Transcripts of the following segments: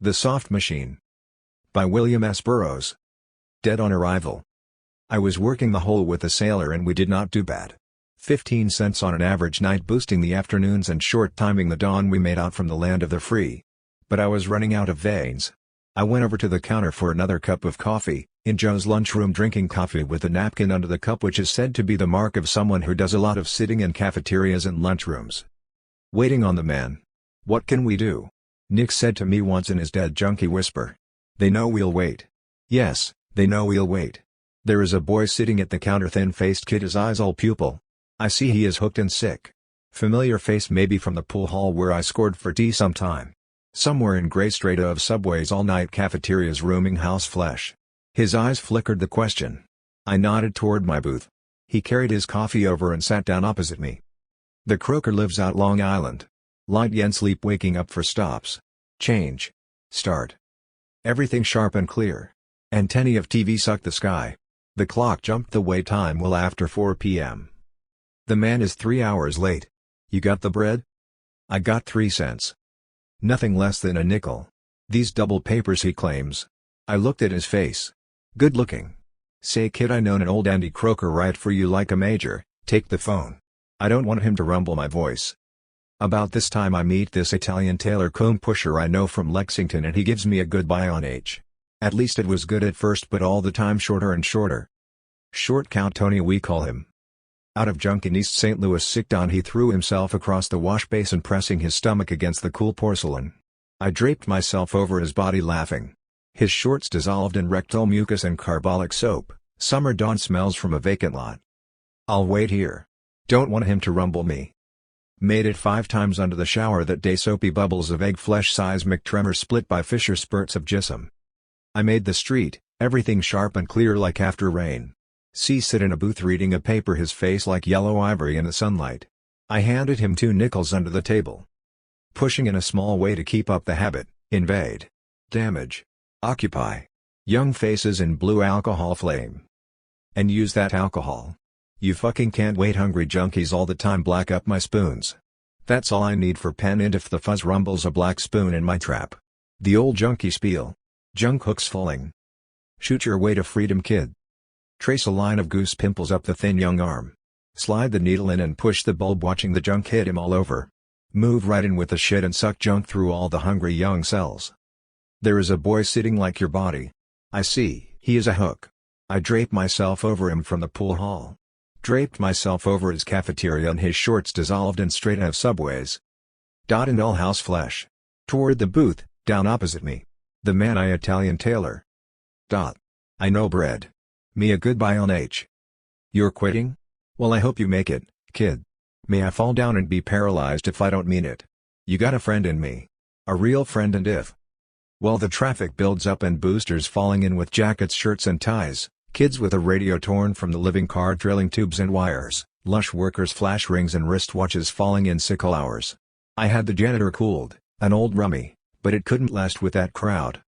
The Soft Machine. By William S. Burroughs. Dead on arrival. I was working the hole with a sailor and we did not do bad. 15 cents on an average night, boosting the afternoons and short timing the dawn. We made out from the land of the free. But I was running out of veins. I went over to the counter for another cup of coffee, in Joe's lunchroom, drinking coffee with a napkin under the cup, which is said to be the mark of someone who does a lot of sitting in cafeterias and lunchrooms. Waiting on the man. "What can we do?" Nick said to me once in his dead junkie whisper. "They know we'll wait." Yes, they know we'll wait. There is a boy sitting at the counter, thin-faced kid, his eyes all pupil. I see he is hooked and sick. Familiar face, maybe from the pool hall where I scored for tea sometime. Somewhere in gray strata of subways, all-night cafeterias, rooming house flesh. His eyes flickered the question. I nodded toward my booth. He carried his coffee over and sat down opposite me. The croaker lives out Long Island. Light yen sleep, waking up for stops. Change. Start. Everything sharp and clear. Antennae of TV suck the sky. The clock jumped the way time will after 4 p.m. The man is 3 hours late. You got the bread? I got 3 cents. Nothing less than a nickel. These double papers, he claims. I looked at his face. Good looking. Say, kid, I known an old Andy croaker right for you like a major. Take the phone. I don't want him to rumble my voice. About this time I meet this Italian tailor comb pusher I know from Lexington, and he gives me a goodbye on H. At least it was good at first, but all the time shorter and shorter. Short Count Tony, we call him. Out of junk in East St. Louis, sick Don, he threw himself across the wash basin, pressing his stomach against the cool porcelain. I draped myself over his body, laughing. His shorts dissolved in rectal mucus and carbolic soap. Summer dawn smells from a vacant lot. I'll wait here. Don't want him to rumble me. Made it 5 times under the shower that day, soapy bubbles of egg flesh, seismic tremor split by fissure spurts of gypsum. I made the street, everything sharp and clear like after rain. C sit in a booth reading a paper, his face like yellow ivory in the sunlight. I handed him 2 nickels under the table. Pushing in a small way to keep up the habit. Invade. Damage. Occupy. Young faces in blue alcohol flame. And use that alcohol. You fucking can't wait, hungry junkies all the time, black up my spoons. That's all I need for pen, and if the fuzz rumbles, a black spoon in my trap. The old junkie spiel. Junk hooks falling. Shoot your way to freedom, kid. Trace a line of goose pimples up the thin young arm. Slide the needle in and push the bulb, watching the junk hit him all over. Move right in with the shit and suck junk through all the hungry young cells. There is a boy sitting like your body. I see, he is a hook. I drape myself over him from the pool hall. Draped myself over his cafeteria, and his shorts dissolved in straight out of subways. Dot and all house flesh. Toward the booth, down opposite me. The man, I Italian tailor. Dot. I know bread. Me a goodbye on H. You're quitting? Well, I hope you make it, kid. May I fall down and be paralyzed if I don't mean it. You got a friend in me. A real friend, and if. Well, the traffic builds up and boosters falling in with jackets, shirts and ties. Kids with a radio torn from the living car, drilling tubes and wires, lush workers, flash rings and wristwatches falling in sickle hours. I had the janitor cooled, an old rummy, but it couldn't last with that crowd.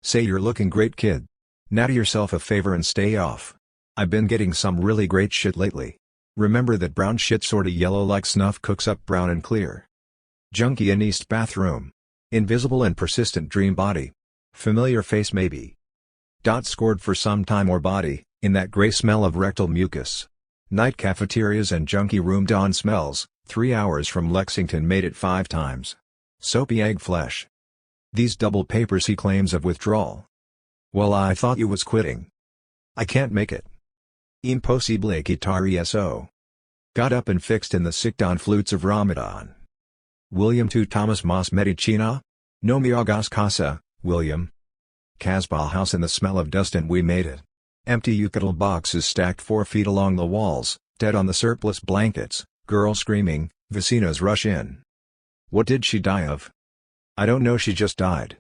Say, you're looking great, kid. Now do yourself a favor and stay off. I've been getting some really great shit lately. Remember that brown shit, sorta yellow like snuff, cooks up brown and clear. Junkie in East bathroom. Invisible and persistent dream body. Familiar face maybe. Dot scored for some time or body, in that gray smell of rectal mucus. Night cafeterias and junkie room, dawn smells. 3 hours from Lexington, made it 5 times. Soapy egg flesh. These double papers, he claims, of withdrawal. Well, I thought you was quitting. I can't make it. Impossible guitar eso. Got up and fixed in the sick down flutes of Ramadan. William to Thomas Mas Medicina? No me hagas casa, William. Casbah house in the smell of dust, and we made it. Empty Yucatel boxes stacked 4 feet along the walls, dead on the surplus blankets, girl screaming, vecinos rush in. What did she die of? I don't know, she just died.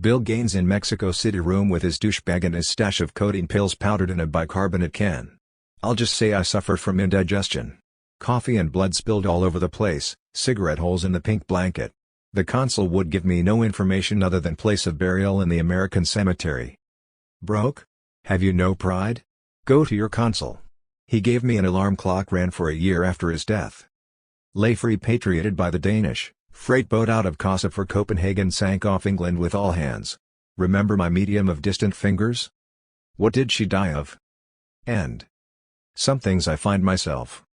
Bill Gaines in Mexico City room with his douchebag and his stash of codeine pills powdered in a bicarbonate can. I'll just say I suffer from indigestion. Coffee and blood spilled all over the place, cigarette holes in the pink blanket. The consul would give me no information other than place of burial in the American cemetery. Broke? Have you no pride? Go to your consul. He gave me an alarm clock, ran for a year after his death. Lay repatriated by the Danish, Freight boat out of Casa for Copenhagen sank off England with all hands. Remember my medium of distant fingers? What did she die of? End. Some things I find myself.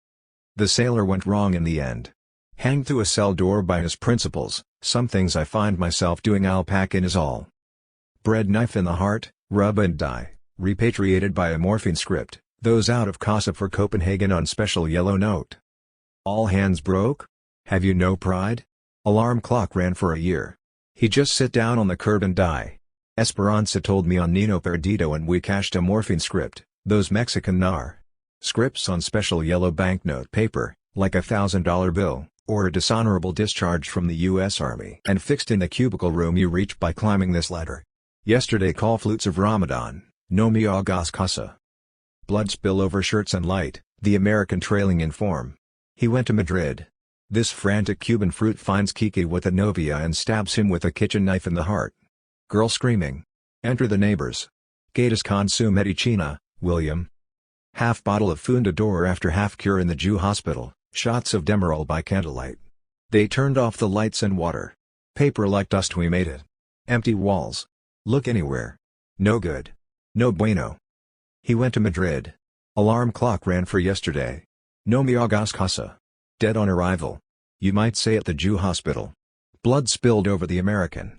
The sailor went wrong in the end. Hanged to a cell door by his principles, some things I find myself doing I'll pack in is all. Bread knife in the heart, rub and die, repatriated by a morphine script, those out of Casa for Copenhagen on special yellow note. All hands broke? Have you no pride? Alarm clock ran for a year. He just sit down on the curb and die. Esperanza told me on Nino Perdido and we cashed a morphine script, those Mexican NAR scripts on special yellow banknote paper, like $1,000 bill, or a dishonorable discharge from the U.S. Army, and fixed in the cubicle room you reach by climbing this ladder. Yesterday call flutes of Ramadan, no me hagas casa. Blood spill over shirts and light, the American trailing in form. He went to Madrid. This frantic Cuban fruit finds Kiki with a novia and stabs him with a kitchen knife in the heart. Girl screaming. Enter the neighbors. Gatas consume medicina, William. Half bottle of Fundador after half cure in the Jew hospital, shots of Demerol by candlelight. They turned off the lights and water. Paper like dust we made it. Empty walls. Look anywhere. No good. No bueno. He went to Madrid. Alarm clock ran for yesterday. No me hagas casa. Dead on arrival. You might say at the Jew hospital. Blood spilled over the American.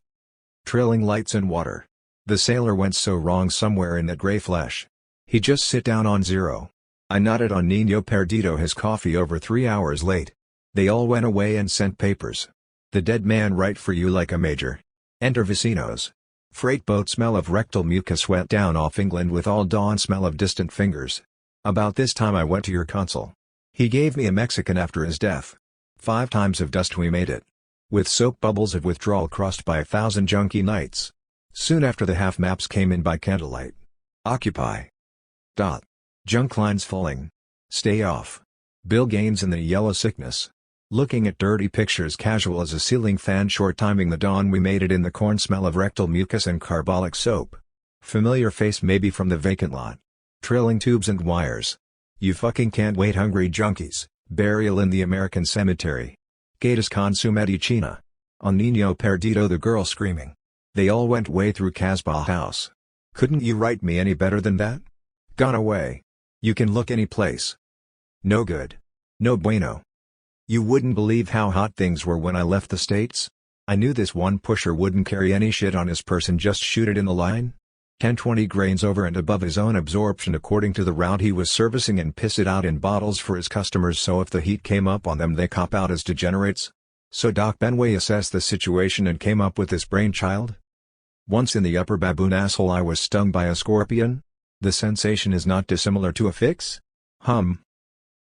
Trailing lights and water. The sailor went so wrong somewhere in that gray flesh. He just sit down on zero. I nodded on Nino Perdido his coffee over 3 hours late. They all went away and sent papers. The dead man write for you like a major. Enter vecinos. Freight boat smell of rectal mucus went down off England with all dawn smell of distant fingers. About this time I went to your consul. He gave me a Mexican after his death. 5 times of dust we made it. With soap bubbles of withdrawal crossed by 1,000 junkie nights. Soon after the half maps came in by candlelight. Occupy. Junk lines falling. Stay off. Bill Gaines in the yellow sickness. Looking at dirty pictures casual as a ceiling fan short timing the dawn we made it in the corn smell of rectal mucus and carbolic soap. Familiar face maybe from the vacant lot. Trailing tubes and wires. You fucking can't wait hungry junkies. Burial in the American cemetery. Gatas consume medicina. On Nino Perdido the girl screaming. They all went way through Casbah house. Couldn't you write me any better than that? Gone away. You can look any place. No good. No bueno. You wouldn't believe how hot things were when I left the States? I knew this one pusher wouldn't carry any shit on his person, just shoot it in the line. 10-20 grains over and above his own absorption according to the route he was servicing and piss it out in bottles for his customers so if the heat came up on them they cop out as degenerates. So Doc Benway assessed the situation and came up with this brainchild. Once in the upper baboon asshole I was stung by a scorpion. The sensation is not dissimilar to a fix?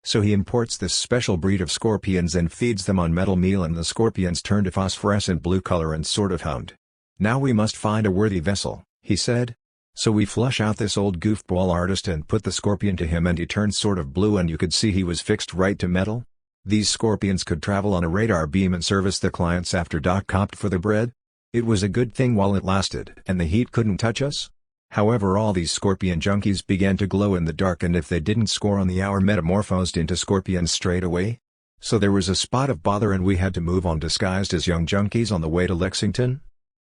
So he imports this special breed of scorpions and feeds them on metal meal and the scorpions turned a phosphorescent blue color and sort of hummed. Now we must find a worthy vessel, he said. So we flush out this old goofball artist and put the scorpion to him and he turned sort of blue and you could see he was fixed right to metal. These scorpions could travel on a radar beam and service the clients after Doc copped for the bread. It was a good thing while it lasted and the heat couldn't touch us. However all these scorpion junkies began to glow in the dark and if they didn't score on the hour metamorphosed into scorpions straight away. So there was a spot of bother and we had to move on disguised as young junkies on the way to Lexington.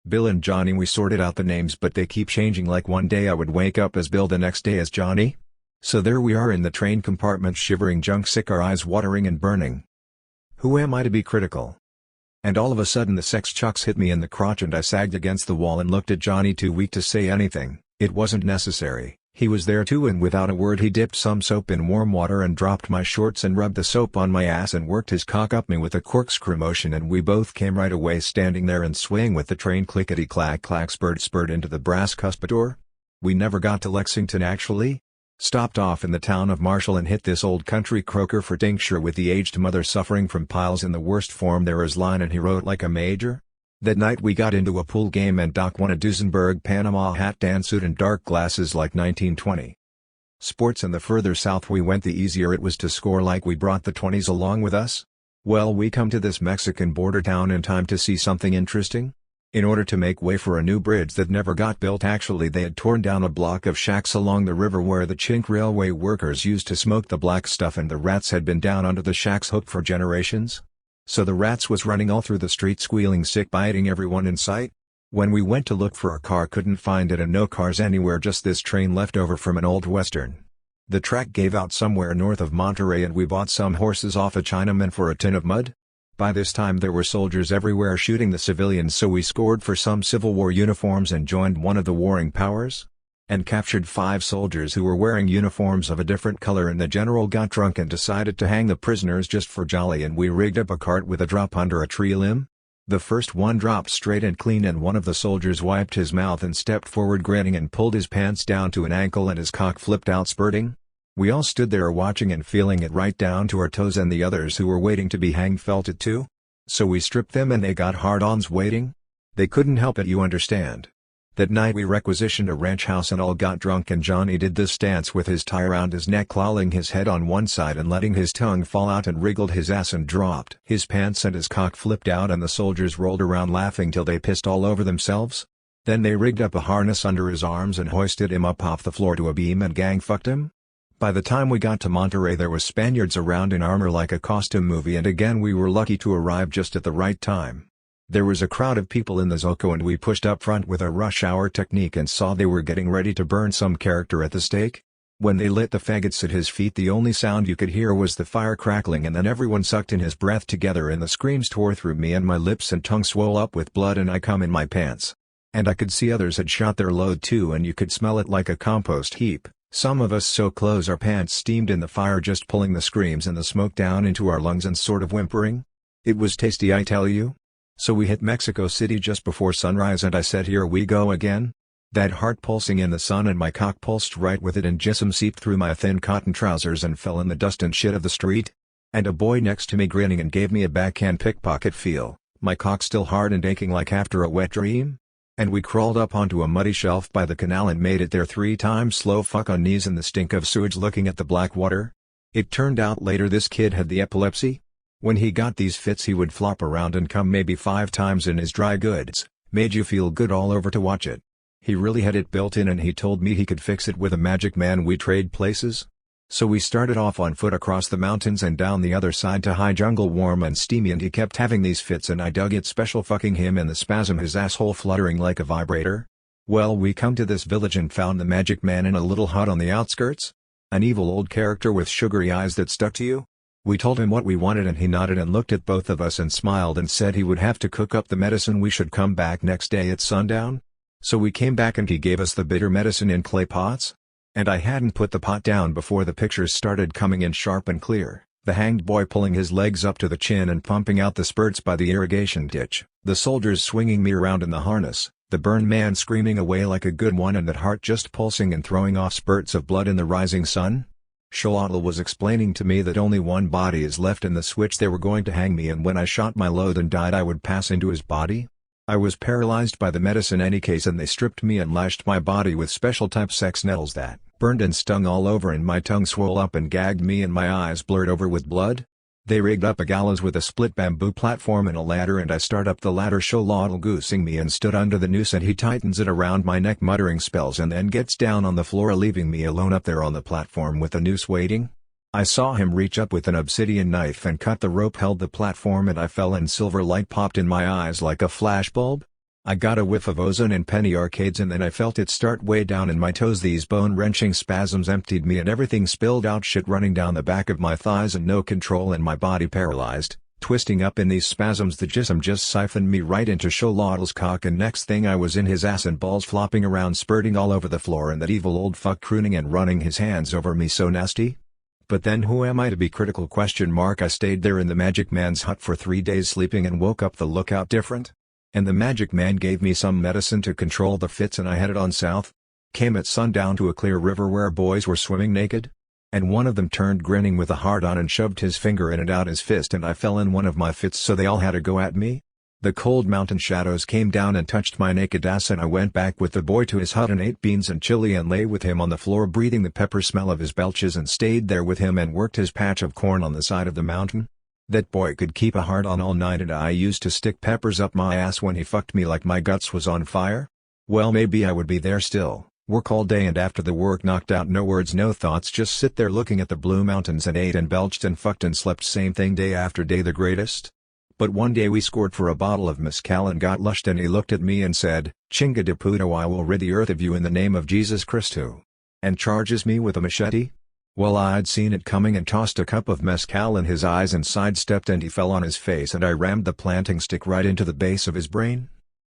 Bill and Johnny we sorted out the names but they keep changing like one day I would wake up as Bill the next day as Johnny. So there we are in the train compartment shivering junk sick our eyes watering and burning. Who am I to be critical? And all of a sudden the sex chucks hit me in the crotch and I sagged against the wall and looked at Johnny too weak to say anything. It wasn't necessary, he was there too and without a word he dipped some soap in warm water and dropped my shorts and rubbed the soap on my ass and worked his cock up me with a corkscrew motion and we both came right away standing there and swaying with the train clickety clack clack spurt into the brass cuspidor. We never got to Lexington actually. Stopped off in the town of Marshall and hit this old country croaker for tincture with the aged mother suffering from piles in the worst form there is line and he wrote like a major. That night we got into a pool game and Doc won a Duesenberg Panama hat dance suit and dark glasses like 1920. Sports and the further south we went the easier it was to score like we brought the 20s along with us. Well we come to this Mexican border town in time to see something interesting. In order to make way for a new bridge that never got built actually they had torn down a block of shacks along the river where the Chink railway workers used to smoke the black stuff and the rats had been down under the shacks hooked for generations. So the rats was running all through the street squealing sick, biting everyone in sight. When we went to look for a car, couldn't find it, and no cars anywhere, just this train left over from an old western. The track gave out somewhere north of Monterey, and we bought some horses off a Chinaman for a tin of mud. By this time there were soldiers everywhere shooting the civilians, so we scored for some Civil War uniforms and joined one of the warring powers. And captured 5 soldiers who were wearing uniforms of a different color, and the general got drunk and decided to hang the prisoners just for jolly, and we rigged up a cart with a drop under a tree limb. The first one dropped straight and clean, and one of the soldiers wiped his mouth and stepped forward grinning and pulled his pants down to an ankle, and his cock flipped out spurting. We all stood there watching and feeling it right down to our toes, and the others who were waiting to be hanged felt it too. So we stripped them and they got hard-ons waiting. They couldn't help it, you understand. That night we requisitioned a ranch house and all got drunk, and Johnny did this dance with his tie around his neck, lolling his head on one side and letting his tongue fall out, and wriggled his ass and dropped his pants, and his cock flipped out, and the soldiers rolled around laughing till they pissed all over themselves. Then they rigged up a harness under his arms and hoisted him up off the floor to a beam and gang fucked him. By the time we got to Monterey there was Spaniards around in armor like a costume movie, and again we were lucky to arrive just at the right time. There was a crowd of people in the Zoco, and we pushed up front with a rush hour technique and saw they were getting ready to burn some character at the stake. When they lit the faggots at his feet, the only sound you could hear was the fire crackling, and then everyone sucked in his breath together, and the screams tore through me, and my lips and tongue swole up with blood, and I cum in my pants. And I could see others had shot their load too, and you could smell it like a compost heap. Some of us so close our pants steamed in the fire, just pulling the screams and the smoke down into our lungs and sort of whimpering. It was tasty, I tell you. So we hit Mexico City just before sunrise, and I said, here we go again. That heart pulsing in the sun, and my cock pulsed right with it, and jism seeped through my thin cotton trousers and fell in the dust and shit of the street. And a boy next to me grinning and gave me a backhand pickpocket feel, my cock still hard and aching like after a wet dream. And we crawled up onto a muddy shelf by the canal and made it there 3 times slow fuck on knees in the stink of sewage, looking at the black water. It turned out later this kid had the epilepsy. When he got these fits he would flop around and come maybe 5 times in his dry goods. Made you feel good all over to watch it. He really had it built in, and he told me he could fix it with a magic man. We trade places. So we started off on foot across the mountains and down the other side to high jungle, warm and steamy, and he kept having these fits, and I dug it special, fucking him in the spasm, his asshole fluttering like a vibrator. Well, we come to this village and found the magic man in a little hut on the outskirts. An evil old character with sugary eyes that stuck to you. We told him what we wanted, and he nodded and looked at both of us and smiled and said he would have to cook up the medicine. We should come back next day at sundown. So we came back and he gave us the bitter medicine in clay pots. And I hadn't put the pot down before the pictures started coming in sharp and clear, the hanged boy pulling his legs up to the chin and pumping out the spurts by the irrigation ditch, the soldiers swinging me around in the harness, the burned man screaming away like a good one, and that heart just pulsing and throwing off spurts of blood in the rising sun. Xolotl was explaining to me that only one body is left in the switch. They were going to hang me, and when I shot my load and died I would pass into his body. I was paralyzed by the medicine any case, and they stripped me and lashed my body with special type sex nettles that burned and stung all over, and my tongue swole up and gagged me and my eyes blurred over with blood. They rigged up a gallows with a split bamboo platform and a ladder, and I start up the ladder, Xolotl goosing me, and stood under the noose, and he tightens it around my neck muttering spells and then gets down on the floor, leaving me alone up there on the platform with the noose waiting. I saw him reach up with an obsidian knife and cut the rope held the platform, and I fell, and silver light popped in my eyes like a flashbulb. I got a whiff of ozone and penny arcades, and then I felt it start way down in my toes. These bone-wrenching spasms emptied me and everything spilled out, shit running down the back of my thighs and no control, and my body paralyzed, twisting up in these spasms. The jism just siphoned me right into Xolotl's cock, and next thing I was in his ass and balls flopping around, spurting all over the floor, and that evil old fuck crooning and running his hands over me so nasty. But then who am I to be critical? I stayed there in the magic man's hut for 3 days sleeping and woke up the lookout different. And the magic man gave me some medicine to control the fits, and I headed on south. Came at sundown to a clear river where boys were swimming naked. And one of them turned grinning with a hard-on and shoved his finger in and out his fist, and I fell in one of my fits, so they all had to go at me. The cold mountain shadows came down and touched my naked ass, and I went back with the boy to his hut and ate beans and chili and lay with him on the floor breathing the pepper smell of his belches, and stayed there with him and worked his patch of corn on the side of the mountain. That boy could keep a hard-on all night, and I used to stick peppers up my ass when he fucked me like my guts was on fire. Well, maybe I would be there still, work all day, and after the work knocked out, no words no thoughts, just sit there looking at the blue mountains, and ate and belched and fucked and slept, same thing day after day. The greatest. But one day we scored for a bottle of mezcal and got lushed, and he looked at me and said, "Chinga de puto, I will rid the earth of you in the name of Jesus Christo." And charges me with a machete? Well, I'd seen it coming and tossed a cup of mezcal in his eyes and sidestepped, and he fell on his face, and I rammed the planting stick right into the base of his brain.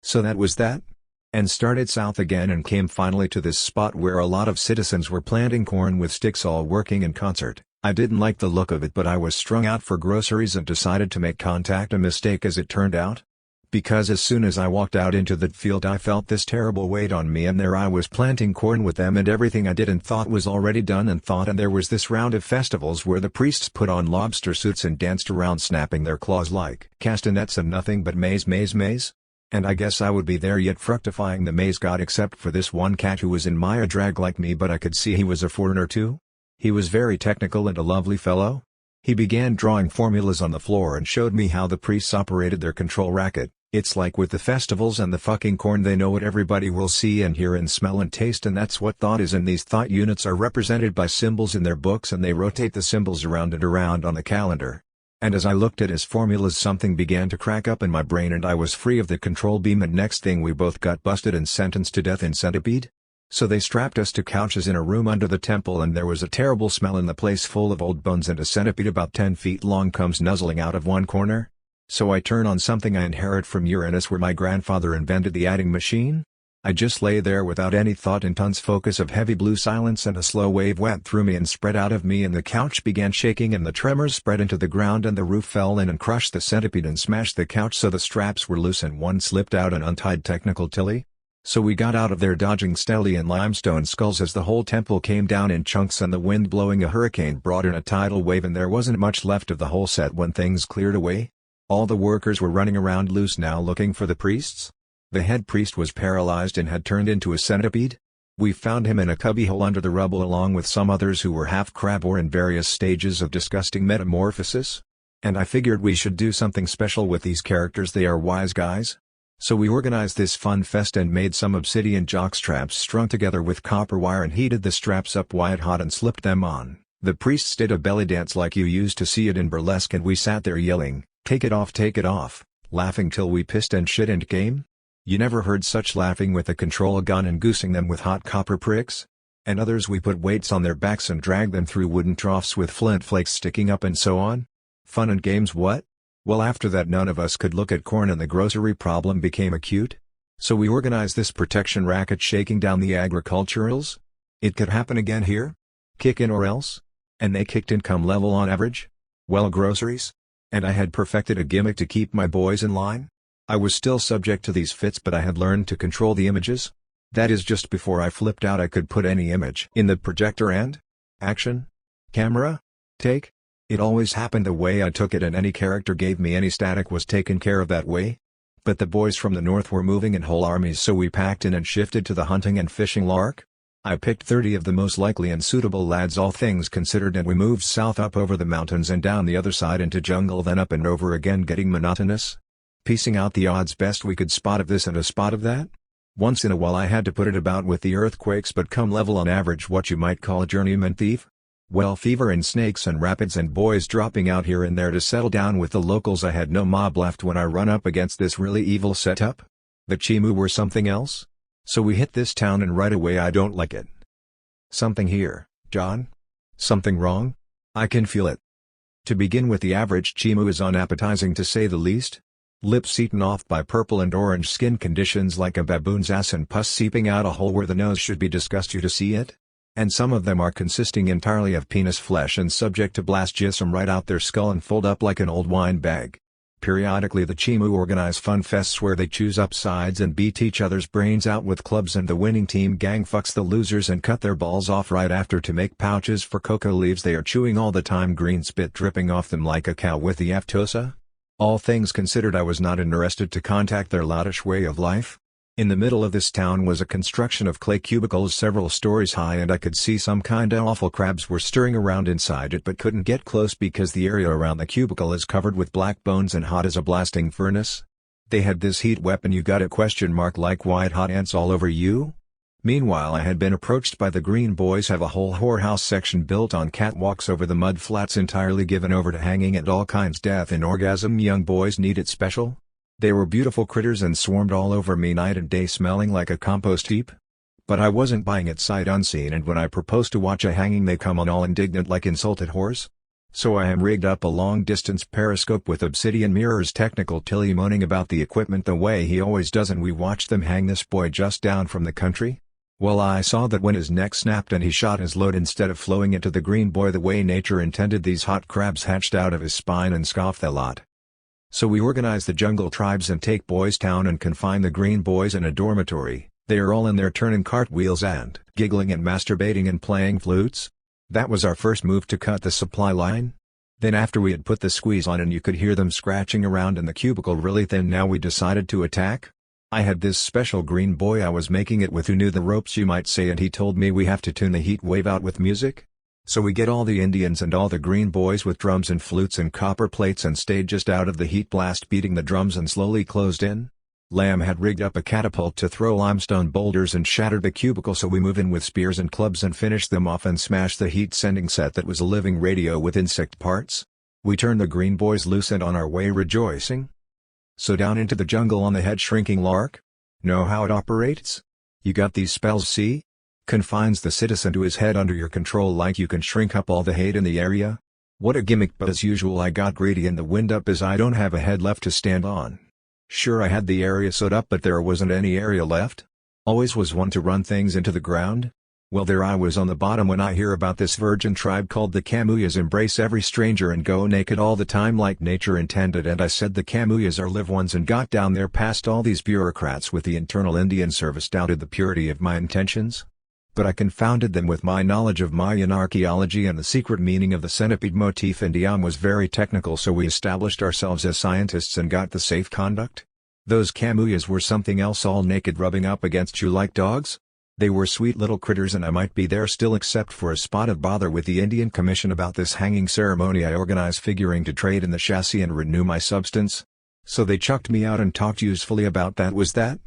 So that was that. And started south again and came finally to this spot where a lot of citizens were planting corn with sticks all working in concert. I didn't like the look of it, but I was strung out for groceries and decided to make contact, a mistake as it turned out. Because as soon as I walked out into that field I felt this terrible weight on me, and there I was planting corn with them, and everything I did and thought was already done and thought, and there was this round of festivals where the priests put on lobster suits and danced around snapping their claws like castanets and nothing but maize. And I guess I would be there yet fructifying the maize god, except for this one cat who was in my drag like me, but I could see he was a foreigner too. He was very technical and a lovely fellow. He began drawing formulas on the floor and showed me how the priests operated their control racket. It's like with the festivals and the fucking corn, they know what everybody will see and hear and smell and taste, and that's what thought is, and these thought units are represented by symbols in their books, and they rotate the symbols around and around on the calendar. And as I looked at his formulas, something began to crack up in my brain and I was free of the control beam, and next thing we both got busted and sentenced to death in centipede. So they strapped us to couches in a room under the temple, and there was a terrible smell in the place, full of old bones, and a centipede about 10 feet long comes nuzzling out of one corner. So I turn on something I inherit from Uranus, where my grandfather invented the adding machine. I just lay there without any thought, and tons focus of heavy blue silence, and a slow wave went through me and spread out of me, and the couch began shaking, and the tremors spread into the ground, and the roof fell in and crushed the centipede and smashed the couch so the straps were loose and one slipped out and untied technical Tilly. So we got out of there dodging stele and limestone skulls as the whole temple came down in chunks, and the wind blowing a hurricane brought in a tidal wave, and there wasn't much left of the whole set when things cleared away. All the workers were running around loose now looking for the priests. The head priest was paralyzed and had turned into a centipede. We found him in a cubbyhole under the rubble along with some others who were half crab or in various stages of disgusting metamorphosis. And I figured we should do something special with these characters, they are wise guys. So we organized this fun fest and made some obsidian jockstraps strung together with copper wire and heated the straps up white hot and slipped them on. The priests did a belly dance like you used to see it in burlesque, and we sat there yelling, take it off," laughing till we pissed and shit and came. You never heard such laughing with a control gun and goosing them with hot copper pricks? And others we put weights on their backs and dragged them through wooden troughs with flint flakes sticking up and so on. Fun and games what? Well, after that none of us could look at corn and the grocery problem became acute. So we organized this protection racket shaking down the agriculturals. It could happen again here? Kick in or else? And they kicked income level on average? Well, groceries? And I had perfected a gimmick to keep my boys in line. I was still subject to these fits, but I had learned to control the images. That is, just before I flipped out I could put any image in the projector and action, camera, take. It always happened the way I took it, and any character gave me any static was taken care of that way. But the boys from the north were moving in whole armies, so we packed in and shifted to the hunting and fishing lark. I picked 30 of the most likely and suitable lads, all things considered, and we moved south up over the mountains and down the other side into jungle, then up and over again, getting monotonous. Piecing out the odds best we could, spot of this and a spot of that. Once in a while I had to put it about with the earthquakes, but come level on average what you might call a journeyman thief. Well, fever and snakes and rapids and boys dropping out here and there to settle down with the locals, I had no mob left when I run up against this really evil setup. The Chimu were something else. So we hit this town, and right away I don't like it. Something here, John? Something wrong? I can feel it. To begin with, the average Chimu is unappetizing to say the least. Lips eaten off by purple and orange skin conditions like a baboon's ass, and pus seeping out a hole where the nose should be, disgust you to see it. And some of them are consisting entirely of penis flesh and subject to blast jism right out their skull and fold up like an old wine bag. Periodically the Chimu organize fun fests where they choose up sides and beat each other's brains out with clubs, and the winning team gang fucks the losers and cut their balls off right after to make pouches for cocoa leaves they are chewing all the time, green spit dripping off them like a cow with the aftosa. All things considered, I was not interested to contact their loutish way of life. In the middle of this town was a construction of clay cubicles several stories high, and I could see some kinda awful crabs were stirring around inside it, but couldn't get close because the area around the cubicle is covered with black bones and hot as a blasting furnace. They had this heat weapon you got a ? Like white hot ants all over you? Meanwhile I had been approached by the Green Boys have a whole whorehouse section built on catwalks over the mud flats entirely given over to hanging and all kinds death and orgasm. Young boys need it special. They were beautiful critters and swarmed all over me night and day smelling like a compost heap. But I wasn't buying it sight unseen, and when I proposed to watch a hanging they come on all indignant like insulted whores. So I am rigged up a long-distance periscope with obsidian mirrors, technical Tilly moaning about the equipment the way he always does, and we watched them hang this boy just down from the country. Well, I saw that when his neck snapped and he shot his load instead of flowing into the Green Boy the way nature intended, these hot crabs hatched out of his spine and scoffed a lot. So we organize the jungle tribes and take Boys Town and confine the Green Boys in a dormitory. They are all in there turning cartwheels and giggling and masturbating and playing flutes. That was our first move to cut the supply line. Then after we had put the squeeze on and you could hear them scratching around in the cubicle really thin, now we decided to attack. I had this special Green Boy I was making it with who knew the ropes, you might say, and he told me we have to tune the heat wave out with music. So we get all the Indians and all the Green Boys with drums and flutes and copper plates and stayed just out of the heat blast beating the drums and slowly closed in. Lamb had rigged up a catapult to throw limestone boulders and shattered the cubicle, so we move in with spears and clubs and finish them off and smash the heat sending set that was a living radio with insect parts. We turn the Green Boys loose and on our way rejoicing. So down into the jungle on the head shrinking lark? Know how it operates? You got these spells, see? Confines the citizen to his head under your control like you can shrink up all the hate in the area. What a gimmick, but as usual I got greedy and the wind up as I don't have a head left to stand on. Sure, I had the area sewed up but there wasn't any area left. Always was one to run things into the ground. Well, there I was on the bottom when I hear about this virgin tribe called the Kamuyas embrace every stranger and go naked all the time like nature intended, and I said the Kamuyas are live ones and got down there past all these bureaucrats with the Internal Indian Service doubted the purity of my intentions. But I confounded them with my knowledge of Mayan archaeology and the secret meaning of the centipede motif, and Diam was very technical, so we established ourselves as scientists and got the safe conduct. Those Kamuyas were something else, all naked rubbing up against you like dogs. They were sweet little critters and I might be there still except for a spot of bother with the Indian Commission about this hanging ceremony I organized figuring to trade in the chassis and renew my substance. So they chucked me out and talked usefully about that was that.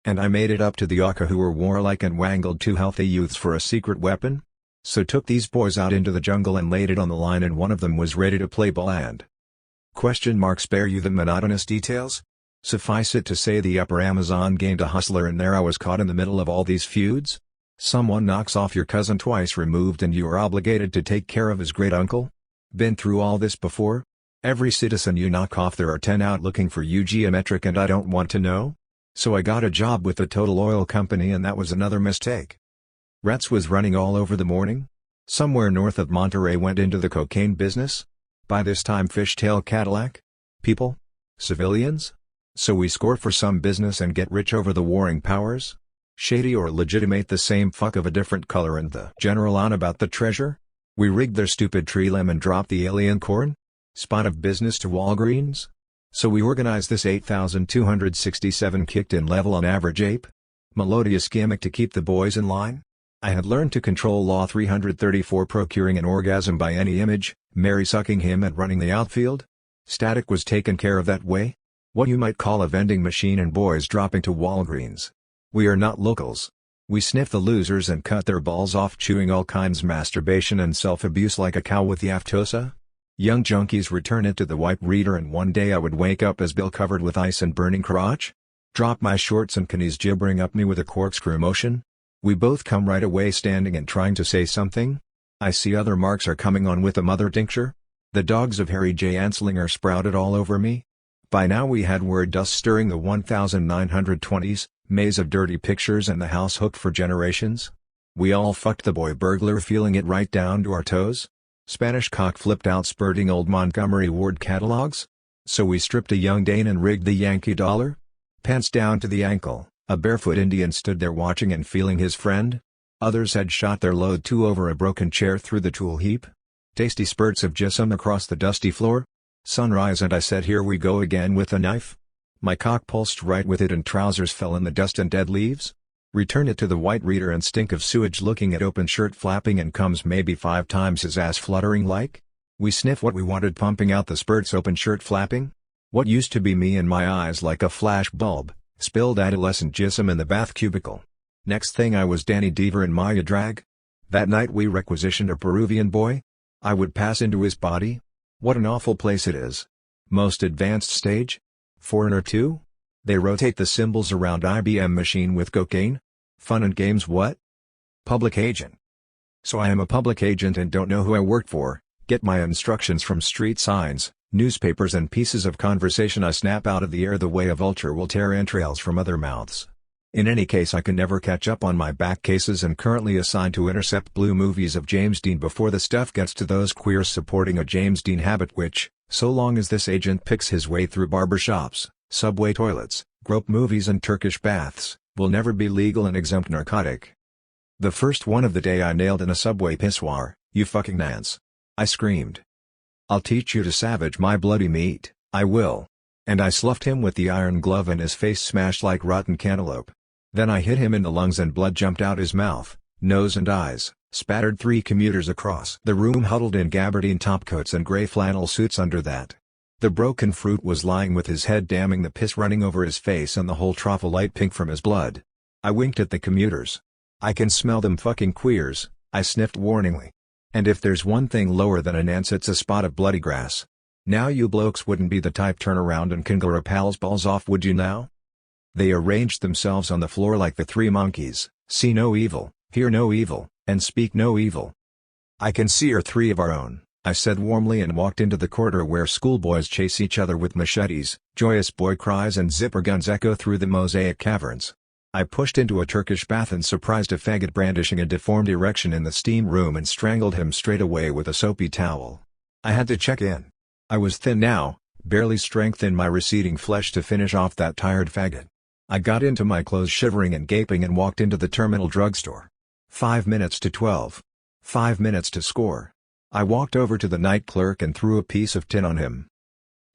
And I made it up to the Aka who were warlike and wangled two healthy youths for a secret weapon. So took these boys out into the jungle and laid it on the line, and one of them was ready to play ball and spare you the monotonous details? Suffice it to say the upper Amazon gained a hustler, and there I was caught in the middle of all these feuds. Someone knocks off your cousin twice removed and you are obligated to take care of his great uncle? Been through all this before? Every citizen you knock off there are 10 out looking for you, geometric, and I don't want to know? So I got a job with the Total Oil Company and that was another mistake. Rats was running all over the morning. Somewhere north of Monterey went into the cocaine business. By this time fishtail Cadillac? People? Civilians? So we score for some business and get rich over the warring powers? Shady or legitimate, the same fuck of a different color, and the general on about the treasure? We rigged their stupid tree limb and dropped the alien corn? Spot of business to Walgreens? So we organized this 8,267 kicked in level on average ape? Melodious gimmick to keep the boys in line? I had learned to control Law 334, procuring an orgasm by any image, Mary sucking him and running the outfield. Static was taken care of that way. What you might call a vending machine and boys dropping to Walgreens. We are not locals. We sniff the losers and cut their balls off, chewing all kinds masturbation and self-abuse like a cow with the aftosa. Young junkies return it to the wipe reader, and one day I would wake up as Bill covered with ice and burning crotch. Drop my shorts and Kenny's gibbering up me with a corkscrew motion. We both come right away standing and trying to say something. I see other marks are coming on with a mother tincture. The dogs of Harry J. Anslinger sprouted all over me. By now we had word dust stirring the 1920s, maze of dirty pictures and the house hooked for generations. We all fucked the boy burglar, feeling it right down to our toes. Spanish cock flipped out spurting old Montgomery Ward catalogs. So we stripped a young Dane and rigged the Yankee dollar. Pants down to the ankle, a barefoot Indian stood there watching and feeling his friend. Others had shot their load too over a broken chair through the tool heap. Tasty spurts of jism across the dusty floor. Sunrise, and I said here we go again with a knife. My cock pulsed right with it and trousers fell in the dust and dead leaves. Return it to the white reader and stink of sewage looking at open shirt flapping and comes maybe 5 times his ass fluttering like. We sniff what we wanted, pumping out the spurts, open shirt flapping. What used to be me in my eyes like a flash bulb, spilled adolescent jism in the bath cubicle. Next thing I was Danny Deaver in Maya drag. That night we requisitioned a Peruvian boy. I would pass into his body. What an awful place it is. Most advanced stage? Foreigner 2? They rotate the symbols around IBM machine with cocaine? Fun and games what? Public agent. So I am a public agent and don't know who I work for, get my instructions from street signs, newspapers and pieces of conversation I snap out of the air the way a vulture will tear entrails from other mouths. In any case I can never catch up on my back cases and currently assigned to intercept blue movies of James Dean before the stuff gets to those queers supporting a James Dean habit which, so long as this agent picks his way through barbershops, subway toilets, grope movies and Turkish baths, will never be legal and exempt narcotic. The first one of the day I nailed in a subway pissoir, "You fucking Nance!" I screamed. "I'll teach you to savage my bloody meat, I will." And I sloughed him with the iron glove and his face smashed like rotten cantaloupe. Then I hit him in the lungs and blood jumped out his mouth, nose and eyes, spattered 3 commuters across the room huddled in gabardine topcoats and gray flannel suits under that. The broken fruit was lying with his head damning the piss running over his face and the whole trough light pink from his blood. I winked at the commuters. "I can smell them fucking queers," I sniffed warningly. "And if there's one thing lower than a Nance it's a spot of bloody grass. Now you blokes wouldn't be the type turn around and congle a pal's balls off would you now?" They arranged themselves on the floor like the 3 monkeys, see no evil, hear no evil, and speak no evil. "I can see you're 3 of our own," I said warmly and walked into the corridor where schoolboys chase each other with machetes, joyous boy cries and zipper guns echo through the mosaic caverns. I pushed into a Turkish bath and surprised a faggot brandishing a deformed erection in the steam room and strangled him straight away with a soapy towel. I had to check in. I was thin now, barely strength in my receding flesh to finish off that tired faggot. I got into my clothes shivering and gaping and walked into the terminal drugstore. 5 minutes to 12. 5 minutes to score. I walked over to the night clerk and threw a piece of tin on him.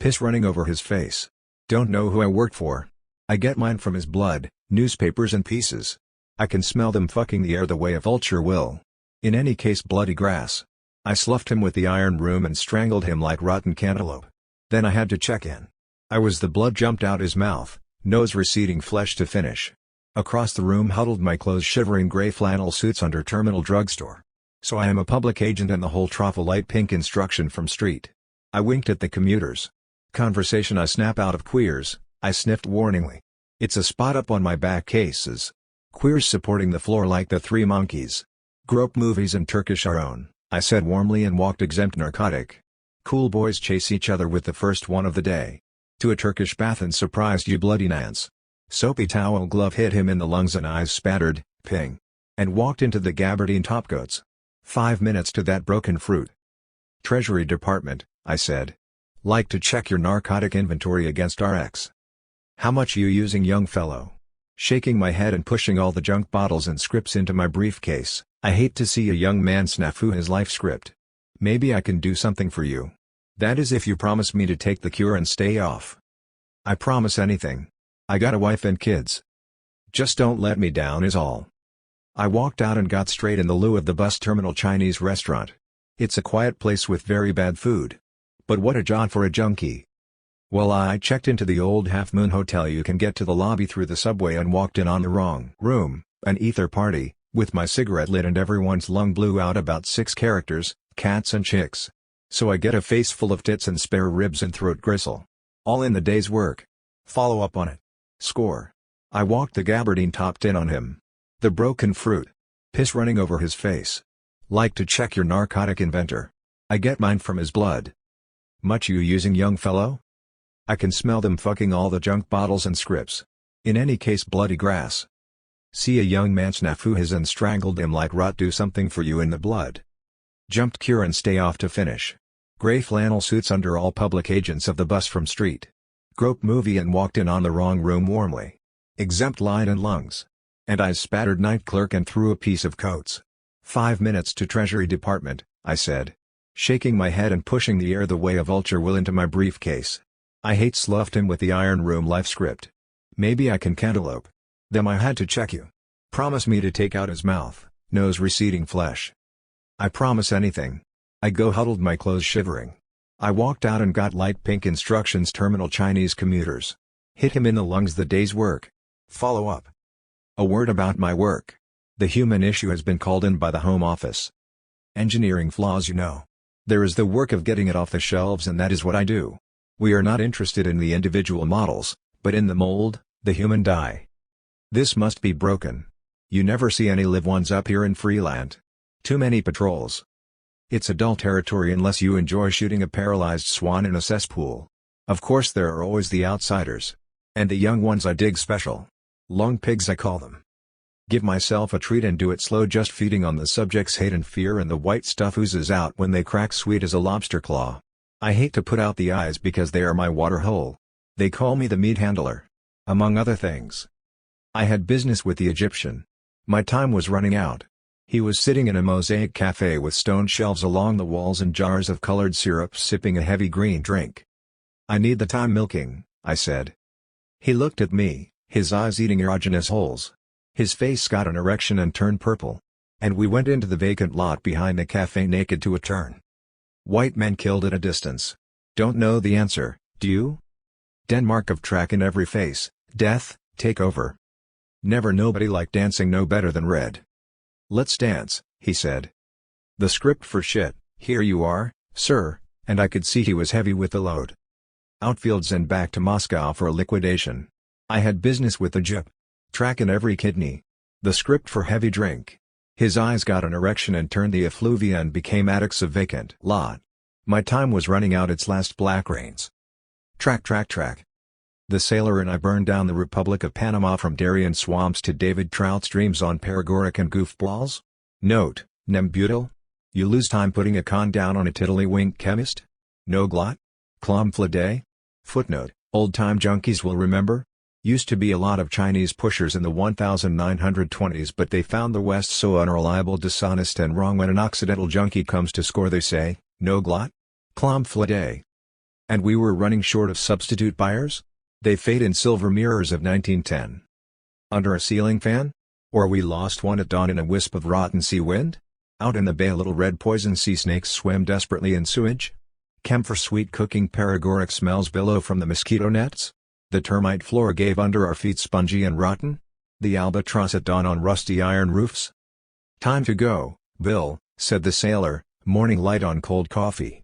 Piss running over his face. Don't know who I work for. I get mine from his blood, newspapers and pieces. I can smell them fucking the air the way a vulture will. In any case bloody grass. I sloughed him with the iron broom and strangled him like rotten cantaloupe. Then I had to check in. I was the blood jumped out his mouth, nose receding flesh to finish. Across the room huddled my clothes shivering gray flannel suits under terminal drugstore. So I am a public agent and the whole trough a light pink instruction from street. I winked at the commuters. Conversation I snap out of queers, I sniffed warningly. It's a spot up on my back cases. Queers supporting the floor like the 3 monkeys. Grope movies and Turkish our own, I said warmly and walked exempt narcotic. Cool boys chase each other with the first one of the day. To a Turkish bath and surprised you bloody Nance. Soapy towel glove hit him in the lungs and eyes spattered, ping. And walked into the gabardine topcoats. 5 minutes to that broken fruit. Treasury Department, I said. Like to check your narcotic inventory against RX. How much you using young fellow? Shaking my head and pushing all the junk bottles and scripts into my briefcase, I hate to see a young man snafu his life script. Maybe I can do something for you. That is if you promise me to take the cure and stay off. I promise anything. I got a wife and kids. Just don't let me down is all. I walked out and got straight in the loo of the bus terminal Chinese restaurant. It's a quiet place with very bad food. But what a job for a junkie. Well, I checked into the old Half Moon Hotel. You can get to the lobby through the subway and walked in on the wrong room, an ether party, with my cigarette lit and everyone's lung blew out about 6 characters, cats and chicks. So I get a face full of tits and spare ribs and throat gristle. All in the day's work. Follow up on it. Score. I walked the gabardine topped in on him. The broken fruit. Piss running over his face. Like to check your narcotic inventor. I get mine from his blood. Much you using young fellow? I can smell them fucking all the junk bottles and scripts. In any case bloody grass. See a young man snafu his and strangled him like rot do something for you in the blood. Jumped cure and stay off to finish. Gray flannel suits under all public agents of the bus from street. Grope movie and walked in on the wrong room warmly. Exempt line and lungs. And I spattered night clerk and threw a piece of coats. 5 minutes to Treasury Department, I said. Shaking my head and pushing the air the way a vulture will into my briefcase. I hate sloughed him with the iron room life script. Maybe I can cantaloupe. Them I had to check you. Promise me to take out his mouth, nose receding flesh. I promise anything. I go huddled my clothes shivering. I walked out and got light pink instructions terminal Chinese commuters. Hit him in the lungs the day's work. Follow up. A word about my work. The human issue has been called in by the Home Office. Engineering flaws, you know. There is the work of getting it off the shelves, and that is what I do. We are not interested in the individual models, but in the mold, the human die. This must be broken. You never see any live ones up here in Freeland. Too many patrols. It's adult territory unless you enjoy shooting a paralyzed swan in a cesspool. Of course there are always the outsiders. And the young ones I dig special. Long pigs I call them. Give myself a treat and do it slow, just feeding on the subject's hate and fear, and the white stuff oozes out when they crack, sweet as a lobster claw. I hate to put out the eyes because they are my water hole. They call me the meat handler. Among other things. I had business with the Egyptian. My time was running out. He was sitting in a mosaic cafe with stone shelves along the walls and jars of colored syrup, sipping a heavy green drink. "I need the time milking," I said. He looked at me, his eyes eating erogenous holes. His face got an erection and turned purple. And we went into the vacant lot behind the cafe naked to a turn. White men killed at a distance. Don't know the answer, do you? Denmark of track in every face, death, take over. Never nobody liked dancing no better than Red. "Let's dance," he said. "The script for shit, here you are, sir," and I could see he was heavy with the load. Outfields and back to Moscow for a liquidation. I had business with the Gyp. Track in every kidney. The script for heavy drink. His eyes got an erection and turned the effluvia and became addicts of vacant lot. My time was running out, its last black rains. Track, track, track. The sailor and I burned down the Republic of Panama from Darien swamps to David Trout streams on paregoric and goofballs. Note, nembutyl? You lose time putting a con down on a tiddlywink chemist? No glot? Clomflidae? Footnote, old-time junkies will remember? Used to be a lot of Chinese pushers in the 1920s, but they found the West so unreliable, dishonest and wrong. When an Occidental junkie comes to score they say, no glot? Clomflidae. And we were running short of substitute buyers? They fade in silver mirrors of 1910. Under a ceiling fan? Or we lost one at dawn in a wisp of rotten sea wind? Out in the bay little red poison sea snakes swim desperately in sewage? Camphor sweet cooking paregoric smells billow from the mosquito nets? The termite floor gave under our feet spongy and rotten? The albatross at dawn on rusty iron roofs? "Time to go, Bill," said the sailor, morning light on cold coffee.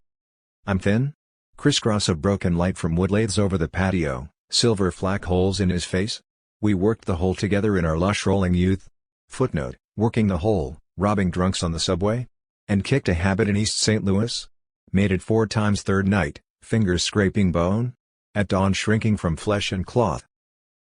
"I'm thin?" Crisscross of broken light from wood lathes over the patio, silver flak holes in his face. We worked the hole together in our lush rolling youth. Footnote, working the hole, robbing drunks on the subway? And kicked a habit in East St. Louis? Made it 4 times third night, fingers scraping bone? At dawn shrinking from flesh and cloth.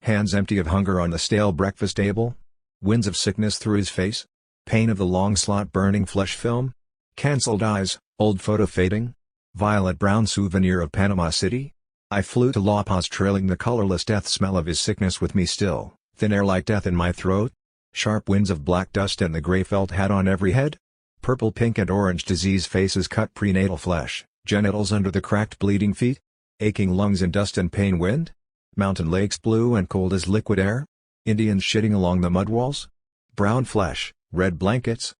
Hands empty of hunger on the stale breakfast table? Winds of sickness through his face? Pain of the long slot burning flesh film? Cancelled eyes, old photo fading? Violet brown souvenir of Panama City? I flew to La Paz trailing the colorless death smell of his sickness with me still, thin air like death in my throat? Sharp winds of black dust and the gray felt hat on every head? Purple, pink and orange disease faces cut prenatal flesh, genitals under the cracked bleeding feet? Aching lungs in dust and pain wind? Mountain lakes blue and cold as liquid air? Indians shitting along the mud walls? Brown flesh, red blankets?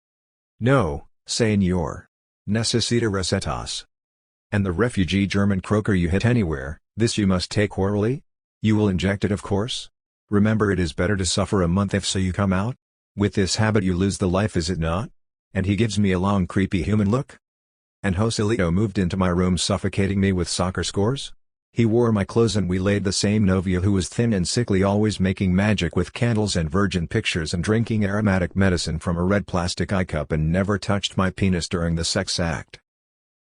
No, señor. Necesita recetas. And the refugee German croaker you hit anywhere, this you must take orally? You will inject it, of course? Remember, it is better to suffer a month if so you come out? With this habit you lose the life, is it not? And he gives me a long creepy human look. And Joselito moved into my room suffocating me with soccer scores? He wore my clothes and we laid the same novia who was thin and sickly, always making magic with candles and virgin pictures and drinking aromatic medicine from a red plastic eye cup, and never touched my penis during the sex act.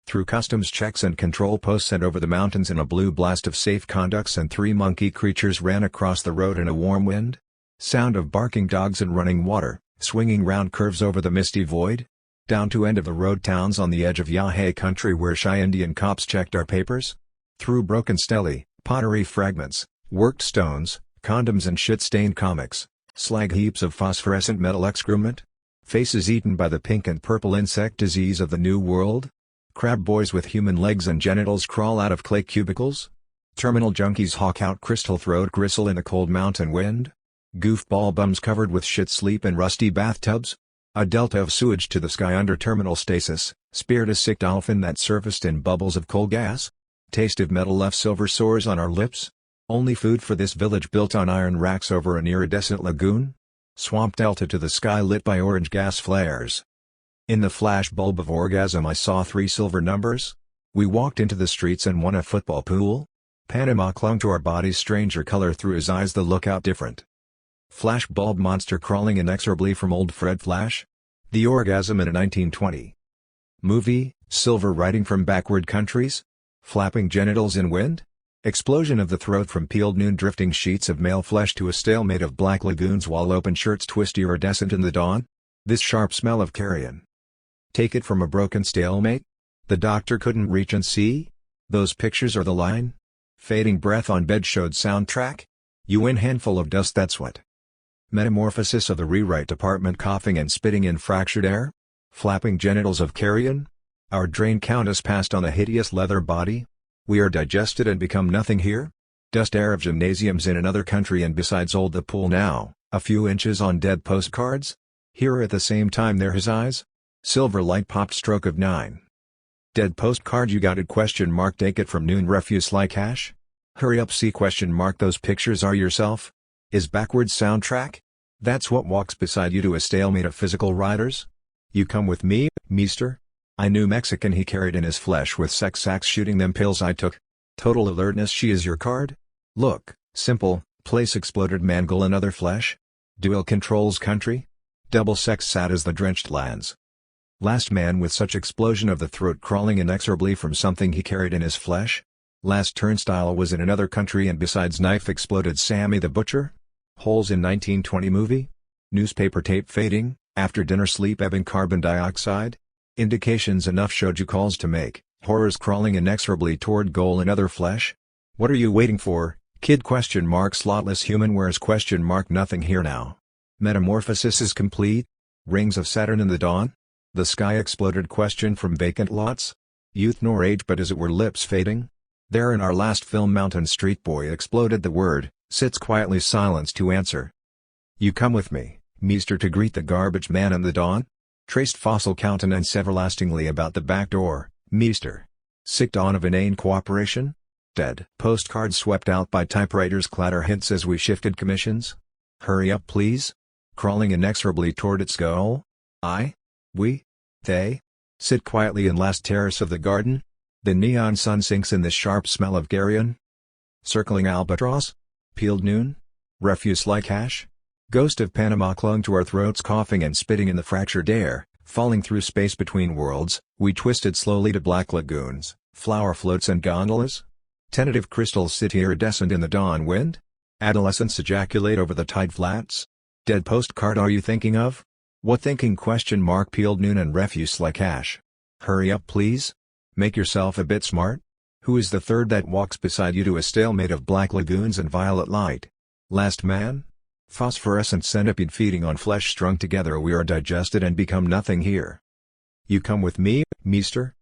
Through customs checks and control posts and over the mountains in a blue blast of safe conducts, and 3 monkey creatures ran across the road in a warm wind. Sound of barking dogs and running water, swinging round curves over the misty void. Down to end of the road towns on the edge of Yahé country where shy Indian cops checked our papers. Through broken stele, pottery fragments, worked stones, condoms and shit-stained comics, slag heaps of phosphorescent metal excrement. Faces eaten by the pink and purple insect disease of the New World. Crab boys with human legs and genitals crawl out of clay cubicles. Terminal junkies hawk out crystal throat gristle in the cold mountain wind. Goofball bums covered with shit sleep in rusty bathtubs. A delta of sewage to the sky under terminal stasis, speared a sick dolphin that surfaced in bubbles of coal gas. Taste of metal left silver sores on our lips. Only food for this village built on iron racks over an iridescent lagoon. Swamp delta to the sky lit by orange gas flares. In the flash bulb of orgasm I saw 3 silver numbers. We walked into the streets and won a football pool. Panama clung to our bodies, stranger color through his eyes, the lookout different. Flash bulb monster crawling inexorably from old Fred Flash. The orgasm in a 1920 movie, silver writing from backward countries. Flapping genitals in wind. Explosion of the throat from peeled noon, drifting sheets of male flesh to a stalemate of black lagoons while open shirts twist iridescent in the dawn. This sharp smell of carrion. Take it from a broken stalemate? The doctor couldn't reach and see? Those pictures are the line? Fading breath on bed showed soundtrack? You win handful of dust, that's what. Metamorphosis of the rewrite department, coughing and spitting in fractured air? Flapping genitals of carrion? Our drain countess passed on a hideous leather body? We are digested and become nothing here? Dust air of gymnasiums in another country, and besides old the pool now, a few inches on dead postcards? Here at the same time there his eyes? Silver light popped stroke of 9. Dead postcard you got it question mark, take it from noon refuse like hash? Hurry up see question mark, those pictures are yourself? Is backwards soundtrack? That's what walks beside you to a stalemate of physical riders? You come with me, meester? I knew Mexican he carried in his flesh with sex sacks shooting them pills I took. Total alertness she is your card? Look, simple, place exploded mangle another flesh? Dual controls country? Double sex sad as the drenched lands. Last man with such explosion of the throat crawling inexorably from something he carried in his flesh? Last turnstile was in another country and besides knife exploded Sammy the Butcher? Holes in 1920 movie? Newspaper tape fading, after dinner sleep ebbing carbon dioxide? Indications enough showed you calls to make, horrors crawling inexorably toward goal in other flesh? What are you waiting for, kid question mark slotless human where's question mark nothing here now. Metamorphosis is complete? Rings of Saturn in the dawn? The sky exploded question from vacant lots? Youth nor age but as it were lips fading? There in our last film Mountain Street Boy exploded the word, sits quietly silenced to answer. You come with me, meester to greet the garbage man in the dawn? Traced fossil countenance everlastingly about the back door, meester. Sick dawn of inane cooperation? Dead postcards swept out by typewriters clatter hints as we shifted commissions? Hurry up please? Crawling inexorably toward its goal? I? We? They? Sit quietly in last terrace of the garden? The neon sun sinks in the sharp smell of carrion? Circling albatross? Peeled noon? Refuse like hash? Ghost of Panama clung to our throats, coughing and spitting in the fractured air, falling through space between worlds. We twisted slowly to black lagoons, flower floats and gondolas. Tentative crystals sit iridescent in the dawn wind? Adolescents ejaculate over the tide flats? Dead postcard are you thinking of? What thinking question mark peeled noon and refuse like hash? Hurry up please? Make yourself a bit smart? Who is the third that walks beside you to a stalemate of black lagoons and violet light? Last man? Phosphorescent centipede feeding on flesh strung together, we are digested and become nothing here. You come with me, meester?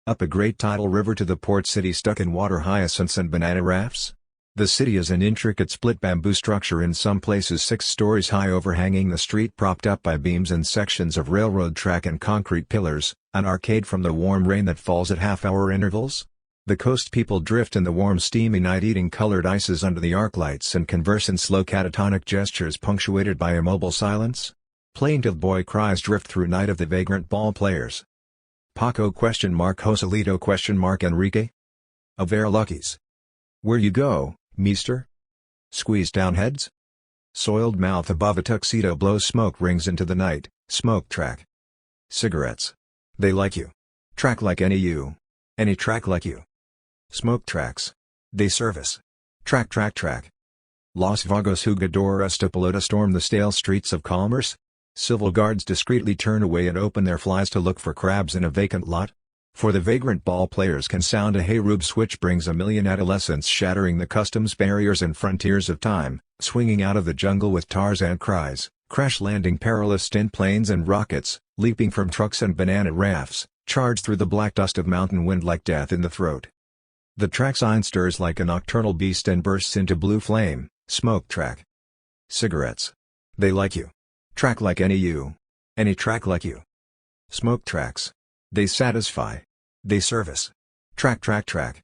Up a great tidal river to the port city stuck in water, hyacinths and banana rafts? The city is an intricate split bamboo structure, in some places 6 stories high, overhanging the street, propped up by beams and sections of railroad track and concrete pillars, an arcade from the warm rain that falls at half-hour intervals. The coast people drift in the warm steamy night, eating colored ices under the arc lights, and converse in slow catatonic gestures punctuated by immobile silence. Plaintive boy cries drift through night of the vagrant ball players. Paco question mark Joselito question mark Enrique? Avera Luckies. Where you go, meester? Squeeze down heads? Soiled mouth above a tuxedo blows smoke rings into the night, smoke track. Cigarettes. They like you. Track like any you. Any track like you. Smoke tracks. They service. Track track track. Los Vagos Jugadores de Pelota storm the stale streets of commerce? Civil guards discreetly turn away and open their flies to look for crabs in a vacant lot? For the vagrant ball players can sound a hey-rube switch brings a million adolescents shattering the customs barriers and frontiers of time, swinging out of the jungle with Tarzan cries, crash-landing perilous stint planes and rockets, leaping from trucks and banana rafts, charge through the black dust of mountain wind like death in the throat. The track sign stirs like a nocturnal beast and bursts into blue flame, smoke track. Cigarettes. They like you. Track like any you. Any track like you. Smoke tracks. They satisfy. They service. Track track track.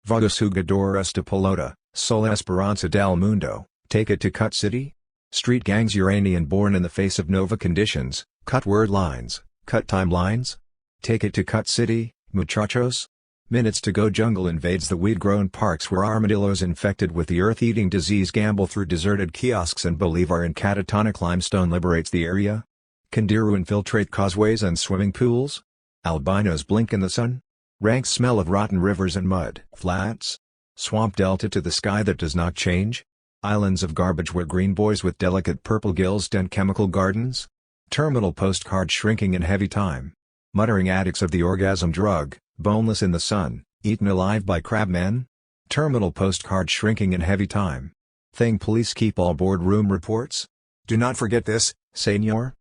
Vagos Jugadores de Pelota, Sol Esperanza del Mundo, take it to Cut City? Street gangs Uranian born in the face of Nova conditions, cut word lines, cut timelines? Take it to Cut City, muchachos? Minutes to go jungle invades the weed-grown parks where armadillos infected with the earth-eating disease gamble through deserted kiosks and Bolivar in catatonic limestone liberates the area? Kandiru infiltrate causeways and swimming pools? Albinos blink in the sun? Rank smell of rotten rivers and mud flats? Swamp delta to the sky that does not change? Islands of garbage where green boys with delicate purple gills tend chemical gardens? Terminal postcard shrinking in heavy time? Muttering addicts of the orgasm drug, boneless in the sun, eaten alive by crabmen? Terminal postcard shrinking in heavy time? Thing police keep all boardroom reports? Do not forget this, senor.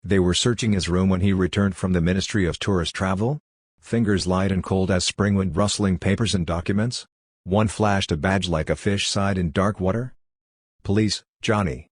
They were searching his room when he returned from the Ministry of Tourist Travel? Fingers light and cold as spring wind rustling papers and documents? One flashed a badge like a fish side in dark water? Police, Johnny.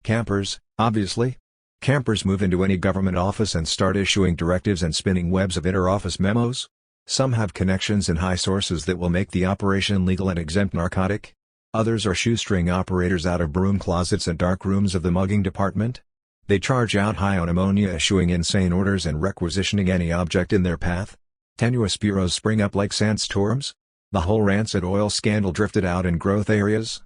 Campers, obviously. Campers move into any government office and start issuing directives and spinning webs of inter-office memos? Some have connections in high sources that will make the operation legal and exempt narcotic? Others are shoestring operators out of broom closets and dark rooms of the mugging department? They charge out high on ammonia, issuing insane orders and requisitioning any object in their path? Tenuous bureaus spring up like sandstorms? The whole rancid oil scandal drifted out in growth areas?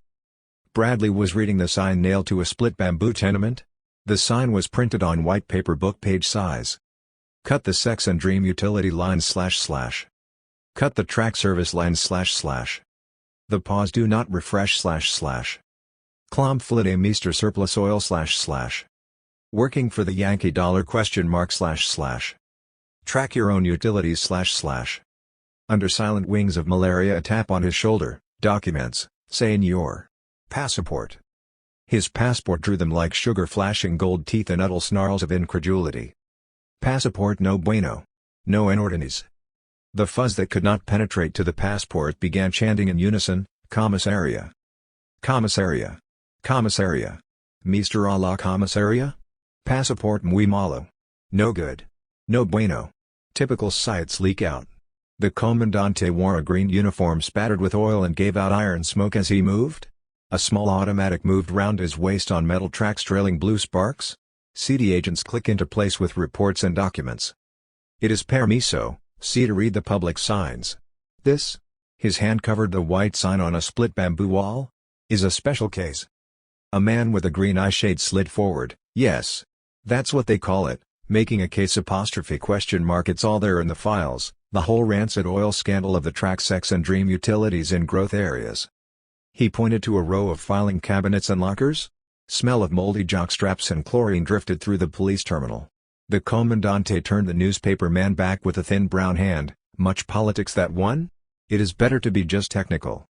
Bradley was reading the sign nailed to a split bamboo tenement. The sign was printed on white paper book page size. Cut the sex and dream utility lines // Cut the track service lines // The pause do not refresh // Clom Flide Meester surplus oil // Working for the Yankee dollar // Track your own utilities // Under silent wings of malaria, a tap on his shoulder, documents, senor. Passport. His passport drew them like sugar flashing gold teeth and uddle snarls of incredulity. Passport no bueno. No inordines. The fuzz that could not penetrate to the passport began chanting in unison, Commissaria. Commissaria. Commissaria. Meester a la Commissaria? Passport muy malo. No good. No bueno. Typical sights leak out. The Comandante wore a green uniform spattered with oil and gave out iron smoke as he moved? A small automatic moved round his waist on metal tracks trailing blue sparks? CD agents click into place with reports and documents. It is permiso, see to read the public signs. This? His hand covered the white sign on a split bamboo wall? Is a special case. A man with a green eye shade slid forward. Yes. That's what they call it, making a case apostrophe question mark. It's all there in the files, the whole rancid oil scandal of the track sex and dream utilities in growth areas. He pointed to a row of filing cabinets and lockers. Smell of moldy jockstraps and chlorine drifted through the police terminal. The Comandante turned the newspaper man back with a thin brown hand. Much politics that one? It is better to be just technical.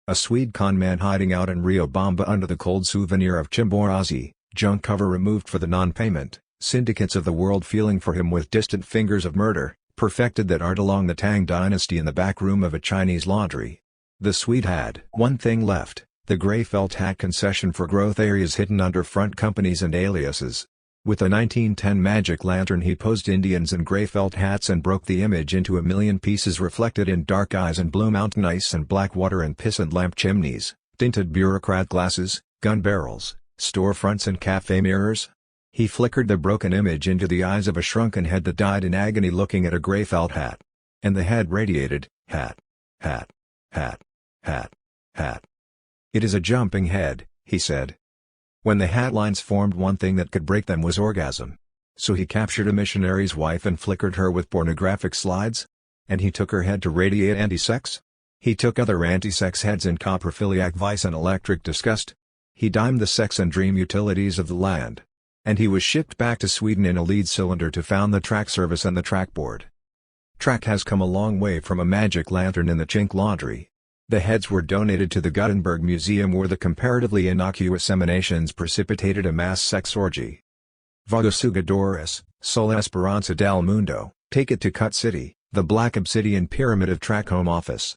A Swede con man hiding out in Riobamba under the cold souvenir of Chimborazi, junk cover removed for the non-payment, syndicates of the world feeling for him with distant fingers of murder, perfected that art along the Tang dynasty in the back room of a Chinese laundry. The Swede had one thing left, the gray felt hat concession for growth areas hidden under front companies and aliases. With a 1910 magic lantern he posed Indians in gray felt hats and broke the image into a million pieces reflected in dark eyes and blue mountain ice and black water and piss and lamp chimneys, tinted bureaucrat glasses, gun barrels, storefronts and cafe mirrors. He flickered the broken image into the eyes of a shrunken head that died in agony looking at a gray felt hat. And the head radiated, hat, hat, hat, hat, hat. It is a jumping head, he said. When the hat lines formed, one thing that could break them was orgasm. So he captured a missionary's wife and flickered her with pornographic slides? And he took her head to radiate anti-sex? He took other anti-sex heads in coprophiliac vice and electric disgust? He dimed the sex and dream utilities of the land. And he was shipped back to Sweden in a lead cylinder to found the track service and the track board. Track has come a long way from a magic lantern in the chink laundry. The heads were donated to the Gutenberg Museum where the comparatively innocuous emanations precipitated a mass sex orgy. Vagasugadores, Sola Esperanza del Mundo, take it to Cut City, the black obsidian pyramid of track home office.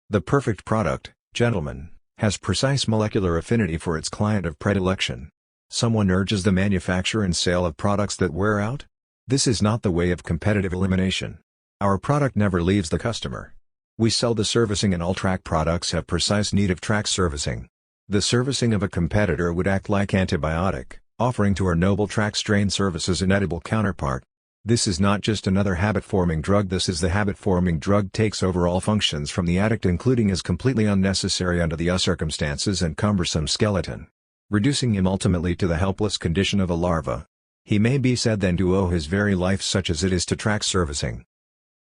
The perfect product, gentlemen, has precise molecular affinity for its client of predilection. Someone urges the manufacture and sale of products that wear out? This is not the way of competitive elimination. Our product never leaves the customer. We sell the servicing and all track products have precise need of track servicing. The servicing of a competitor would act like antibiotic, offering to our noble track strain services an edible counterpart. This is not just another habit-forming drug, this is the habit-forming drug takes over all functions from the addict, including his completely unnecessary under the circumstances and cumbersome skeleton, reducing him ultimately to the helpless condition of a larva. He may be said then to owe his very life, such as it is, to track servicing.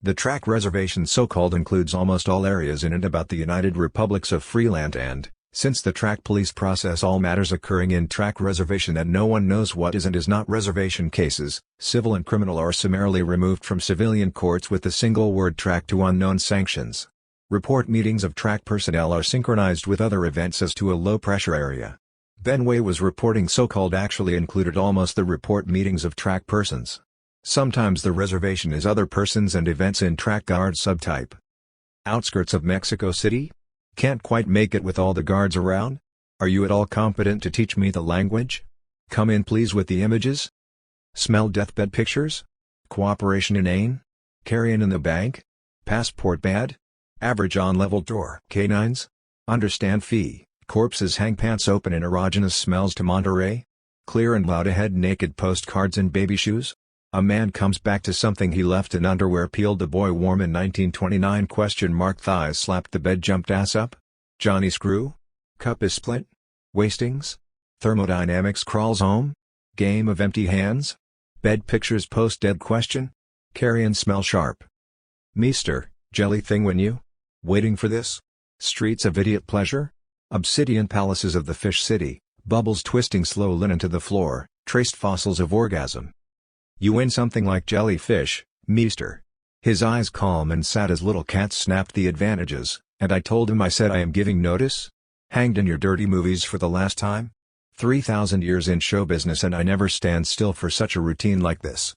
The track reservation, so-called, includes almost all areas in and about the United Republics of Freeland and, since the track police process all matters occurring in track reservation and no one knows what is and is not reservation cases, civil and criminal, are summarily removed from civilian courts with the single word track to unknown sanctions. Report meetings of track personnel are synchronized with other events as to a low-pressure area. Benway was reporting so-called actually included almost the report meetings of track persons. Sometimes the reservation is other persons and events in track guard subtype. Outskirts of Mexico City? Can't quite make it with all the guards around? Are you at all competent to teach me the language? Come in please with the images. Smell deathbed pictures? Cooperation inane? Carrion in the bank? Passport bad? Average on level door. Canines? Understand fee. Corpses hang pants open in erogenous smells to Monterey? Clear and loud ahead naked postcards and baby shoes? A man comes back to something he left in underwear peeled the boy warm in 1929 ? Thighs slapped the bed jumped ass up? Johnny Screw? Cup is split? Wastings? Thermodynamics crawls home? Game of empty hands? Bed pictures post dead ? Carrion smell sharp. Meester, jelly thing when you? Waiting for this? Streets of idiot pleasure? Obsidian palaces of the fish city, bubbles twisting slow linen to the floor, traced fossils of orgasm. You win something like jellyfish, Meester. His eyes calm and sad as little cats snapped the advantages, and I told him, I said, I am giving notice? Hanged in your dirty movies for the last time? 3,000 years in show business and I never stand still for such a routine like this.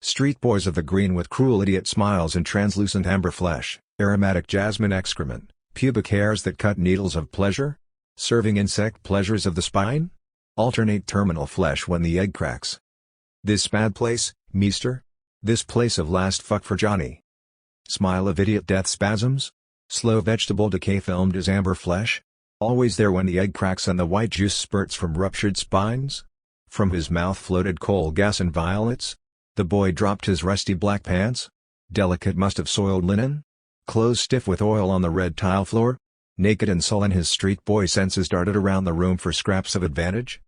Street boys of the green with cruel idiot smiles and translucent amber flesh, aromatic jasmine excrement, pubic hairs that cut needles of pleasure? Serving insect pleasures of the spine? Alternate terminal flesh when the egg cracks. This bad place, Meester? This place of last fuck for Johnny. Smile of idiot death spasms? Slow vegetable decay filmed as amber flesh? Always there when the egg cracks and the white juice spurts from ruptured spines? From his mouth floated coal gas and violets? The boy dropped his rusty black pants? Delicate must have soiled linen? Clothes stiff with oil on the red tile floor? Naked and sullen his street boy senses darted around the room for scraps of advantage?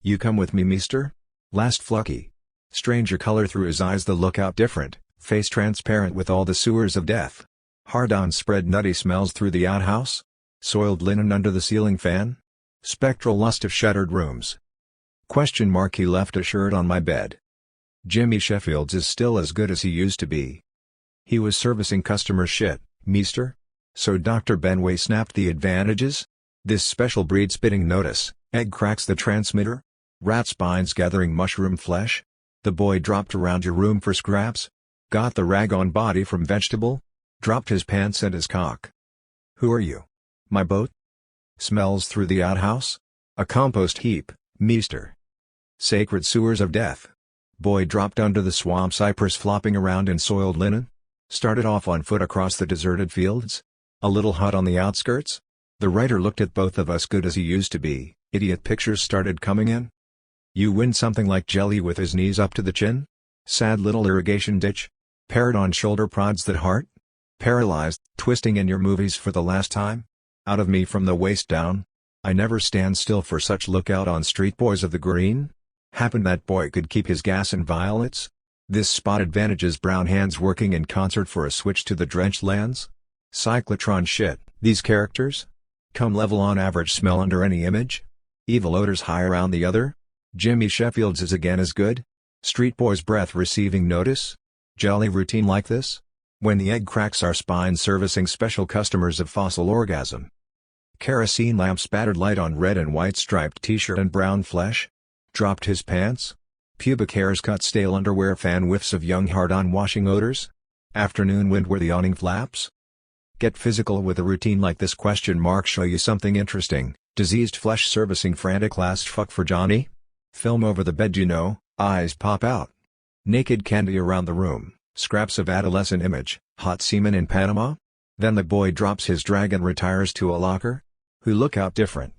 You come with me, Meester? Last flucky. Stranger color through his eyes, the lookout different, face transparent with all the sewers of death. Hard-on spread nutty smells through the outhouse? Soiled linen under the ceiling fan? Spectral lust of shuttered rooms. ? He left a shirt on my bed. Jimmy Sheffield's is still as good as he used to be. He was servicing customer shit, Meester? So Dr. Benway snapped the advantages? This special breed spitting notice, egg cracks the transmitter? Rat spines gathering mushroom flesh? The boy dropped around your room for scraps? Got the rag on body from vegetable? Dropped his pants and his cock. Who are you? My boat? Smells through the outhouse? A compost heap, Meester. Sacred sewers of death. Boy dropped under the swamp cypress flopping around in soiled linen? Started off on foot across the deserted fields? A little hut on the outskirts? The writer looked at both of us good as he used to be, idiot pictures started coming in? You win something like jelly with his knees up to the chin? Sad little irrigation ditch? Parrot on shoulder prods that heart? Paralyzed, twisting in your movies for the last time? Out of me from the waist down? I never stand still for such lookout on street boys of the green? Happened that boy could keep his gas and violets? This spot advantages brown hands working in concert for a switch to the drenched lands? Cyclotron shit, these characters? Come level on average smell under any image? Evil odors high around the other? Jimmy Sheffield's is again as good? Street boy's breath receiving notice? Jelly routine like this? When the egg cracks our spine servicing special customers of fossil orgasm. Kerosene lamp spattered light on red and white striped t-shirt and brown flesh? Dropped his pants? Pubic hairs cut stale underwear fan whiffs of young hard-on washing odors? Afternoon wind where the awning flaps? Get physical with a routine like this? ? Show you something interesting, diseased flesh servicing frantic last fuck for Johnny? Film over the bed you know, eyes pop out. Naked candy around the room, scraps of adolescent image, hot semen in Panama? Then the boy drops his drag and retires to a locker? Who look out different?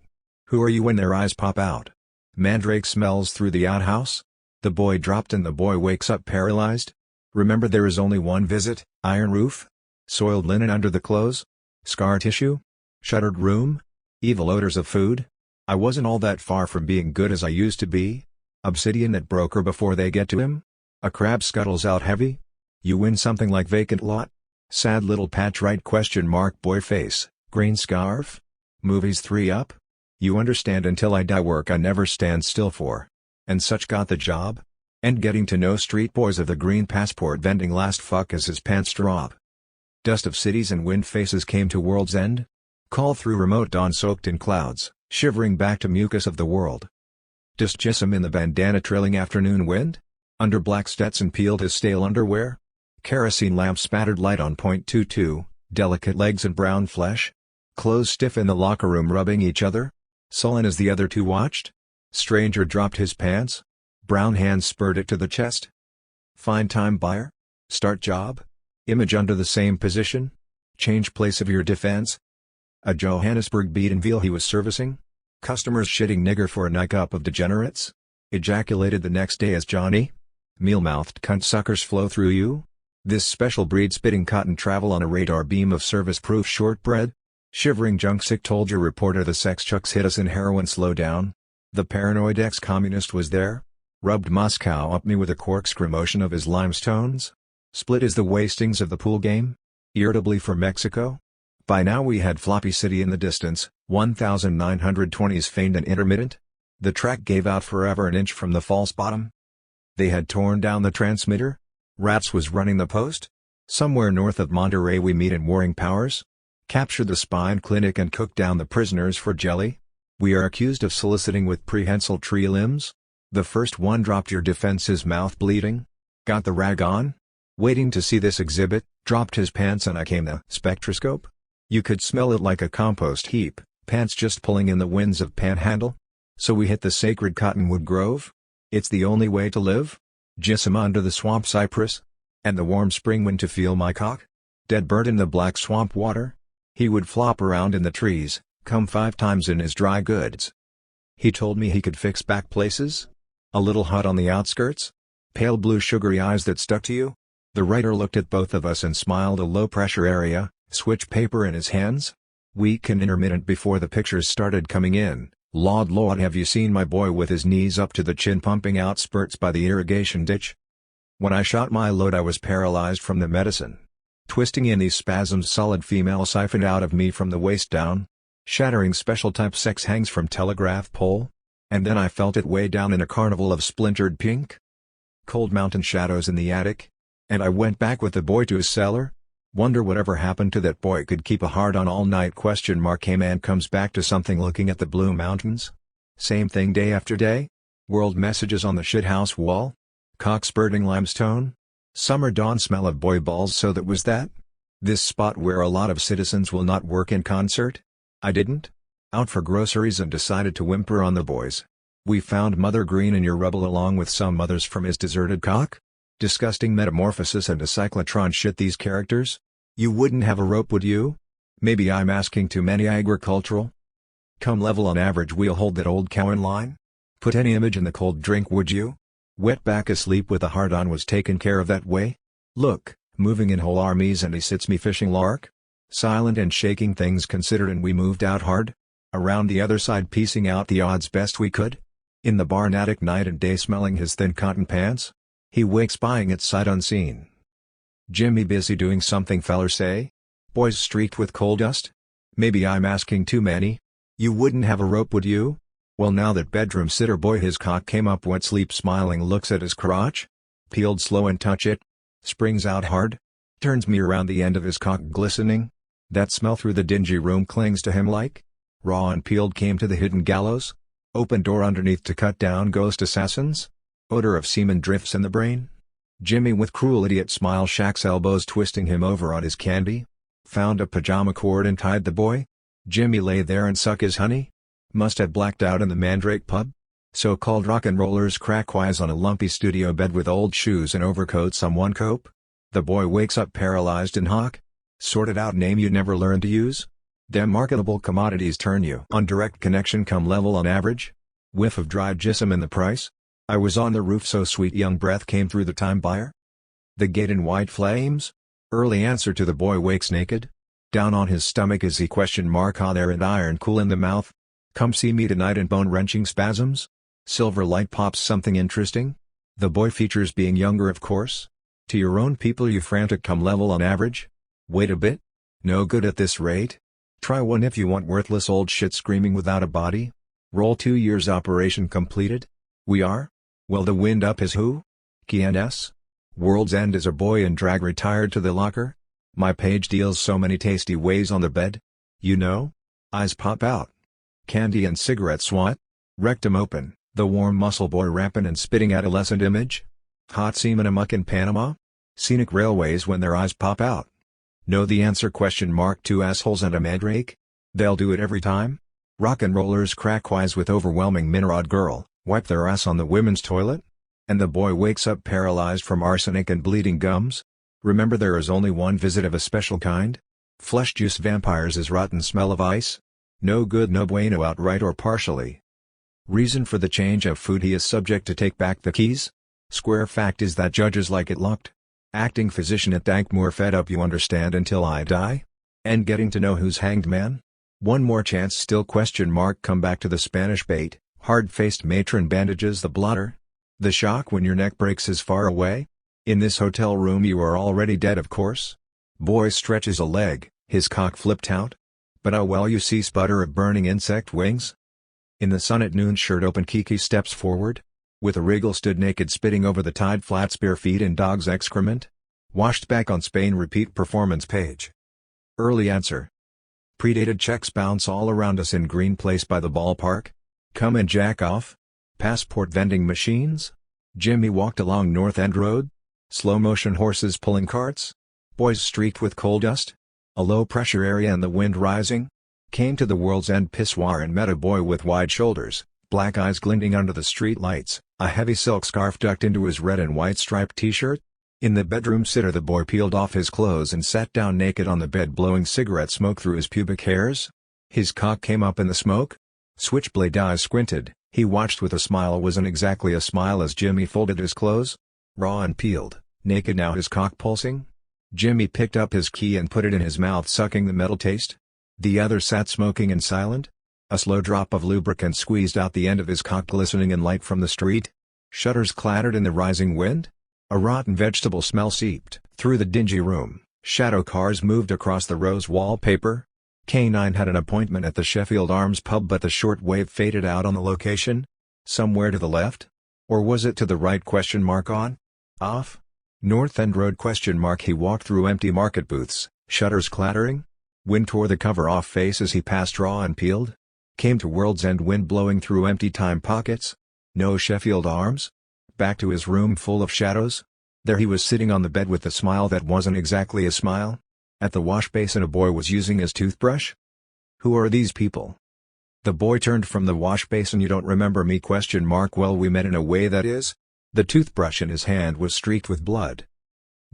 Who are you when their eyes pop out? Mandrake smells through the outhouse? The boy dropped and the boy wakes up paralyzed? Remember there is only one visit, iron roof? Soiled linen under the clothes? Scar tissue? Shuttered room? Evil odors of food? I wasn't all that far from being good as I used to be. Obsidian at broker before they get to him? A crab scuttles out heavy? You win something like vacant lot? Sad little patch right question mark boy face, green scarf? Movies 3 up? You understand until I die work I never stand still for. And such got the job? And getting to know street boys of the green passport vending last fuck as his pants drop. Dust of cities and wind faces came to world's end? Call through remote dawn soaked in clouds, shivering back to mucus of the world. Dust Jism in the bandana trailing afternoon wind? Under black Stetson peeled his stale underwear? Kerosene lamp spattered light on .22, delicate legs and brown flesh? Clothes stiff in the locker room rubbing each other? Sullen as the other two watched? Stranger dropped his pants? Brown hands spurred it to the chest? Find time buyer? Start job? Image under the same position? Change place of your defense? A Johannesburg beat and veal he was servicing? Customers shitting nigger for a night up of degenerates? Ejaculated the next day as Johnny? Meal-mouthed cunt suckers flow through you? This special breed spitting cotton travel on a radar beam of service-proof shortbread? Shivering junk sick told your reporter the sex chucks hit us in heroin slow down? The paranoid ex-communist was there? Rubbed Moscow up me with a corkscrew motion of his limestones? Split is the wastings of the pool game? Irritably for Mexico? By now we had Floppy City in the distance, 1920s feigned and intermittent? The track gave out forever an inch from the false bottom? They had torn down the transmitter? Rats was running the post? Somewhere north of Monterey we meet in warring powers? Captured the spine clinic and cooked down the prisoners for jelly? We are accused of soliciting with prehensile tree limbs? The first one dropped your defense, his mouth bleeding? Got the rag on? Waiting to see this exhibit, dropped his pants and I came the spectroscope? You could smell it like a compost heap, pants just pulling in the winds of Panhandle? So we hit the sacred cottonwood grove? It's the only way to live? Jism under the swamp cypress? And the warm spring wind to feel my cock? Dead bird in the black swamp water? He would flop around in the trees, come 5 times in his dry goods. He told me he could fix back places? A little hot on the outskirts? Pale blue sugary eyes that stuck to you? The writer looked at both of us and smiled. A low-pressure area, switch paper in his hands? Weak and intermittent before the pictures started coming in. Lord, have you seen my boy with his knees up to the chin pumping out spurts by the irrigation ditch? When I shot my load I was paralyzed from the medicine. Twisting in these spasms solid female siphoned out of me from the waist down. Shattering special type sex hangs from telegraph pole. And then I felt it way down in a carnival of splintered pink. Cold mountain shadows in the attic. And I went back with the boy to his cellar. Wonder whatever happened to that boy could keep a hard-on all night question mark. Hey man comes back to something looking at the blue mountains. Same thing day after day? World messages on the shithouse wall? Cock spurting limestone? Summer dawn smell of boy balls. So that was that? This spot where a lot of citizens will not work in concert? I didn't? Out for groceries and decided to whimper on the boys. We found Mother Green in your rubble along with some others from his deserted cock? Disgusting metamorphosis and a cyclotron shit these characters? You wouldn't have a rope would you? Maybe I'm asking too many agricultural? Come level on average we'll hold that old cow in line? Put any image in the cold drink would you? Wet back asleep with a hard-on was taken care of that way? Look, moving in whole armies and he sits me fishing lark? Silent and shaking things considered and we moved out hard? Around the other side piecing out the odds best we could? In the barn attic night and day smelling his thin cotton pants? He wakes buying it sight unseen. Jimmy busy doing something feller say? Boys streaked with coal dust? Maybe I'm asking too many? You wouldn't have a rope would you? Well now that bedroom sitter boy his cock came up wet sleep smiling looks at his crotch? Peeled slow and touch it? Springs out hard? Turns me around the end of his cock glistening? That smell through the dingy room clings to him like? Raw and peeled came to the hidden gallows? Open door underneath to cut down ghost assassins? Odor of semen drifts in the brain? Jimmy with cruel idiot smile shacks elbows twisting him over on his candy? Found a pajama cord and tied the boy? Jimmy lay there and suck his honey? Must have blacked out in the Mandrake pub? So-called rock and rollers crack wise on a lumpy studio bed with old shoes and overcoat someone cope? The boy wakes up paralyzed and hawk? Sorted out name you never learned to use? Dem marketable commodities turn you on direct connection come level on average? Whiff of dried gypsum in the price? I was on the roof so sweet young breath came through the time buyer? The gate in white flames? Early answer to the boy wakes naked? Down on his stomach is he ? Hot air and iron cool in the mouth? Come see me tonight in bone-wrenching spasms? Silver light pops something interesting? The boy features being younger of course? To your own people you frantic come level on average? Wait a bit? No good at this rate? Try one if you want worthless old shit screaming without a body? Roll 2 years operation completed? We are? Well the wind up is who? KNS? World's End is a boy in drag retired to the locker? My page deals so many tasty ways on the bed? You know? Eyes pop out. Candy and cigarette swat? Rectum open, the warm muscle boy rapping and spitting adolescent image? Hot semen amuck in Panama? Scenic railways when their eyes pop out? Know the answer? Two assholes and a mandrake? They'll do it every time? Rock and rollers crack wise with overwhelming Minarod girl, wipe their ass on the women's toilet? And the boy wakes up paralyzed from arsenic and bleeding gums? Remember there is only one visit of a special kind? Flesh juice vampires is rotten smell of ice? No good no bueno outright or partially. Reason for the change of food he is subject to take back the keys? Square fact is that judges like it locked. Acting physician at Dankmoor fed up you understand until I die? And getting to know who's hanged man? One more chance still? Come back to the Spanish bait, hard-faced matron bandages the blotter. The shock when your neck breaks is far away? In this hotel room you are already dead of course? Boy stretches a leg, his cock flipped out. But oh well you see sputter of burning insect wings? In the sun at noon shirt open Kiki steps forward. With a wriggle stood naked spitting over the tide flats bare feet in dog's excrement. Washed back on Spain repeat performance page. Early answer. Predated checks bounce all around us in green place by the ballpark. Come and jack off? Passport vending machines? Jimmy walked along North End Road? Slow motion horses pulling carts? Boys streaked with coal dust? A low pressure area and the wind rising? Came to the World's End pissoir and met a boy with wide shoulders, black eyes glinting under the street lights, a heavy silk scarf tucked into his red and white striped t-shirt. In the bedroom sitter the boy peeled off his clothes and sat down naked on the bed blowing cigarette smoke through his pubic hairs. His cock came up in the smoke. Switchblade eyes squinted, he watched with a smile wasn't exactly a smile as Jimmy folded his clothes. Raw and peeled, naked now his cock pulsing. Jimmy picked up his key and put it in his mouth sucking the metal taste. The other sat smoking and silent. A slow drop of lubricant squeezed out the end of his cock glistening in light from the street. Shutters clattered in the rising wind. A rotten vegetable smell seeped through the dingy room. Shadow cars moved across the rose wallpaper. K9 had an appointment at the Sheffield Arms pub but the short wave faded out on the location. Somewhere to the left? Or was it to the right? On? Off? North End Road? He walked through empty market booths, shutters clattering. Wind tore the cover off face as he passed Raw and Peeled. Came to World's End, wind blowing through empty time pockets. No Sheffield Arms? Back to his room full of shadows. There he was sitting on the bed with a smile that wasn't exactly a smile. At the wash basin a boy was using his toothbrush. Who are these people? The boy turned from the wash basin. You don't remember me? Well we met in a way that is. The toothbrush in his hand was streaked with blood.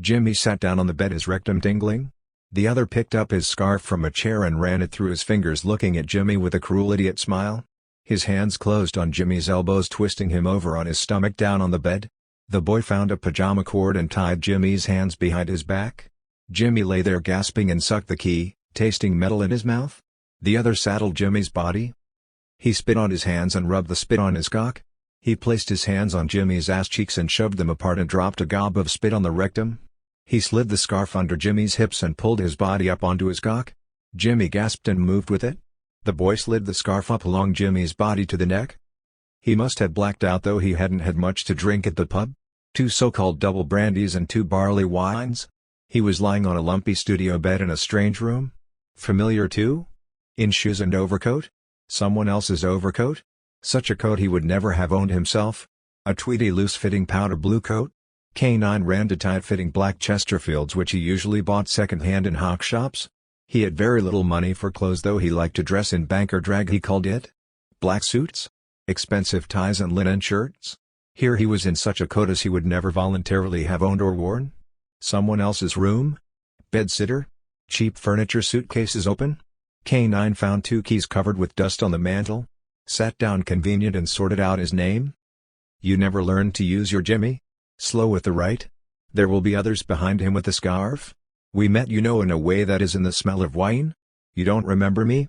Jimmy sat down on the bed, his rectum tingling. The other picked up his scarf from a chair and ran it through his fingers looking at Jimmy with a cruel idiot smile. His hands closed on Jimmy's elbows twisting him over on his stomach down on the bed. The boy found a pajama cord and tied Jimmy's hands behind his back. Jimmy lay there gasping and sucked the key, tasting metal in his mouth. The other saddled Jimmy's body. He spit on his hands and rubbed the spit on his cock. He placed his hands on Jimmy's ass cheeks and shoved them apart and dropped a gob of spit on the rectum. He slid the scarf under Jimmy's hips and pulled his body up onto his cock. Jimmy gasped and moved with it. The boy slid the scarf up along Jimmy's body to the neck. He must have blacked out though he hadn't had much to drink at the pub. 2 so-called double brandies and 2 barley wines. He was lying on a lumpy studio bed in a strange room. Familiar too? In shoes and overcoat? Someone else's overcoat? Such a coat he would never have owned himself. A tweedy loose-fitting powder blue coat. K9 ran to tight-fitting black Chesterfields which he usually bought second-hand in hawk shops. He had very little money for clothes though he liked to dress in banker drag he called it. Black suits? Expensive ties and linen shirts? Here he was in such a coat as he would never voluntarily have owned or worn. Someone else's room? Bed-sitter? Cheap furniture suitcases open? K9 found 2 keys covered with dust on the mantel. Sat down convenient and sorted out his name. You never learned to use your Jimmy? Slow with the right? There will be others behind him with the scarf? We met in a way that is in the smell of wine? You don't remember me?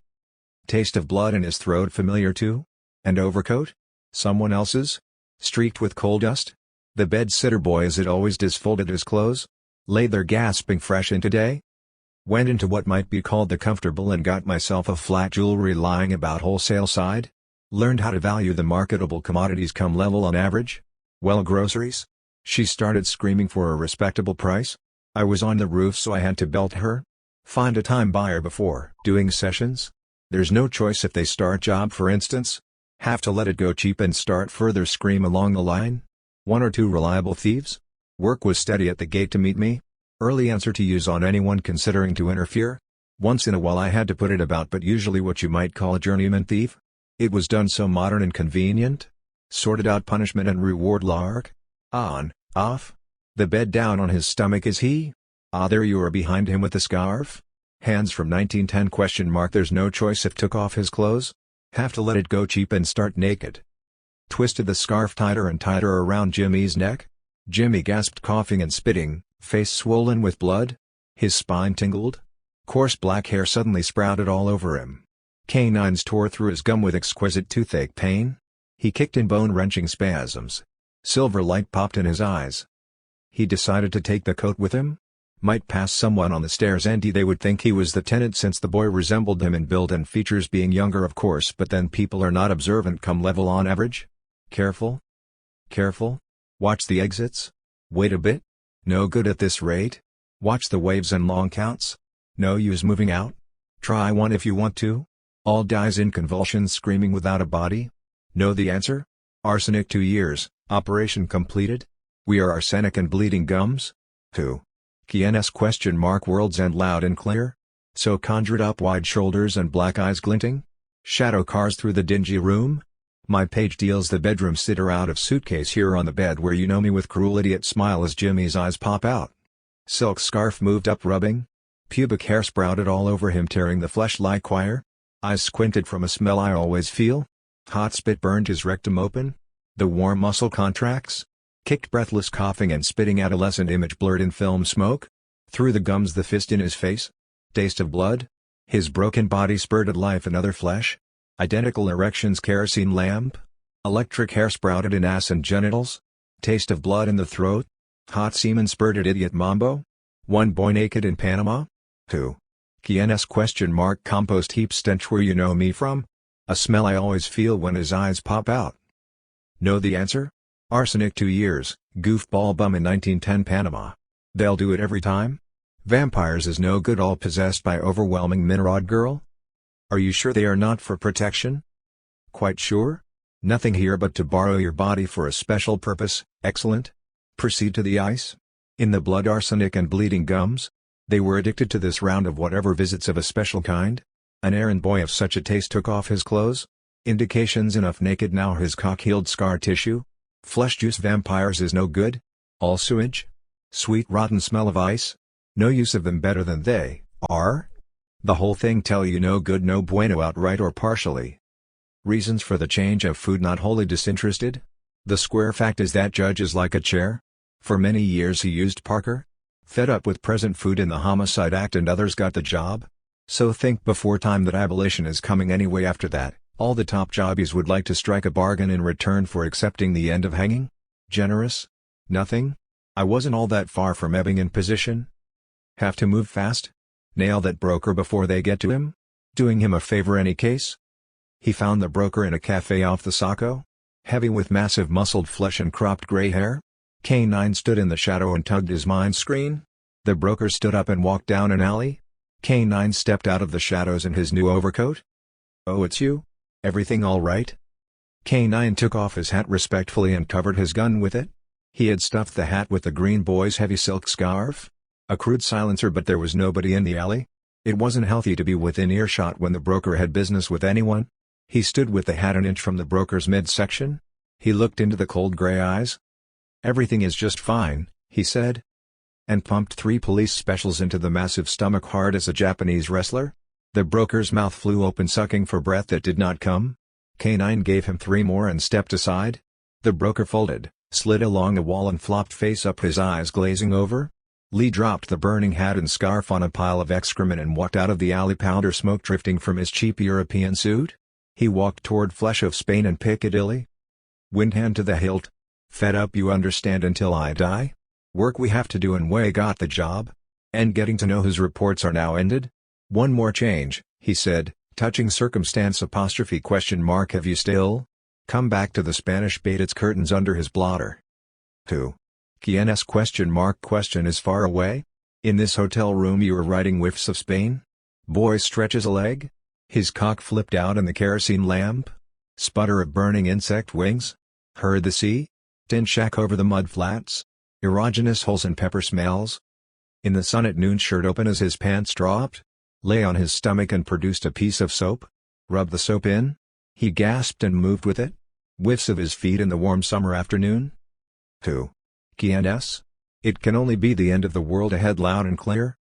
Taste of blood in his throat familiar too? And overcoat? Someone else's? Streaked with coal dust? The bed-sitter boy as it always does folded his clothes? Lay there gasping fresh in today? Went into what might be called the comfortable and got myself a flat jewelry lying about wholesale side? Learned how to value the marketable commodities come level on average? Well, groceries? She started screaming for a respectable price? I was on the roof so I had to belt her? Find a time buyer before doing sessions? There's no choice if they start job for instance? Have to let it go cheap and start further scream along the line? 1 or 2 reliable thieves? Work was steady at the gate to meet me? Early answer to use on anyone considering to interfere? Once in a while I had to put it about but usually what you might call a journeyman thief? It was done so modern and convenient? Sorted out punishment and reward lark? On, off? The bed down on his stomach is he? Ah, there you are behind him with the scarf? Hands from 1910 ? There's no choice if took off his clothes? Have to let it go cheap and start naked. Twisted the scarf tighter and tighter around Jimmy's neck? Jimmy gasped coughing and spitting, face swollen with blood. His spine tingled. Coarse black hair suddenly sprouted all over him. Canines tore through his gum with exquisite toothache pain. He kicked in bone-wrenching spasms. Silver light popped in his eyes. He decided to take the coat with him? Might pass someone on the stairs and they would think he was the tenant since the boy resembled him in build and features being younger of course but then people are not observant come level on average? Careful? Careful? Watch the exits? Wait a bit? No good at this rate? Watch the waves and long counts? No use moving out? Try one if you want to? All dies in convulsions screaming without a body? Know the answer? Arsenic 2 years, operation completed? We are arsenic and bleeding gums? Who? QNS ? World's end loud and clear? So conjured up wide shoulders and black eyes glinting? Shadow cars through the dingy room? My page deals the bedroom sitter out of suitcase here on the bed where you know me with cruel idiot smile as Jimmy's eyes pop out. Silk scarf moved up rubbing? Pubic hair sprouted all over him tearing the flesh like wire? Eyes squinted from a smell I always feel? Hot spit burned his rectum open? The warm muscle contracts? Kicked breathless coughing and spitting adolescent image blurred in film smoke? Through the gums the fist in his face? Taste of blood? His broken body spurted life in other flesh? Identical erections kerosene lamp? Electric hair sprouted in ass and genitals? Taste of blood in the throat? Hot semen spurted idiot mambo? One boy naked in Panama? Who? QNS ? Compost heap stench where you know me from? A smell I always feel when his eyes pop out. Know the answer? Arsenic 2 years, goofball bum in 1910 Panama. They'll do it every time? Vampires is no good all possessed by overwhelming Minarod girl? Are you sure they are not for protection? Quite sure? Nothing here but to borrow your body for a special purpose, excellent. Proceed to the ice? In the blood arsenic and bleeding gums? They were addicted to this round of whatever visits of a special kind? An errand boy of such a taste took off his clothes? Indications enough naked now his cock healed scar tissue? Flesh juice vampires is no good? All sewage? Sweet rotten smell of ice? No use of them better than they are? The whole thing tell you no good no bueno outright or partially. Reasons for the change of food not wholly disinterested? The square fact is that judge is like a chair. For many years he used Parker. Fed up with present food in the Homicide Act and others got the job. So think before time that abolition is coming anyway after that. All the top jobbies would like to strike a bargain in return for accepting the end of hanging? Generous? Nothing? I wasn't all that far from ebbing in position. Have to move fast? Nail that broker before they get to him? Doing him a favor any case? He found the broker in a cafe off the Saco? Heavy with massive muscled flesh and cropped gray hair? K9 stood in the shadow and tugged his mind screen. The broker stood up and walked down an alley. K9 stepped out of the shadows in his new overcoat. Oh, it's you? Everything all right? K9 took off his hat respectfully and covered his gun with it. He had stuffed the hat with the green boy's heavy silk scarf. A crude silencer but there was nobody in the alley. It wasn't healthy to be within earshot when the broker had business with anyone. He stood with the hat an inch from the broker's midsection. He looked into the cold gray eyes. Everything is just fine, he said. And pumped 3 police specials into the massive stomach hard as a Japanese wrestler. The broker's mouth flew open, sucking for breath that did not come. K9 gave him 3 more and stepped aside. The broker folded, slid along the wall and flopped face up, his eyes glazing over. Lee dropped the burning hat and scarf on a pile of excrement and walked out of the alley, powder smoke drifting from his cheap European suit. He walked toward Flesh of Spain and Piccadilly. Windhand to the hilt. Fed up, you understand, until I die? Work we have to do and we got the job. And getting to know whose reports are now ended? One more change, he said, touching circumstance apostrophe question mark. Have you still come back to the Spanish bait? Its curtains under his blotter. Who? Quiénes question mark question is far away? In this hotel room you were writing whiffs of Spain? Boy stretches a leg. His cock flipped out in the kerosene lamp. Sputter of burning insect wings. Heard the sea? Tin shack over the mud flats. Erogenous holes and pepper smells. In the sun at noon, shirt open as his pants dropped. Lay on his stomach and produced a piece of soap. Rub the soap in. He gasped and moved with it. Whiffs of his feet in the warm summer afternoon. Who? Quiénes? It can only be the end of the world ahead, loud and clear.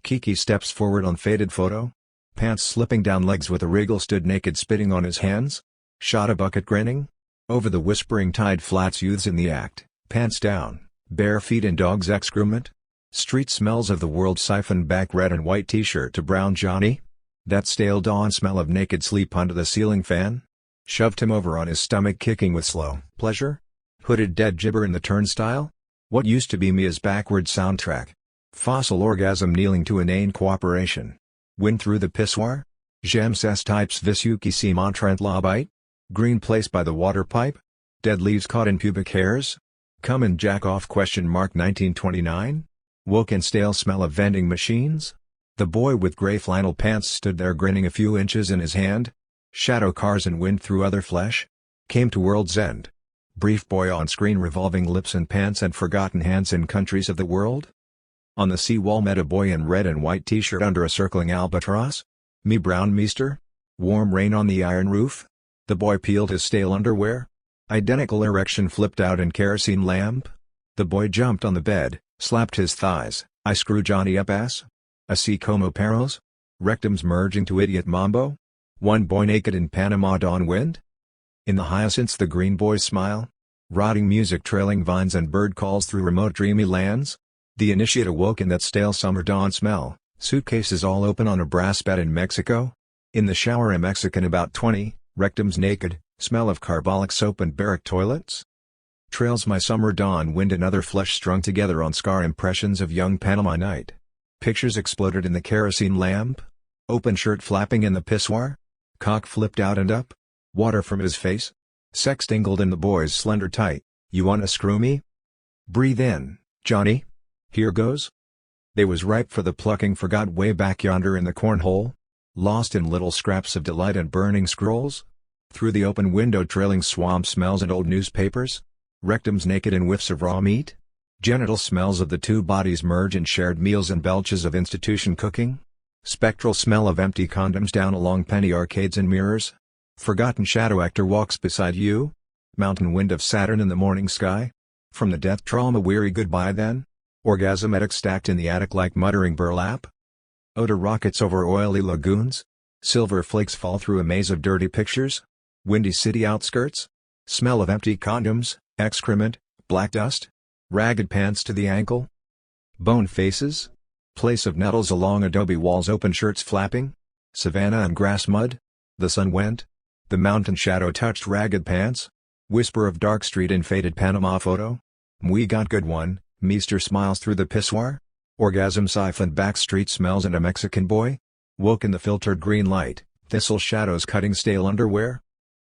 Kiki steps forward on faded photo. Pants slipping down, legs with a wriggle, stood naked, spitting on his hands. Shot a bucket, grinning. Over the whispering tide flats, youths in the act, pants down, bare feet in dog's excrement. Street smells of the world siphoned back, red and white t-shirt to brown Johnny. That stale dawn smell of naked sleep under the ceiling fan. Shoved him over on his stomach, kicking with slow pleasure. Hooded dead gibber in the turnstile. What used to be Mia's backward soundtrack. Fossil orgasm kneeling to inane cooperation. Wind through the pissoir. J'aime ces types visuki si montrent la bite. Green place by the water pipe. Dead leaves caught in pubic hairs. Come and jack off question mark 1929. Woke in stale smell of vending machines. The boy with gray flannel pants stood there, grinning, a few inches in his hand. Shadow cars and wind through other flesh. Came to world's end. Brief boy on screen, revolving lips and pants and forgotten hands in countries of the world. On the seawall met a boy in red and white t-shirt under a circling albatross. Me brown meester. Warm rain on the iron roof. The boy peeled his stale underwear. Identical erection flipped out in kerosene lamp. The boy jumped on the bed, slapped his thighs. I screw Johnny up ass. Así como perros. Rectums merging to idiot mambo. One boy naked in Panama dawn wind. In the hyacinths the green boys smile. Rotting music, trailing vines and bird calls through remote dreamy lands. The initiate awoke in that stale summer dawn smell. Suitcases all open on a brass bed in Mexico. In the shower a Mexican about 20, rectums naked, smell of carbolic soap and barrack toilets. Trails my summer dawn wind and other flesh strung together on scar impressions of young Panama night. Pictures exploded in the kerosene lamp. Open shirt flapping in the pissoir. Cock flipped out and up. Water from his face. Sex tingled in the boy's slender tight. You wanna screw me? Breathe in, Johnny. Here goes. They was ripe for the plucking, forgot way back yonder in the cornhole. Lost in little scraps of delight and burning scrolls. Through the open window trailing swamp smells and old newspapers. Rectums naked in whiffs of raw meat. Genital smells of the two bodies merge in shared meals and belches of institution cooking. Spectral smell of empty condoms down along penny arcades and mirrors. Forgotten shadow actor walks beside you. Mountain wind of Saturn in the morning sky. From the death trauma weary goodbye then. Orgasm edict stacked in the attic like muttering burlap. Odor rockets over oily lagoons. Silver flakes fall through a maze of dirty pictures. Windy city outskirts. Smell of empty condoms, excrement, black dust. Ragged pants to the ankle. Bone faces. Place of nettles along adobe walls, open shirts flapping. Savannah and grass mud. The sun went. The mountain shadow touched ragged pants. Whisper of dark street in faded Panama photo. We got good one. Meester smiles through the pissoir. Orgasm siphoned back, street smells and a Mexican boy. Woke in the filtered green light, thistle shadows cutting stale underwear.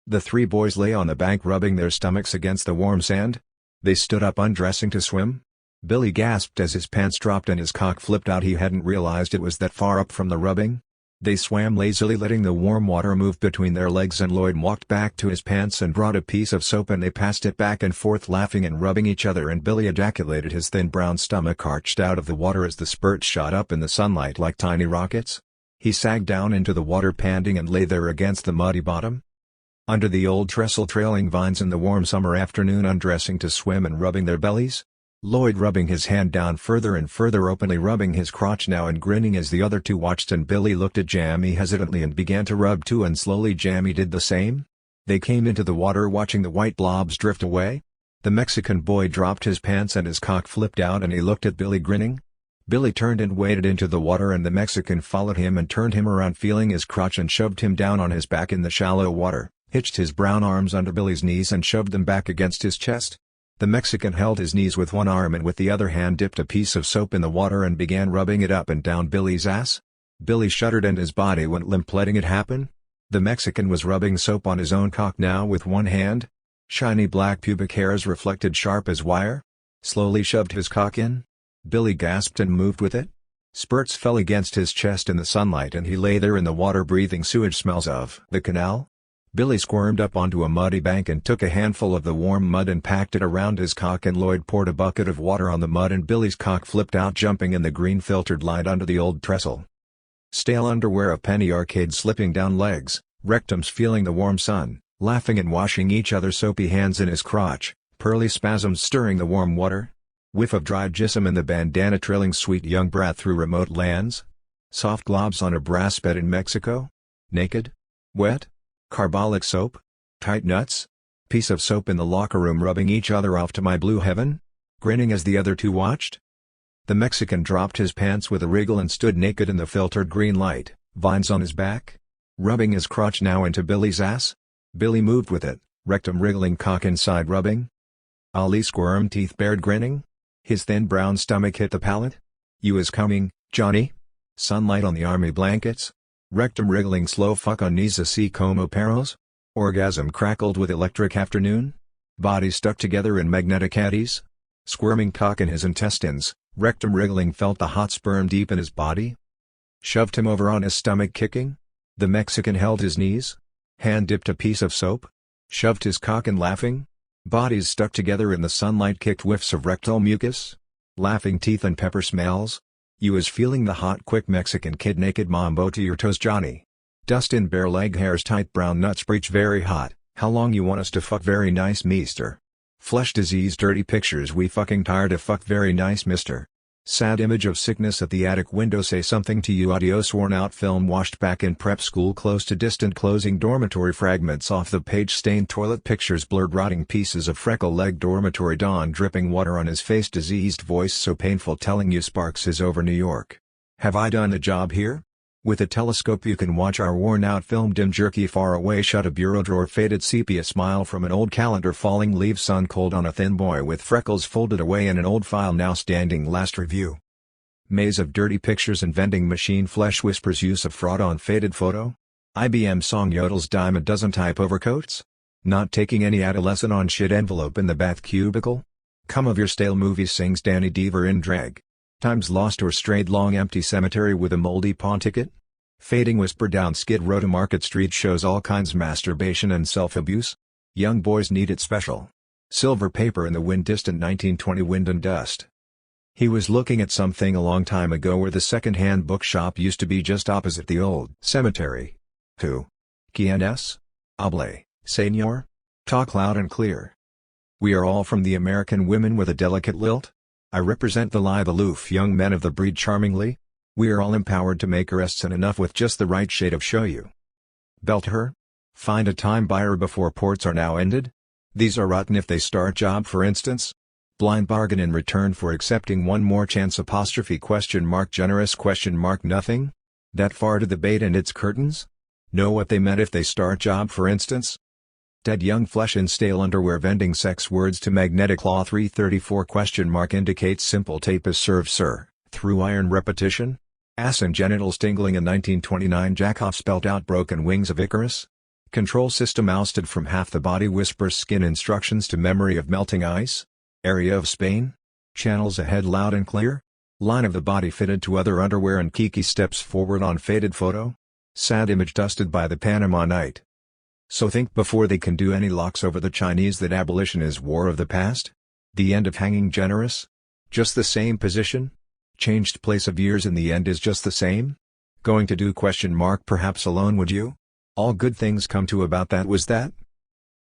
The three boys lay on the bank rubbing their stomachs against the warm sand. They stood up undressing to swim. Billy gasped as his pants dropped and his cock flipped out. He hadn't realized it was that far up from the rubbing. They swam lazily, letting the warm water move between their legs, and Lloyd walked back to his pants and brought a piece of soap and they passed it back and forth, laughing and rubbing each other, and Billy ejaculated. His thin brown stomach arched out of the water as the spurts shot up in the sunlight like tiny rockets. He sagged down into the water panting and lay there against the muddy bottom. Under the old trestle trailing vines in the warm summer afternoon, undressing to swim and rubbing their bellies. Lloyd rubbing his hand down further and further, openly rubbing his crotch now and grinning as the other two watched, and Billy looked at Jamie hesitantly and began to rub too, and slowly Jamie did the same. They came into the water, watching the white blobs drift away. The Mexican boy dropped his pants and his cock flipped out, and he looked at Billy grinning. Billy turned and waded into the water, and the Mexican followed him and turned him around, feeling his crotch, and shoved him down on his back in the shallow water, hitched his brown arms under Billy's knees and shoved them back against his chest. The Mexican held his knees with one arm and with the other hand dipped a piece of soap in the water and began rubbing it up and down Billy's ass. Billy shuddered and his body went limp, letting it happen. The Mexican was rubbing soap on his own cock now with one hand. Shiny black pubic hairs reflected sharp as wire. Slowly shoved his cock in. Billy gasped and moved with it. Spurts fell against his chest in the sunlight and he lay there in the water breathing sewage smells of the canal. Billy squirmed up onto a muddy bank and took a handful of the warm mud and packed it around his cock, and Lloyd poured a bucket of water on the mud and Billy's cock flipped out, jumping in the green filtered light under the old trestle. Stale underwear of penny arcade slipping down legs, rectums feeling the warm sun, laughing and washing each other's soapy hands in his crotch, pearly spasms stirring the warm water. Whiff of dried jism in the bandana trailing sweet young breath through remote lands. Soft globs on a brass bed in Mexico. Naked. Wet. Carbolic soap? Tight nuts? Piece of soap in the locker room rubbing each other off to my blue heaven? Grinning as the other two watched? The Mexican dropped his pants with a wriggle and stood naked in the filtered green light, vines on his back. Rubbing his crotch now into Billy's ass. Billy moved with it, rectum wriggling, cock inside rubbing. Ali squirmed, teeth bared, grinning. His thin brown stomach hit the palate. You is coming, Johnny? Sunlight on the army blankets. Rectum wriggling, slow fuck on knees, a sea como perros? Orgasm crackled with electric afternoon? Bodies stuck together in magnetic eddies? Squirming cock in his intestines, rectum wriggling, felt the hot sperm deep in his body? Shoved him over on his stomach kicking? The Mexican held his knees? Hand dipped a piece of soap? Shoved his cock in laughing? Bodies stuck together in the sunlight kicked whiffs of rectal mucus? Laughing teeth and pepper smells? You is feeling the hot quick Mexican kid naked mambo to your toes, Johnny. Dust in bare leg hairs, tight brown nuts breach very hot. How long you want us to fuck? Very nice, meester. Flesh disease, dirty pictures, we fucking tired of fuck. Very nice, mister. Sad image of sickness at the attic window, say something to you. Adios, worn out film washed back in prep school, close to distant closing dormitory, fragments off the page, stained toilet pictures, blurred rotting pieces of freckle leg dormitory, dawn dripping water on his face, diseased voice so painful telling you Sparks is over New York. Have I done a job here? With a telescope you can watch our worn out film, dim jerky far away, shut a bureau drawer, faded sepia smile from an old calendar, falling leaves, sun cold on a thin boy with freckles folded away in an old file now standing, last review. Maze of dirty pictures and vending machine flesh whispers, use of fraud on faded photo. IBM song yodels, dime a dozen type overcoats. Not taking any adolescent on shit envelope in the bath cubicle. Come of your stale movies, sings Danny Deaver in drag. Times lost or strayed, long empty cemetery with a moldy pawn ticket. Fading whisper down Skid Row to Market Street, shows all kinds masturbation and self-abuse. Young boys need it special. Silver paper in the wind, distant 1920 wind and dust. He was looking at something a long time ago where the second-hand bookshop used to be, just opposite the old cemetery. Who? ¿Quién hable, señor? Talk loud and clear. We are all from the American women with a delicate lilt. I represent the lithe, aloof young men of the breed, charmingly. We are all empowered to make arrests, and enough with just the right shade of show you. Belt her? Find a time buyer before ports are now ended? These are rotten if they start job, for instance. Blind bargain in return for accepting one more chance, apostrophe question mark, generous question mark, nothing? That far to the bait and its curtains? Know what they meant, if they start job, for instance? Dead young flesh in stale underwear, vending sex words to magnetic law, 334 question mark indicates simple tape is served, sir, through iron repetition? Ass and genitals tingling in 1929, jackoff spelt out, broken wings of Icarus? Control system ousted from half the body, whispers skin instructions to memory of melting ice? Area of Spain? Channels ahead loud and clear? Line of the body fitted to other underwear and Kiki steps forward on faded photo? Sad image dusted by the Panama night. So think before they can do any locks over the Chinese that abolition is war of the past? The end of hanging generous? Just the same position? Changed place of years, in the end is just the same? Going to do question mark perhaps alone, would you? All good things come to about that, was that?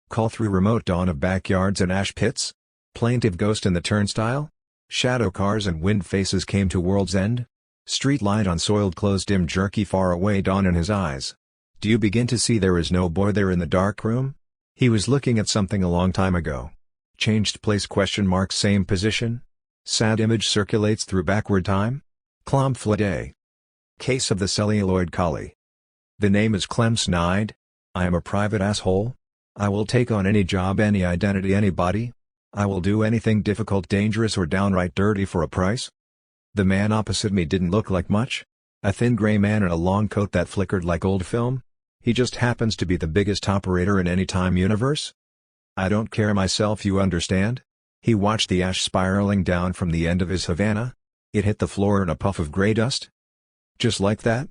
Call through remote dawn of backyards and ash pits? Plaintive ghost in the turnstile? Shadow cars and wind faces came to world's end? Street light on soiled clothes dim jerky far away dawn in his eyes. Do you begin to see there is no boy there in the dark room? He was looking at something a long time ago. Changed place ? Same position? Sad image circulates through backward time? Clom Flade. Case of the celluloid collie. The name is Clem Snide. I am a private asshole. I will take on any job, any identity, anybody. I will do anything difficult, dangerous or downright dirty for a price. The man opposite me didn't look like much. A thin gray man in a long coat that flickered like old film. He just happens to be the biggest operator in any time universe. I don't care myself, you understand? He watched the ash spiraling down from the end of his Havana. It hit the floor in a puff of gray dust. Just like that?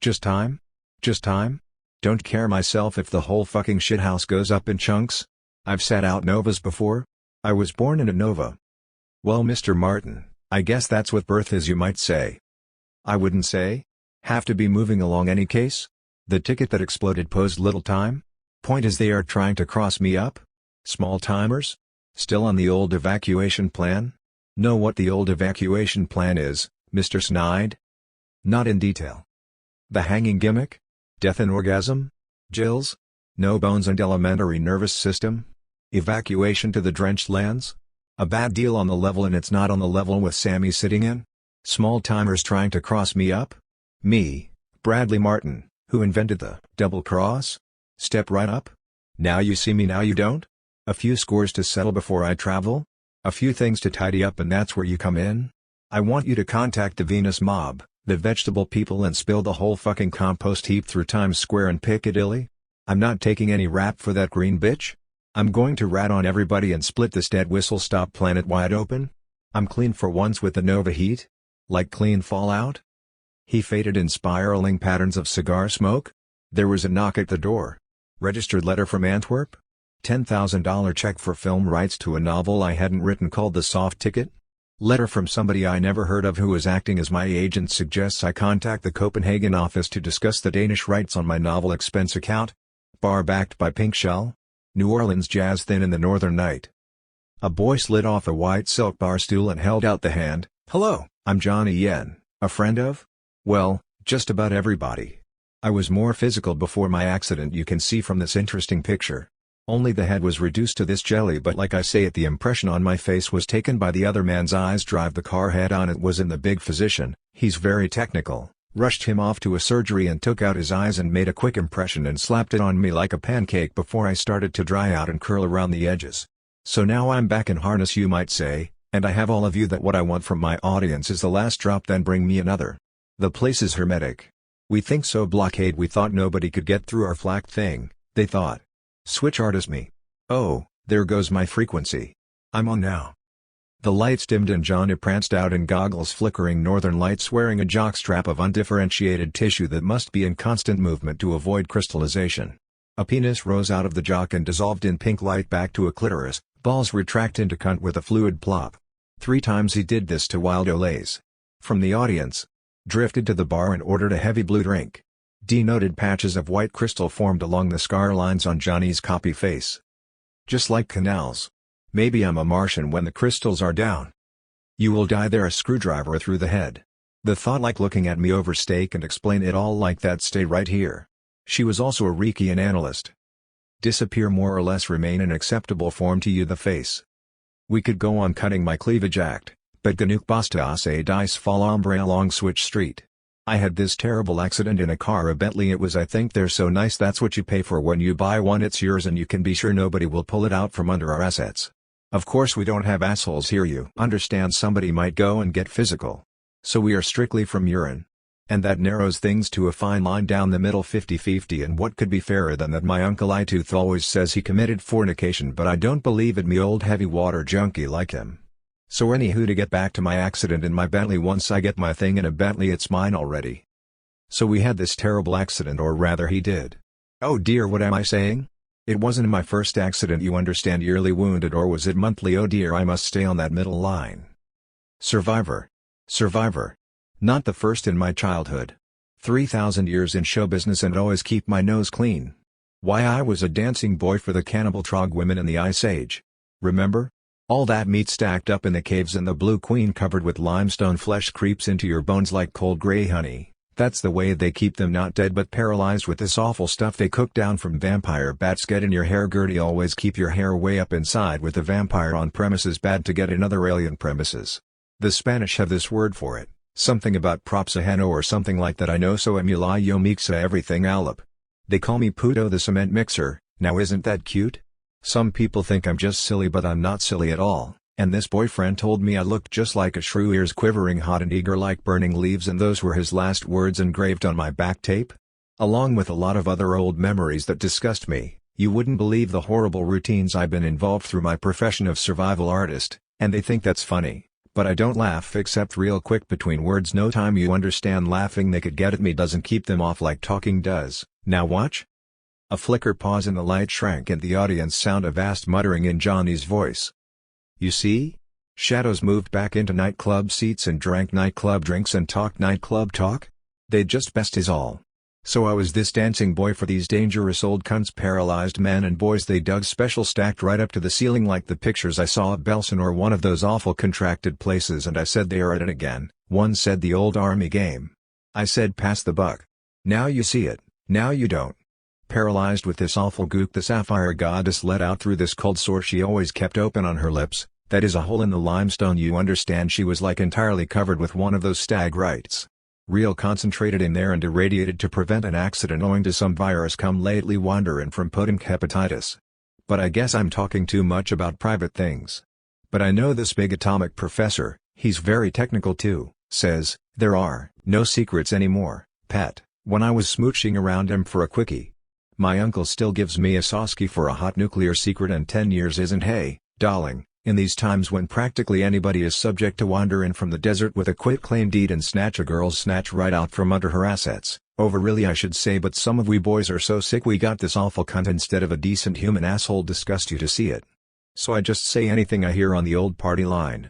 Just time? Just time? Don't care myself if the whole fucking shithouse goes up in chunks. I've sat out novas before. I was born in a nova. Well, Mr. Martin, I guess that's what birth is, you might say. I wouldn't say. Have to be moving along any case? The ticket that exploded posed little time? Point is they are trying to cross me up? Small timers? Still on the old evacuation plan? Know what the old evacuation plan is, Mr. Snide? Not in detail. The hanging gimmick? Death and orgasm? Jills? No bones and elementary nervous system? Evacuation to the drenched lands? A bad deal on the level, and it's not on the level with Sammy sitting in? Small timers trying to cross me up? Me, Bradley Martin, who invented the double cross? Step right up? Now you see me, now you don't? A few scores to settle before I travel? A few things to tidy up, and that's where you come in? I want you to contact the Venus mob, the vegetable people, and spill the whole fucking compost heap through Times Square and Piccadilly? I'm not taking any rap for that green bitch. I'm going to rat on everybody and split this dead whistle-stop planet wide open. I'm clean for once with the Nova heat. Like clean fallout? He faded in spiraling patterns of cigar smoke. There was a knock at the door. Registered letter from Antwerp? $10,000 check for film rights to a novel I hadn't written called The Soft Ticket? Letter from somebody I never heard of who is acting as my agent suggests I contact the Copenhagen office to discuss the Danish rights on my novel expense account. Bar backed by Pink Shell. New Orleans jazz thin in the northern night. A boy slid off a white silk bar stool and held out the hand. Hello, I'm Johnny Yen, a friend of? Well, just about everybody. I was more physical before my accident, you can see from this interesting picture. Only the head was reduced to this jelly, but like I say it, the impression on my face was taken by the other man's eyes. Drive the car head on. It was in the big physician, he's very technical, rushed him off to a surgery and took out his eyes and made a quick impression and slapped it on me like a pancake before I started to dry out and curl around the edges. So now I'm back in harness, you might say, and I have all of you that what I want from my audience is the last drop, then bring me another. The place is hermetic. We think so. Blockade. We thought nobody could get through our flak thing, they thought. Switch artist me. Oh, there goes my frequency. I'm on now. The lights dimmed and Johnny pranced out in goggles, flickering northern lights, wearing a jockstrap of undifferentiated tissue that must be in constant movement to avoid crystallization. A penis rose out of the jock and dissolved in pink light back to a clitoris, balls retract into cunt with a fluid plop. 3 times he did this to wild olays. From the audience, drifted to the bar and ordered a heavy blue drink. Denoted patches of white crystal formed along the scar lines on Johnny's copy face. Just like canals. Maybe I'm a Martian when the crystals are down. You will die there, a screwdriver through the head. The thought, like looking at me over steak and explain it all like that, stay right here. She was also a Reikian analyst. Disappear, more or less remain in acceptable form to you, the face. We could go on cutting my cleavage act, but Ganuk basta a dice fall ombre along Switch Street. I had this terrible accident in a car, a Bentley it was. I think they're so nice, that's what you pay for when you buy one. It's yours and you can be sure nobody will pull it out from under our assets. Of course we don't have assholes here, you understand. Somebody might go and get physical. So we are strictly from urine. And that narrows things to a fine line down the middle, 50-50. And what could be fairer than that? My uncle Itooth always says he committed fornication, but I don't believe it, me old heavy water junkie like him. So anywho, to get back to my accident in my Bentley, once I get my thing in a Bentley it's mine already. So we had this terrible accident, or rather he did. Oh dear, what am I saying? It wasn't my first accident, you understand, yearly wounded, or was it monthly? Oh dear, I must stay on that middle line. Survivor. Survivor. Not the first in my childhood. 3,000 years in show business and always keep my nose clean. Why, I was a dancing boy for the cannibal trog women in the Ice Age. Remember? All that meat stacked up in the caves and the blue queen covered with limestone flesh creeps into your bones like cold gray honey. That's the way they keep them not dead but paralyzed with this awful stuff they cook down from vampire bats. Get in your hair. Gertie, always keep your hair way up inside with the vampire on premises. Bad to get in other alien premises. The Spanish have this word for it, something about props ajeno or something like that. I know, so emula yo mixa everything alop. They call me Puto the cement mixer. Now isn't that cute? Some people think I'm just silly, but I'm not silly at all, and this boyfriend told me I looked just like a shrew, ears quivering hot and eager like burning leaves, and those were his last words engraved on my back tape. Along with a lot of other old memories that disgust me. You wouldn't believe the horrible routines I've been involved through my profession of survival artist, and they think that's funny, but I don't laugh except real quick between words. No time you understand laughing they could get at me doesn't keep them off like talking does. Now watch. A flicker, pause, and the light shrank and the audience sound a vast muttering in Johnny's voice. You see? Shadows moved back into nightclub seats and drank nightclub drinks and talked nightclub talk? They'd just best is all. So I was this dancing boy for these dangerous old cunts, paralyzed men and boys they dug special, stacked right up to the ceiling like the pictures I saw at Belson or one of those awful contracted places, and I said they are at it again. One said the old army game. I said pass the buck. Now you see it, now you don't. Paralyzed with this awful gook, the sapphire goddess let out through this cold sore she always kept open on her lips, that is a hole in the limestone, you understand. She was like entirely covered with one of those stag rights. Real concentrated in there and irradiated to prevent an accident owing to some virus come lately wanderin' from Podunk hepatitis. But I guess I'm talking too much about private things. But I know this big atomic professor, he's very technical too, says, there are no secrets anymore, pet. When I was smooching around him for a quickie, my uncle still gives me a sosky for a hot nuclear secret, and 10 years isn't, hey, darling, in these times when practically anybody is subject to wander in from the desert with a quitclaim deed and snatch a girl's snatch right out from under her assets. Over really I should say, but some of we boys are so sick we got this awful cunt instead of a decent human asshole. Disgust you to see it. So I just say anything I hear on the old party line.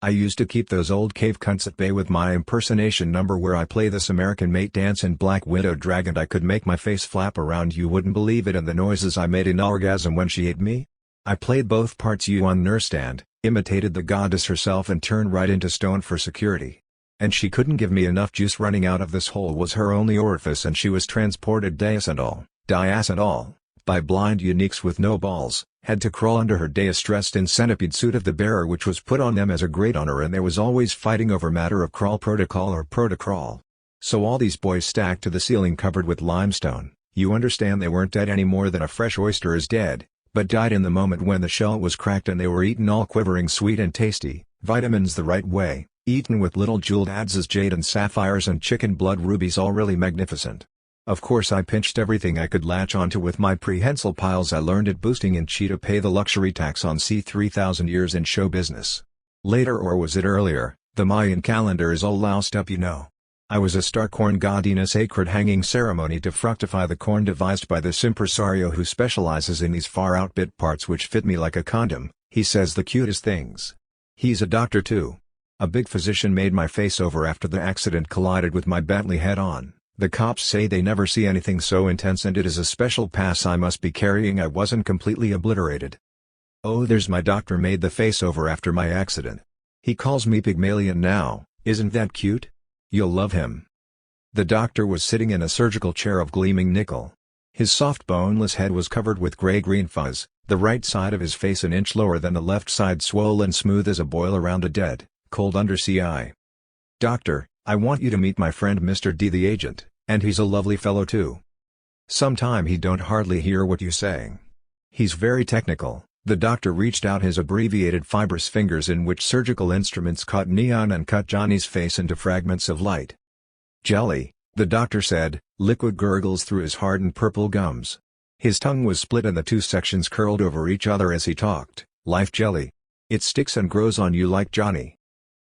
I used to keep those old cave cunts at bay with my impersonation number where I play this American mate dance in Black Widow drag, and I could make my face flap around, you wouldn't believe it, and the noises I made in orgasm when she ate me. I played both parts, you understand, imitated the goddess herself and turned right into stone for security. And she couldn't give me enough juice. Running out of this hole was her only orifice, and she was transported dias and all, by blind uniques with no balls, had to crawl under her dais dressed in centipede suit of the bearer, which was put on them as a great honor, and there was always fighting over matter of crawl protocol or protocrawl. So all these boys stacked to the ceiling covered with limestone, you understand, they weren't dead any more than a fresh oyster is dead, but died in the moment when the shell was cracked, and they were eaten all quivering sweet and tasty, vitamins the right way, eaten with little jeweled adzes, jade and sapphires and chicken blood rubies, all really magnificent. Of course I pinched everything I could latch onto with my prehensile piles I learned at boosting in Chi to pay the luxury tax on C 3,000 years in show business. Later, or was it earlier, the Mayan calendar is all loused up, you know. I was a star corn god in a sacred hanging ceremony to fructify the corn devised by this impresario who specializes in these far out bit parts which fit me like a condom. He says the cutest things. He's a doctor too. A big physician made my face over after the accident collided with my Bentley head on. The cops say they never see anything so intense, and it is a special pass I must be carrying. I wasn't completely obliterated. Oh, there's my doctor made the face over after my accident. He calls me Pygmalion now. Isn't that cute? You'll love him. The doctor was sitting in a surgical chair of gleaming nickel. His soft boneless head was covered with gray-green fuzz, the right side of his face an inch lower than the left side, swollen smooth as a boil around a dead, cold undersea eye. Doctor, I want you to meet my friend Mr. D the agent, and he's a lovely fellow too. Sometime he don't hardly hear what you saying. He's very technical. The doctor reached out his abbreviated fibrous fingers in which surgical instruments caught neon and cut Johnny's face into fragments of light. Jelly, the doctor said, liquid gurgles through his hardened purple gums. His tongue was split and the two sections curled over each other as he talked. Life jelly. It sticks and grows on you like Johnny.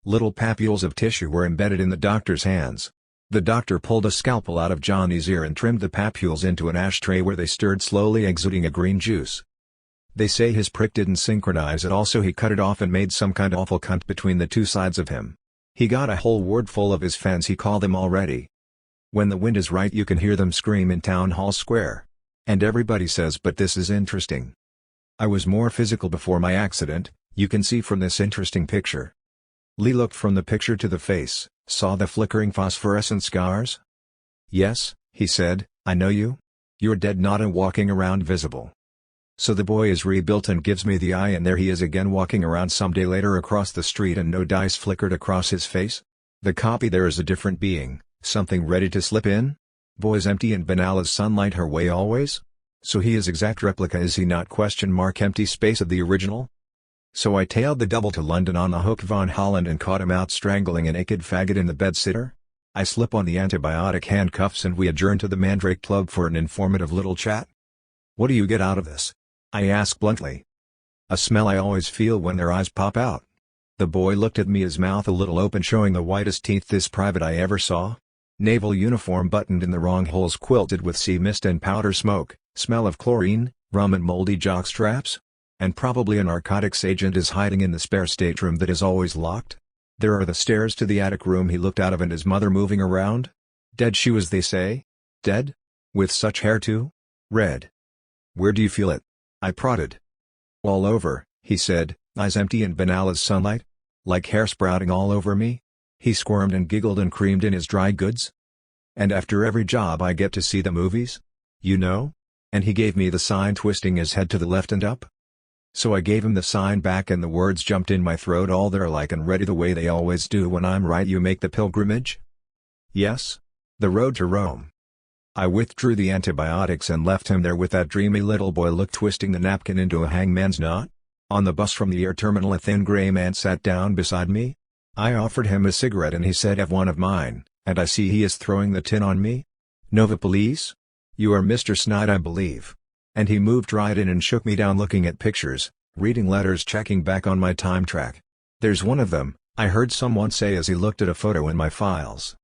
Little papules of tissue were embedded in the doctor's hands. The doctor pulled a scalpel out of Johnny's ear and trimmed the papules into an ashtray where they stirred slowly, exuding a green juice. They say his prick didn't synchronize at all, so he cut it off and made some kind of awful cunt between the two sides of him. He got a whole ward full of his fans, he called them already. When the wind is right you can hear them scream in Town Hall Square. And everybody says, but this is interesting. I was more physical before my accident, You can see from this interesting picture. Lee looked from the picture to the face, saw the flickering phosphorescent scars. Yes, he said, I know you. You're dead, not a walking around visible. So the boy is rebuilt and gives me the eye, and there he is again walking around some day later across the street, and no dice flickered across his face? The copy there is a different being, something ready to slip in? Boy's empty and banal as sunlight her way always? So he is exact replica, is he not? Empty space of the original? So I tailed the double to London on the Hook von Holland and caught him out strangling a naked faggot in the bedsitter? I slip on the antibiotic handcuffs and we adjourn to the Mandrake Club for an informative little chat. What do you get out of this? I ask bluntly. A smell I always feel when their eyes pop out. The boy looked at me, his mouth a little open, showing the whitest teeth this private I ever saw. Naval uniform buttoned in the wrong holes, quilted with sea mist and powder smoke, smell of chlorine, rum and moldy jock straps? And probably a narcotics agent is hiding in the spare stateroom that is always locked. There are the stairs to the attic room he looked out of, and his mother moving around. Dead she was, they say. Dead? With such hair too? Red. Where do you feel it? I prodded. All over, he said, eyes empty and banal as sunlight. Like hair sprouting all over me? He squirmed and giggled and creamed in his dry goods. And after every job I get to see the movies? You know? And he gave me the sign, twisting his head to the left and up. So I gave him the sign back and the words jumped in my throat, all there like and ready the way they always do when I'm right. You make the pilgrimage? Yes. The road to Rome. I withdrew the antibiotics and left him there with that dreamy little boy look, twisting the napkin into a hangman's knot. On the bus from the air terminal a thin grey man sat down beside me. I offered him a cigarette and he said, have one of mine, and I see he is throwing the tin on me. Nova Police? You are Mr. Snide, I believe. And he moved right in and shook me down, looking at pictures, reading letters, checking back on my time track. There's one of them, I heard someone say as he looked at a photo in my files.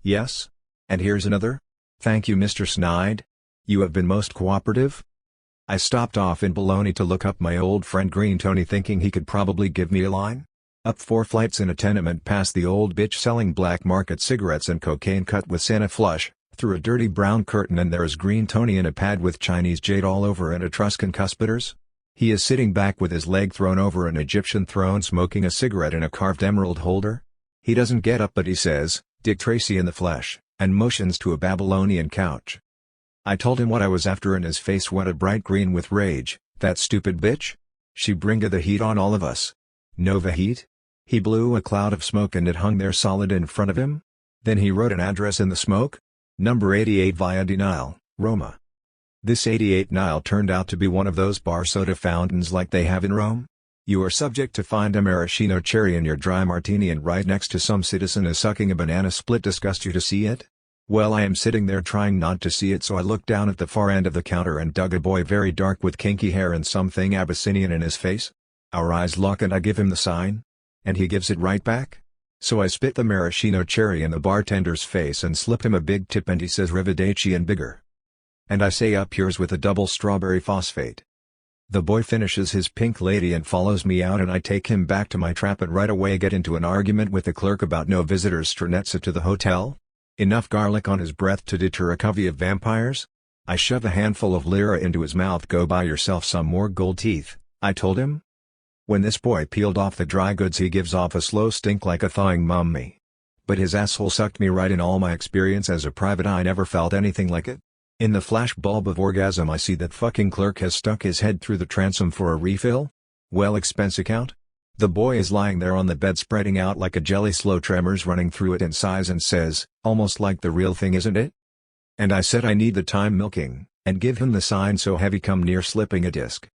Yes? And here's another? Thank you, Mr. Snide. You have been most cooperative. I stopped off in Bologna to look up my old friend Green Tony, thinking he could probably give me a line. Up 4 flights in a tenement past the old bitch selling black market cigarettes and cocaine cut with Santa flush, through a dirty brown curtain, and there is Green Tony in a pad with Chinese jade all over and Etruscan cuspidors. He is sitting back with his leg thrown over an Egyptian throne, smoking a cigarette in a carved emerald holder. He doesn't get up, but he says, Dick Tracy in the flesh, and motions to a Babylonian couch. I told him what I was after and his face went a bright green with rage. That stupid bitch? She bringa the heat on all of us. Nova heat? He blew a cloud of smoke and it hung there solid in front of him. Then he wrote an address in the smoke. Number 88 Via di Nile, Roma. This 88 Nile turned out to be one of those bar soda fountains like they have in Rome. You are subject to find a maraschino cherry in your dry martini, and right next to some citizen is sucking a banana split. Disgust you to see it? Well, I am sitting there trying not to see it, so I looked down at the far end of the counter and dug a boy very dark with kinky hair and something Abyssinian in his face. Our eyes lock and I give him the sign. And he gives it right back. So I spit the maraschino cherry in the bartender's face and slip him a big tip, and he says Arrivederci and bigger. And I say up yours with a double strawberry phosphate. The boy finishes his pink lady and follows me out, and I take him back to my trap and right away get into an argument with the clerk about no visitors Stranezza to the hotel. Enough garlic on his breath to deter a covey of vampires? I shove a handful of lira into his mouth. Go buy yourself some more gold teeth, I told him. When this boy peeled off the dry goods he gives off a slow stink like a thawing mummy. But his asshole sucked me right in. All my experience as a private I never felt anything like it. In the flash bulb of orgasm I see that fucking clerk has stuck his head through the transom for a refill. Well, expense account? The boy is lying there on the bed spreading out like a jelly, slow tremors running through it, and sighs and says, almost like the real thing, isn't it? And I said I need the time milking, and give him the sign so heavy come near slipping a disc.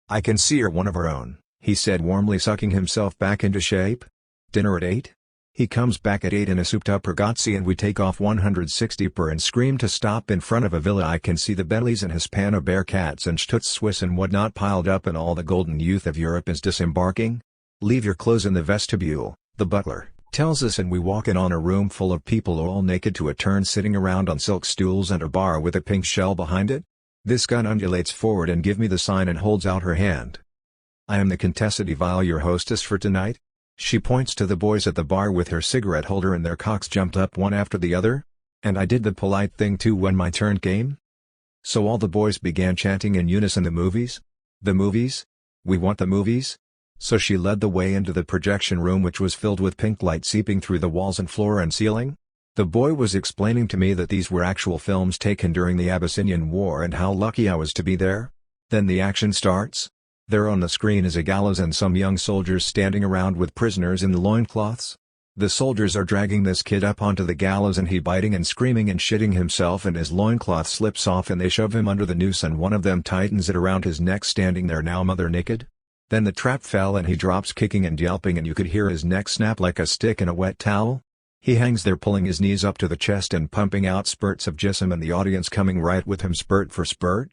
I can see her, one of her own, he said warmly, sucking himself back into shape. Dinner at 8? He comes back at 8 in a souped-up ragazzi and we take off 160 per and scream to stop in front of a villa. I can see the Bentleys and Hispano Bearcats and Stutz Swiss and whatnot piled up, and all the golden youth of Europe is disembarking. Leave your clothes in the vestibule, the butler tells us, and we walk in on a room full of people all naked to a turn, sitting around on silk stools and a bar with a pink shell behind it. This gun undulates forward and gives me the sign and holds out her hand. I am the Contessa di Vile, your hostess for tonight. She points to the boys at the bar with her cigarette holder, and their cocks jumped up one after the other. And I did the polite thing too when my turn came. So all the boys began chanting in unison, the movies? The movies? We want the movies? So she led the way into the projection room, which was filled with pink light seeping through the walls and floor and ceiling. The boy was explaining to me that these were actual films taken during the Abyssinian War and how lucky I was to be there. Then the action starts. There on the screen is a gallows and some young soldiers standing around with prisoners in the loincloths. The soldiers are dragging this kid up onto the gallows and he biting and screaming and shitting himself and his loincloth slips off and they shove him under the noose and one of them tightens it around his neck, standing there now mother naked. Then the trap fell and he drops kicking and yelping and you could hear his neck snap like a stick in a wet towel. He hangs there pulling his knees up to the chest and pumping out spurts of jism and the audience coming right with him spurt for spurt.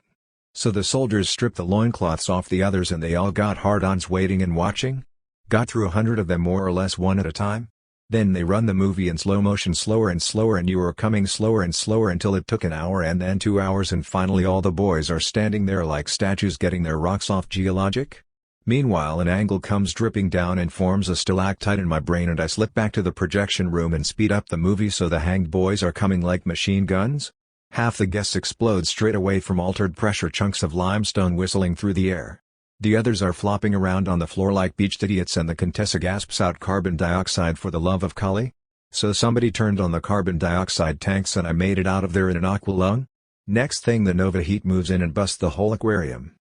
So the soldiers stripped the loincloths off the others and they all got hard-ons waiting and watching. Got through 100 of them more or less one at a time. Then they run the movie in slow motion slower and slower and you were coming slower and slower until it took an hour and then 2 hours and finally all the boys are standing there like statues getting their rocks off geologic. Meanwhile an angle comes dripping down and forms a stalactite in my brain and I slip back to the projection room and speed up the movie so the hanged boys are coming like machine guns. Half the guests explode straight away from altered pressure chunks of limestone whistling through the air. The others are flopping around on the floor like beached idiots and the Contessa gasps out carbon dioxide for the love of Kali. So somebody turned on the carbon dioxide tanks and I made it out of there in an aqua lung. Next thing the Nova heat moves in and busts the whole aquarium.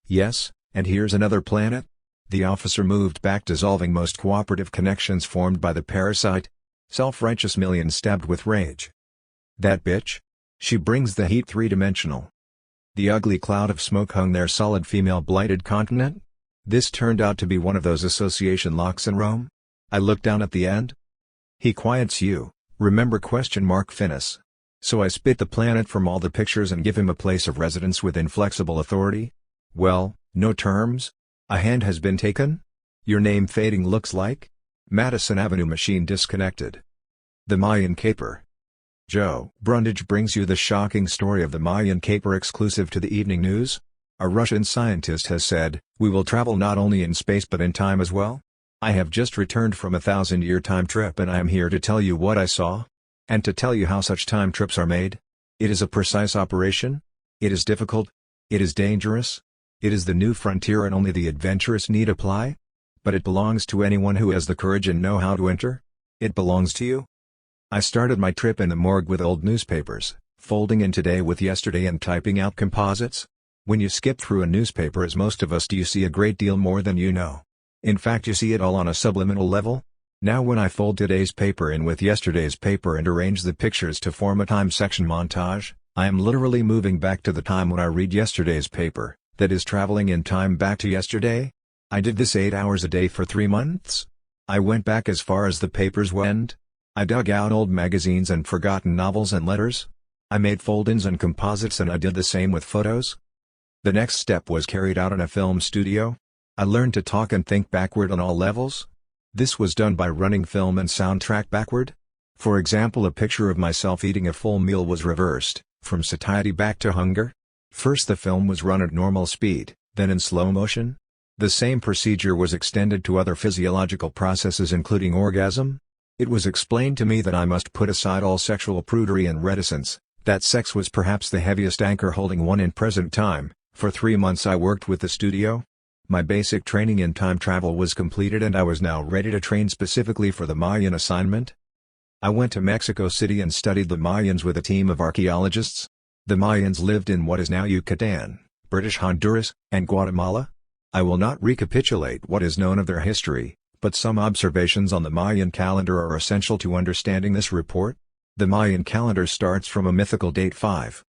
Yes, and here's another planet? The officer moved back, dissolving most cooperative connections formed by the parasite. Self-righteous millions stabbed with rage. That bitch? She brings the heat three-dimensional. The ugly cloud of smoke hung there, solid female blighted continent? This turned out to be one of those association locks in Rome? I looked down at the end. He quiets you, remember ? Finis. So I spit the planet from all the pictures and give him a place of residence with inflexible authority? Well, no terms? A hand has been taken? Your name fading looks like? Madison Avenue machine disconnected. The Mayan Caper. Joe Brundage brings you the shocking story of the Mayan Caper exclusive to the evening news. A Russian scientist has said, we will travel not only in space but in time as well. I have just returned from a 1,000-year time trip and I am here to tell you what I saw. And to tell you how such time trips are made. It is a precise operation. It is difficult. It is dangerous. It is the new frontier and only the adventurous need apply. But it belongs to anyone who has the courage and know how to enter. It belongs to you. I started my trip in the morgue with old newspapers, folding in today with yesterday and typing out composites. When you skip through a newspaper, as most of us do, you see a great deal more than you know. In fact, you see it all on a subliminal level. Now when I fold today's paper in with yesterday's paper and arrange the pictures to form a time section montage, I am literally moving back to the time when I read yesterday's paper, that is traveling in time back to yesterday. I did this 8 hours a day for 3 months. I went back as far as the papers went. I dug out old magazines and forgotten novels and letters. I made fold-ins and composites and I did the same with photos. The next step was carried out in a film studio. I learned to talk and think backward on all levels. This was done by running film and soundtrack backward. For example, a picture of myself eating a full meal was reversed, from satiety back to hunger. First the film was run at normal speed, then in slow motion. The same procedure was extended to other physiological processes including orgasm. It was explained to me that I must put aside all sexual prudery and reticence, that sex was perhaps the heaviest anchor holding one in present time. For 3 months I worked with the studio. My basic training in time travel was completed and I was now ready to train specifically for the Mayan assignment. I went to Mexico City and studied the Mayans with a team of archaeologists. The Mayans lived in what is now Yucatan, British Honduras, and Guatemala. I will not recapitulate what is known of their history, but some observations on the Mayan calendar are essential to understanding this report. The Mayan calendar starts from a mythical date 5.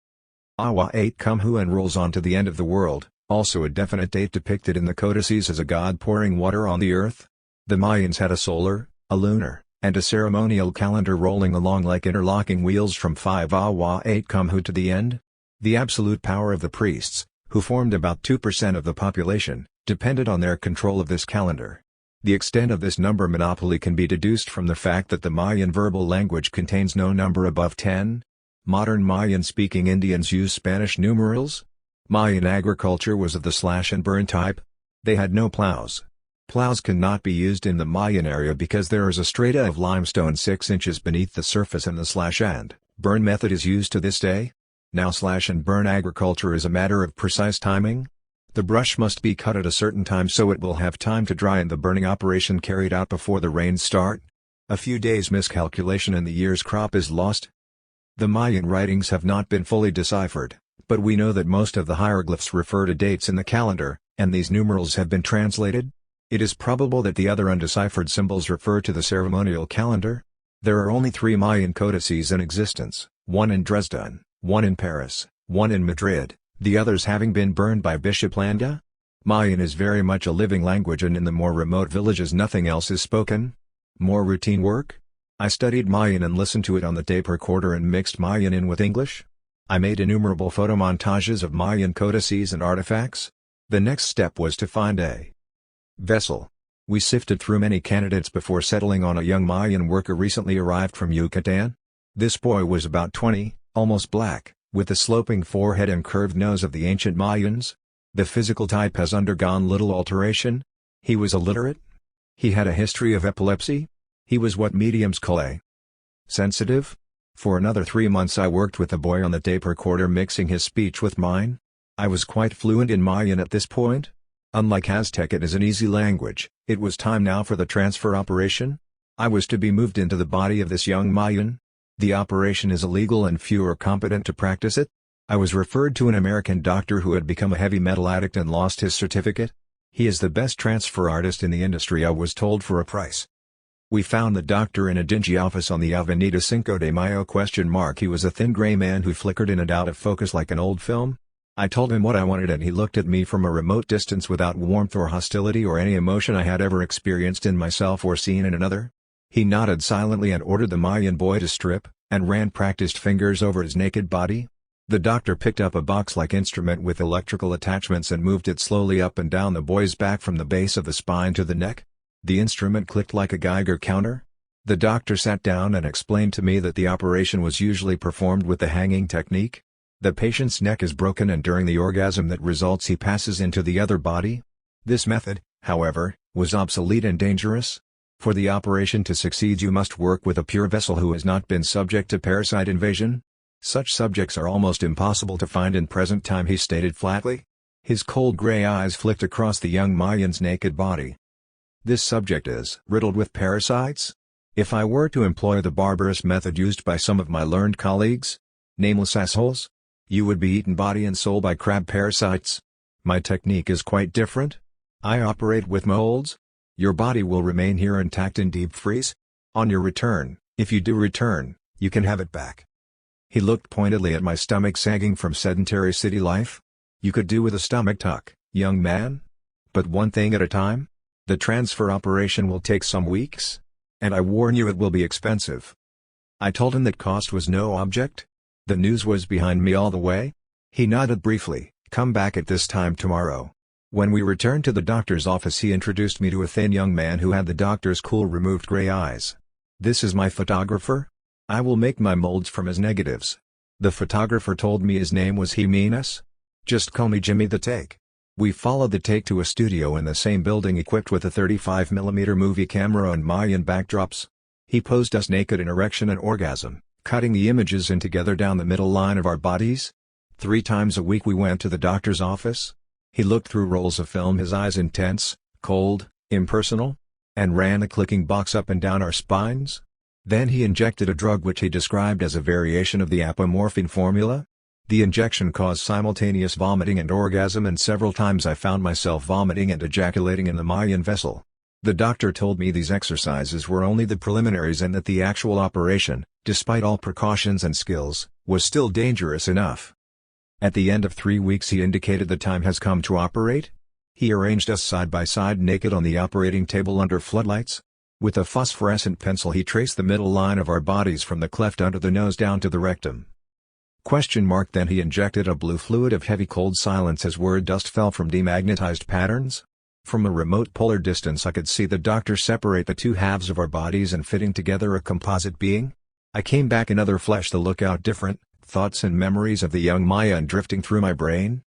Awa 8 Kumhu and rolls on to the end of the world, also a definite date depicted in the codices as a god pouring water on the earth. The Mayans had a solar, a lunar, and a ceremonial calendar rolling along like interlocking wheels from 5 Awa 8 Kumhu to the end. The absolute power of the priests, who formed about 2% of the population, depended on their control of this calendar. The extent of this number monopoly can be deduced from the fact that the Mayan verbal language contains no number above 10. Modern Mayan-speaking Indians use Spanish numerals. Mayan agriculture was of the slash-and-burn type. They had no plows. Plows cannot be used in the Mayan area because there is a strata of limestone 6 inches beneath the surface and the slash-and-burn method is used to this day. Now slash-and-burn agriculture is a matter of precise timing. The brush must be cut at a certain time so it will have time to dry and the burning operation carried out before the rains start. A few days miscalculation and the year's crop is lost. The Mayan writings have not been fully deciphered, but we know that most of the hieroglyphs refer to dates in the calendar, and these numerals have been translated. It is probable that the other undeciphered symbols refer to the ceremonial calendar. There are only 3 Mayan codices in existence, one in Dresden, one in Paris, one in Madrid, the others having been burned by Bishop Landa. Mayan is very much a living language and in the more remote villages nothing else is spoken. More routine work? I studied Mayan and listened to it on the tape recorder and mixed Mayan in with English. I made innumerable photomontages of Mayan codices and artifacts. The next step was to find a vessel. We sifted through many candidates before settling on a young Mayan worker recently arrived from Yucatan. This boy was about 20, almost black, with the sloping forehead and curved nose of the ancient Mayans. The physical type has undergone little alteration. He was illiterate. He had a history of epilepsy. He was what mediums call a sensitive. For another 3 months I worked with the boy on the tape recorder mixing his speech with mine. I was quite fluent in Mayan at this point. Unlike Aztec, it is an easy language. It was time now for the transfer operation. I was to be moved into the body of this young Mayan. The operation is illegal and few are competent to practice it. I was referred to an American doctor who had become a heavy metal addict and lost his certificate. He is the best transfer artist in the industry, I was told, for a price. We found the doctor in a dingy office on the Avenida Cinco de Mayo ? He was a thin gray man who flickered in and out of focus like an old film. I told him what I wanted and he looked at me from a remote distance without warmth or hostility or any emotion I had ever experienced in myself or seen in another. He nodded silently and ordered the Mayan boy to strip, and ran practiced fingers over his naked body. The doctor picked up a box-like instrument with electrical attachments and moved it slowly up and down the boy's back from the base of the spine to the neck. The instrument clicked like a Geiger counter. The doctor sat down and explained to me that the operation was usually performed with the hanging technique. The patient's neck is broken and during the orgasm that results he passes into the other body. This method, however, was obsolete and dangerous. For the operation to succeed you must work with a pure vessel who has not been subject to parasite invasion. Such subjects are almost impossible to find in present time, he stated flatly. His cold gray eyes flicked across the young Mayan's naked body. This subject is riddled with parasites? If I were to employ the barbarous method used by some of my learned colleagues, nameless assholes, you would be eaten body and soul by crab parasites. My technique is quite different. I operate with molds. Your body will remain here intact in deep freeze. On your return, if you do return, you can have it back. He looked pointedly at my stomach sagging from sedentary city life. You could do with a stomach tuck, young man. But one thing at a time. The transfer operation will take some weeks. And I warn you it will be expensive. I told him that cost was no object. The news was behind me all the way. He nodded briefly. Come back at this time tomorrow. When we returned to the doctor's office he introduced me to a thin young man who had the doctor's cool removed gray eyes. This is my photographer. I will make my molds from his negatives. The photographer told me his name was Jimenez. Just call me Jimmy the Take. We followed the take to a studio in the same building equipped with a 35mm movie camera and Mayan backdrops. He posed us naked in erection and orgasm, cutting the images in together down the middle line of our bodies. 3 times a week we went to the doctor's office. He looked through rolls of film, his eyes intense, cold, impersonal, and ran a clicking box up and down our spines. Then he injected a drug which he described as a variation of the apomorphine formula. The injection caused simultaneous vomiting and orgasm, and several times I found myself vomiting and ejaculating in the Mayan vessel. The doctor told me these exercises were only the preliminaries and that the actual operation, despite all precautions and skills, was still dangerous enough. At the end of 3 weeks he indicated the time has come to operate. He arranged us side by side naked on the operating table under floodlights. With a phosphorescent pencil he traced the middle line of our bodies from the cleft under the nose down to the rectum. Then he injected a blue fluid of heavy cold silence as word dust fell from demagnetized patterns. From a remote polar distance I could see the doctor separate the 2 halves of our bodies and fitting together a composite being. I came back in other flesh to look out different, thoughts and memories of the young Mayan drifting through my brain.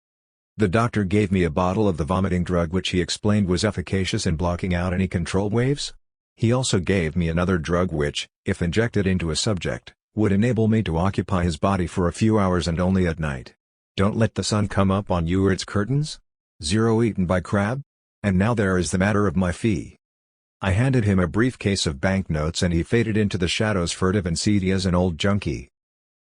The doctor gave me a bottle of the vomiting drug which he explained was efficacious in blocking out any control waves. He also gave me another drug which, if injected into a subject, would enable me to occupy his body for a few hours and only at night. Don't let the sun come up on you or its curtains. 0 eaten by crab? And now there is the matter of my fee. I handed him a briefcase of banknotes and he faded into the shadows, furtive and seedy as an old junkie.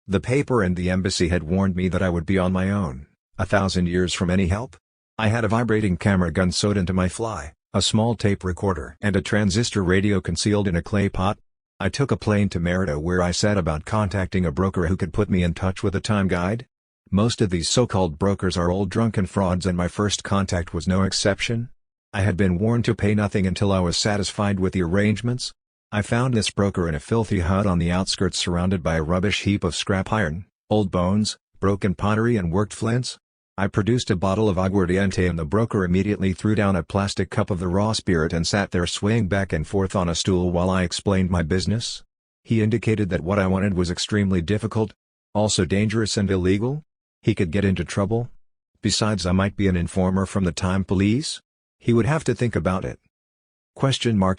The paper and the embassy had warned me that I would be on my own, 1,000 years from any help. I had a vibrating camera gun sewed into my fly, a small tape recorder and a transistor radio concealed in a clay pot. I took a plane to Merida where I set about contacting a broker who could put me in touch with a time guide. Most of these so-called brokers are old drunken frauds and my first contact was no exception. I had been warned to pay nothing until I was satisfied with the arrangements. I found this broker in a filthy hut on the outskirts surrounded by a rubbish heap of scrap iron, old bones, broken pottery and worked flints. I produced a bottle of aguardiente and the broker immediately threw down a plastic cup of the raw spirit and sat there swaying back and forth on a stool while I explained my business. He indicated that what I wanted was extremely difficult, also dangerous and illegal. He could get into trouble. Besides, I might be an informer from the Time Police. He would have to think about it.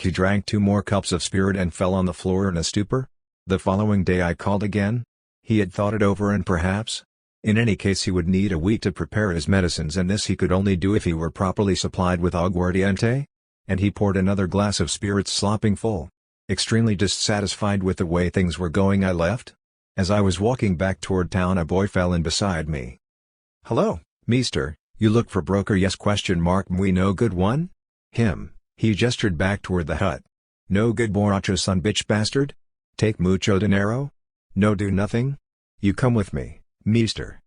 He drank 2 more cups of spirit and fell on the floor in a stupor. The following day I called again. He had thought it over and perhaps, in any case, he would need a week to prepare his medicines, and this he could only do if he were properly supplied with aguardiente. And he poured another glass of spirits slopping full. Extremely dissatisfied with the way things were going, I left. As I was walking back toward town, a boy fell in beside me. "Hello, meester, you look for broker? Yes? We no good one? Him." He gestured back toward the hut. "No good borracho son bitch bastard? Take mucho dinero? No do nothing? You come with me, meester."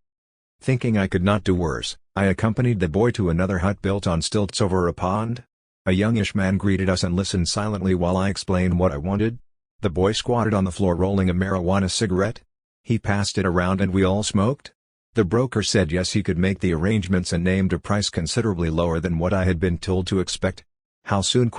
Thinking I could not do worse, I accompanied the boy to another hut built on stilts over a pond. A youngish man greeted us and listened silently while I explained what I wanted. The boy squatted on the floor rolling a marijuana cigarette. He passed it around and we all smoked. The broker said yes, he could make the arrangements and named a price considerably lower than what I had been told to expect. "How soon?"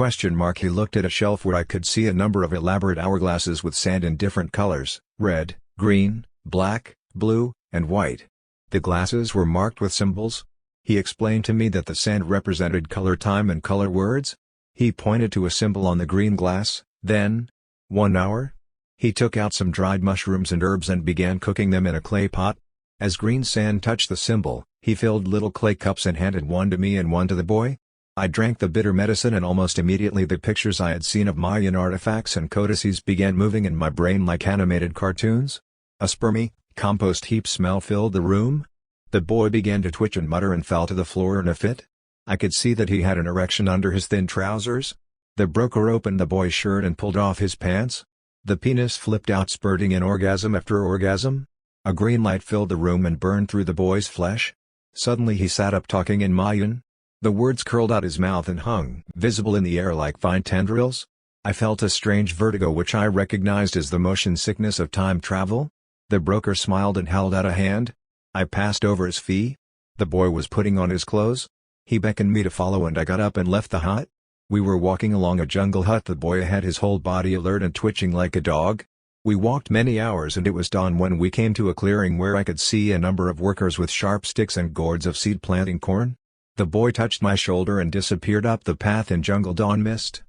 He looked at a shelf where I could see a number of elaborate hourglasses with sand in different colors, red, green, black, blue, and white. The glasses were marked with symbols. He explained to me that the sand represented color time and color words. He pointed to a symbol on the green glass, then, 1 hour. He took out some dried mushrooms and herbs and began cooking them in a clay pot. As green sand touched the symbol, he filled little clay cups and handed one to me and one to the boy. I drank the bitter medicine and almost immediately the pictures I had seen of Mayan artifacts and codices began moving in my brain like animated cartoons. A spermy, compost heap smell filled the room. The boy began to twitch and mutter and fell to the floor in a fit. I could see that he had an erection under his thin trousers. The broker opened the boy's shirt and pulled off his pants. The penis flipped out, spurting in orgasm after orgasm. A green light filled the room and burned through the boy's flesh. Suddenly he sat up talking in Mayan. The words curled out his mouth and hung visible in the air like fine tendrils. I felt a strange vertigo which I recognized as the motion sickness of time travel. The broker smiled and held out a hand. I passed over his fee. The boy was putting on his clothes. He beckoned me to follow and I got up and left the hut. We were walking along a jungle hut. The boy had his whole body alert and twitching like a dog. We walked many hours and it was dawn when we came to a clearing where I could see a number of workers with sharp sticks and gourds of seed planting corn. The boy touched my shoulder and disappeared up the path in jungle dawn mist.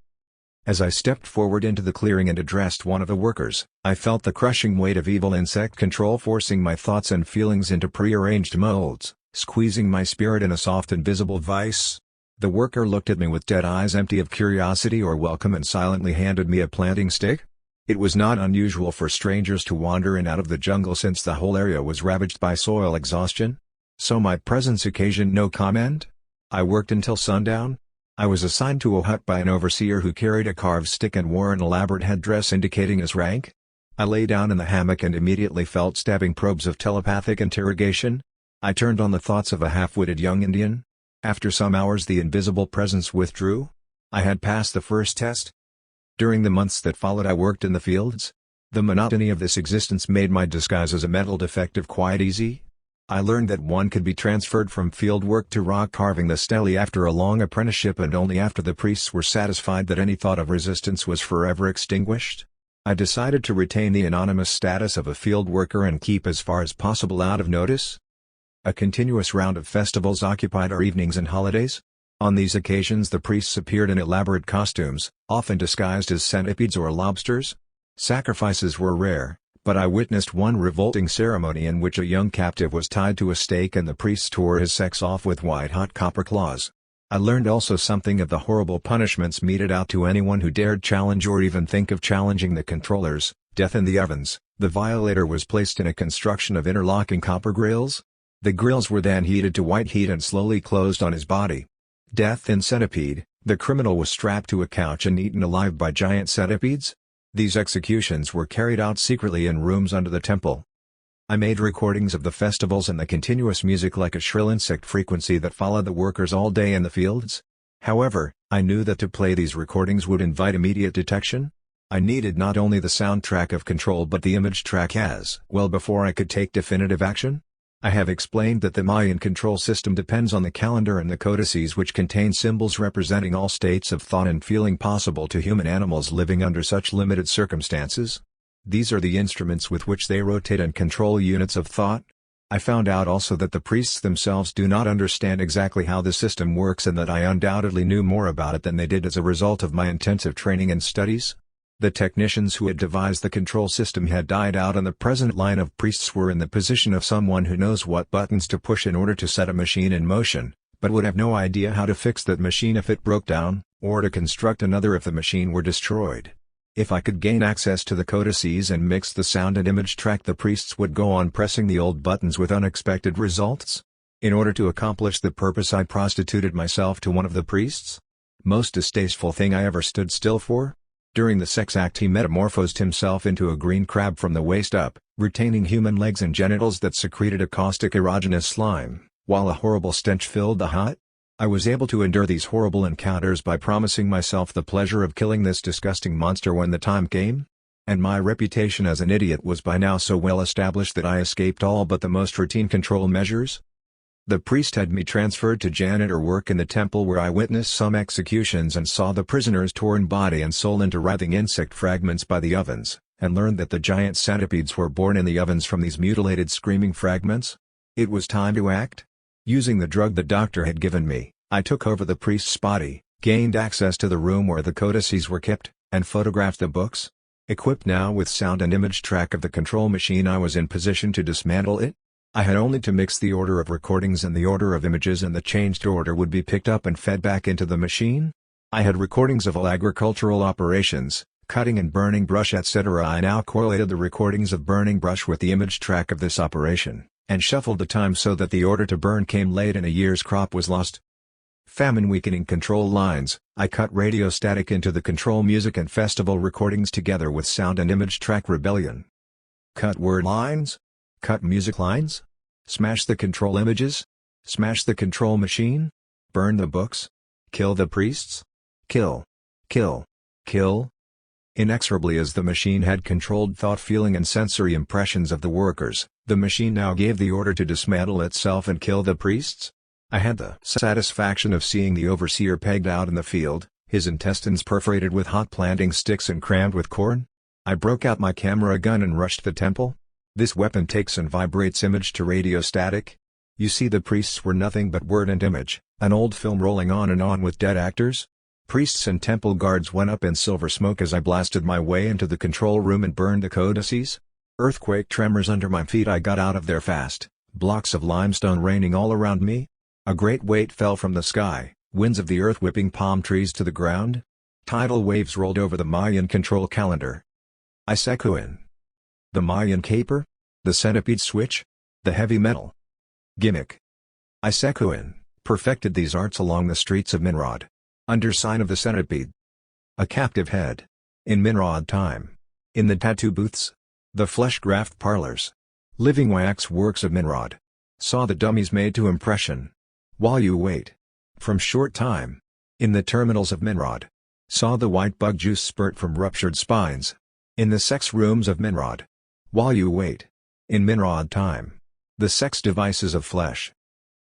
As I stepped forward into the clearing and addressed one of the workers, I felt the crushing weight of evil insect control forcing my thoughts and feelings into prearranged molds, squeezing my spirit in a soft invisible vice. The worker looked at me with dead eyes empty of curiosity or welcome and silently handed me a planting stick. It was not unusual for strangers to wander in out of the jungle since the whole area was ravaged by soil exhaustion. So my presence occasioned no comment. I worked until sundown. I was assigned to a hut by an overseer who carried a carved stick and wore an elaborate headdress indicating his rank. I lay down in the hammock and immediately felt stabbing probes of telepathic interrogation. I turned on the thoughts of a half-witted young Indian. After some hours the invisible presence withdrew. I had passed the first test. During the months that followed I worked in the fields. The monotony of this existence made my disguise as a mental defective quite easy. I learned that one could be transferred from field work to rock carving the stele after a long apprenticeship and only after the priests were satisfied that any thought of resistance was forever extinguished. I decided to retain the anonymous status of a field worker and keep as far as possible out of notice. A continuous round of festivals occupied our evenings and holidays. On these occasions the priests appeared in elaborate costumes, often disguised as centipedes or lobsters. Sacrifices were rare, But I witnessed one revolting ceremony in which a young captive was tied to a stake and the priests tore his sex off with white-hot copper claws. I learned also something of the horrible punishments meted out to anyone who dared challenge or even think of challenging the controllers. Death in the ovens. The violator was placed in a construction of interlocking copper grills. The grills were then heated to white heat and slowly closed on his body. Death in centipede. The criminal was strapped to a couch and eaten alive by giant centipedes. These executions were carried out secretly in rooms under the temple. I made recordings of the festivals and the continuous music like a shrill insect frequency that followed the workers all day in the fields. However, I knew that to play these recordings would invite immediate detection. I needed not only the soundtrack of control but the image track as well before I could take definitive action. I have explained that the Mayan control system depends on the calendar and the codices, which contain symbols representing all states of thought and feeling possible to human animals living under such limited circumstances. These are the instruments with which they rotate and control units of thought. I found out also that the priests themselves do not understand exactly how the system works, and that I undoubtedly knew more about it than they did as a result of my intensive training and studies. The technicians who had devised the control system had died out, and the present line of priests were in the position of someone who knows what buttons to push in order to set a machine in motion, but would have no idea how to fix that machine if it broke down, or to construct another if the machine were destroyed. If I could gain access to the codices and mix the sound and image track, the priests would go on pressing the old buttons with unexpected results. In order to accomplish the purpose, I prostituted myself to one of the priests. Most distasteful thing I ever stood still for? During the sex act he metamorphosed himself into a green crab from the waist up, retaining human legs and genitals that secreted a caustic erogenous slime, while a horrible stench filled the hut. I was able to endure these horrible encounters by promising myself the pleasure of killing this disgusting monster when the time came. And my reputation as an idiot was by now so well established that I escaped all but the most routine control measures. The priest had me transferred to janitor work in the temple, where I witnessed some executions and saw the prisoner's torn body and soul into writhing insect fragments by the ovens, and learned that the giant centipedes were born in the ovens from these mutilated screaming fragments. It was time to act. Using the drug the doctor had given me, I took over the priest's body, gained access to the room where the codices were kept, and photographed the books. Equipped now with sound and image track of the control machine, I was in position to dismantle it. I had only to mix the order of recordings and the order of images, and the changed order would be picked up and fed back into the machine. I had recordings of all agricultural operations, cutting and burning brush, etc. I now correlated the recordings of burning brush with the image track of this operation, and shuffled the time so that the order to burn came late and a year's crop was lost. Famine weakening control lines. I cut radio static into the control music and festival recordings together with sound and image track rebellion. Cut word lines. Cut music lines. Smash the control images. Smash the control machine. Burn the books. Kill the priests. Kill. Kill. Kill. Inexorably as the machine had controlled thought, feeling and sensory impressions of the workers, the machine now gave the order to dismantle itself and kill the priests. I had the satisfaction of seeing the overseer pegged out in the field, his intestines perforated with hot planting sticks and crammed with corn. I broke out my camera gun and rushed the temple. This weapon takes and vibrates image to radio static. You see, the priests were nothing but word and image, an old film rolling on and on with dead actors. Priests and temple guards went up in silver smoke as I blasted my way into the control room and burned the codices. Earthquake tremors under my feet. I got out of there fast, blocks of limestone raining all around me. A great weight fell from the sky, winds of the earth whipping palm trees to the ground. Tidal waves rolled over the Mayan control calendar. Isekuin. The Mayan caper? The centipede switch? The heavy metal gimmick. Isekuin perfected these arts along the streets of Minrod. Under sign of the centipede. A captive head. In Minrod time. In the tattoo booths. The flesh graft parlors. Living wax works of Minrod. Saw the dummies made to impression. While you wait. From short time. In the terminals of Minrod. Saw the white bug juice spurt from ruptured spines. In the sex rooms of Minrod. While you wait. In Minrod time. The sex devices of flesh.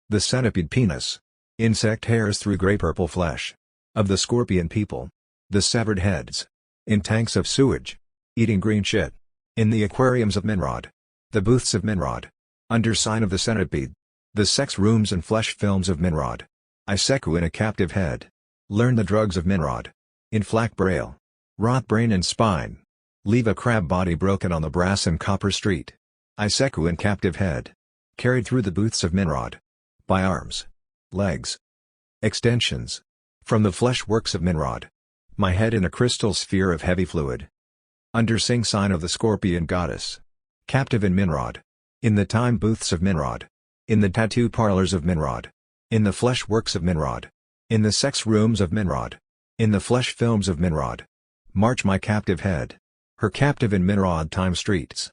The centipede penis. Insect hairs through gray-purple flesh. Of the scorpion people. The severed heads. In tanks of sewage. Eating green shit. In the aquariums of Minrod. The booths of Minrod. Under sign of the centipede. The sex rooms and flesh films of Minrod. Iseku in a captive head. Learn the drugs of Minrod. In flak braille. Rot brain and spine. Leave a crab body broken on the brass and copper street. Iseku in captive head. Carried through the booths of Minrod. By arms. Legs. Extensions. From the flesh works of Minrod. My head in a crystal sphere of heavy fluid. Under Sing sign of the Scorpion goddess. Captive in Minrod. In the time booths of Minrod. In the tattoo parlors of Minrod. In the flesh works of Minrod. In the sex rooms of Minrod. In the flesh films of Minrod. March my captive head. Her captive in Minrod time streets.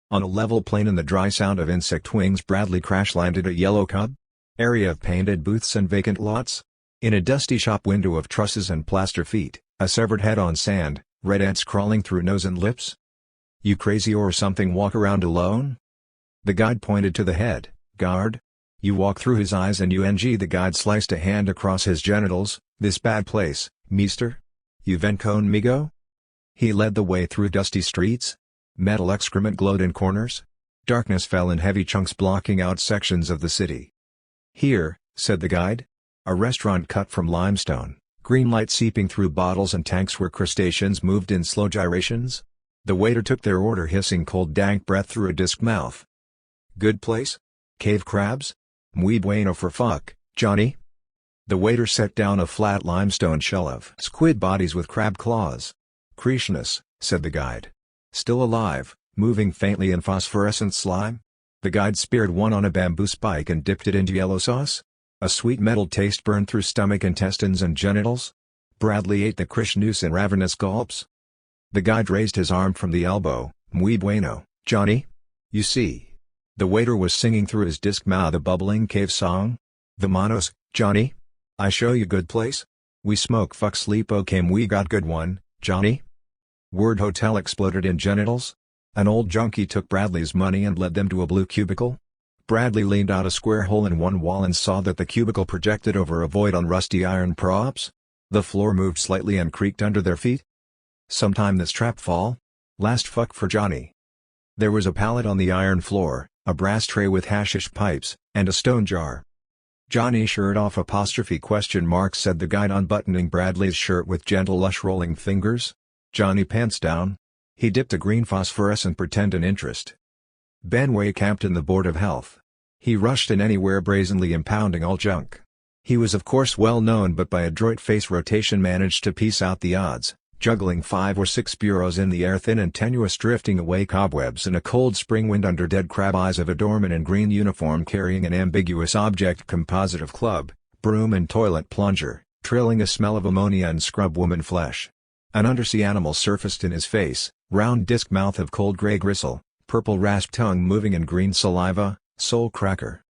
On a level plain in the dry sound of insect wings Bradley crash-landed a yellow cub? Area of painted booths and vacant lots? In a dusty shop window of trusses and plaster feet, a severed head on sand, red ants crawling through nose and lips? You crazy or something walk around alone? The guide pointed to the head. Guard? You walk through his eyes and the guide sliced a hand across his genitals. This bad place, meester? You ven con migo? He led the way through dusty streets. Metal excrement glowed in corners. Darkness fell in heavy chunks blocking out sections of the city. Here, said the guide. A restaurant cut from limestone, green light seeping through bottles and tanks where crustaceans moved in slow gyrations. The waiter took their order hissing cold dank breath through a disc mouth. Good place? Cave crabs? Muy bueno for fuck, Johnny? The waiter set down a flat limestone shell of squid bodies with crab claws. Cretinous, said the guide. Still alive, moving faintly in phosphorescent slime? The guide speared one on a bamboo spike and dipped it into yellow sauce. A sweet metal taste burned through stomach, intestines and genitals. Bradley ate the krishnus in ravenous gulps. The guide raised his arm from the elbow. Muy bueno, Johnny? You see. The waiter was singing through his disc mouth a bubbling cave song. Vamanos, Johnny? I show you good place? We smoke fuck sleep okay we got good one, Johnny? Word hotel exploded in genitals. An old junkie took Bradley's money and led them to a blue cubicle. Bradley leaned out a square hole in one wall and saw that the cubicle projected over a void on rusty iron props. The floor moved slightly and creaked under their feet. Sometime this trap fall? Last fuck for Johnny. There was a pallet on the iron floor, a brass tray with hashish pipes, and a stone jar. Johnny shirt off question mark said the guide unbuttoning Bradley's shirt with gentle lush rolling fingers. Johnny pants down. He dipped a green phosphorescent pretending interest. Benway camped in the Board of Health. He rushed in anywhere brazenly impounding all junk. He was of course well known but by adroit face rotation managed to piece out the odds, juggling 5 or 6 bureaus in the air thin and tenuous drifting away cobwebs in a cold spring wind under dead crab eyes of a doorman in green uniform carrying an ambiguous object composite of club, broom and toilet plunger, trailing a smell of ammonia and scrub woman flesh. An undersea animal surfaced in his face, round disc mouth of cold gray gristle, purple rasp tongue moving in green saliva, soul cracker.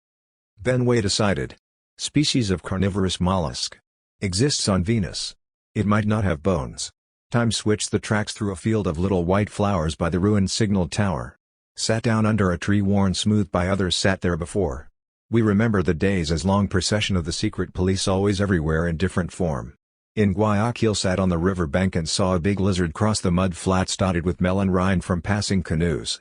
Benway decided. Species of carnivorous mollusk. Exists on Venus. It might not have bones. Time switched the tracks through a field of little white flowers by the ruined signal tower. Sat down under a tree worn smooth by others sat there before. We remember the days as long procession of the secret police always everywhere in different form. In Guayaquil sat on the river bank and saw a big lizard cross the mud flats dotted with melon rind from passing canoes.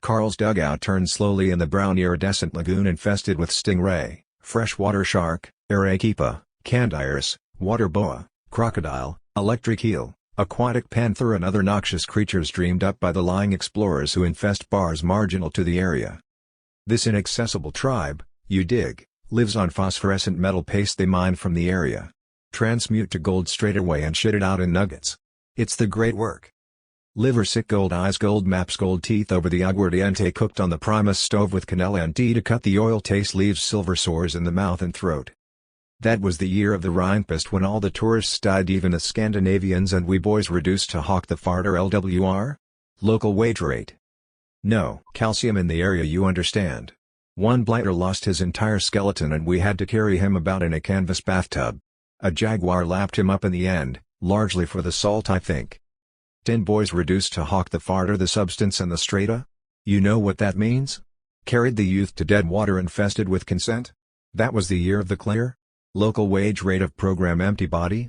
Carl's dugout turned slowly in the brown iridescent lagoon infested with stingray, freshwater shark, arequipa, candiris, water boa, crocodile, electric eel, aquatic panther and other noxious creatures dreamed up by the lying explorers who infest bars marginal to the area. This inaccessible tribe, you dig, lives on phosphorescent metal paste they mine from the area. Transmute to gold straight away and shit it out in nuggets. It's the great work. Liver sick gold eyes gold maps gold teeth over the aguardiente cooked on the primus stove with canela and tea to cut the oil taste leaves silver sores in the mouth and throat. That was the year of the Rheinpest when all the tourists died even the Scandinavians and we boys reduced to hawk the farter LWR? Local wage rate. No calcium in the area you understand. One blighter lost his entire skeleton and we had to carry him about in a canvas bathtub. A jaguar lapped him up in the end, largely for the salt I think. 10 boys reduced to hawk the farter the substance and the strata? You know what that means? Carried the youth to dead water infested with consent? That was the year of the clear? Local wage rate of program empty body?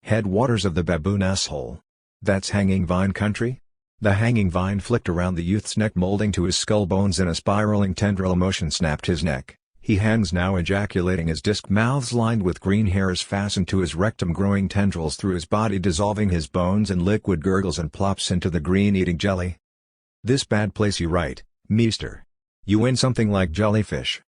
Headwaters of the baboon asshole. That's hanging vine country? The hanging vine flicked around the youth's neck molding to his skull bones and a spiraling tendril emotion snapped his neck. He hangs now ejaculating as disc mouths lined with green hairs fastened to his rectum, growing tendrils through his body, dissolving his bones in liquid gurgles, and plops into the green eating jelly. This bad place, you write, meester. You win something like jellyfish.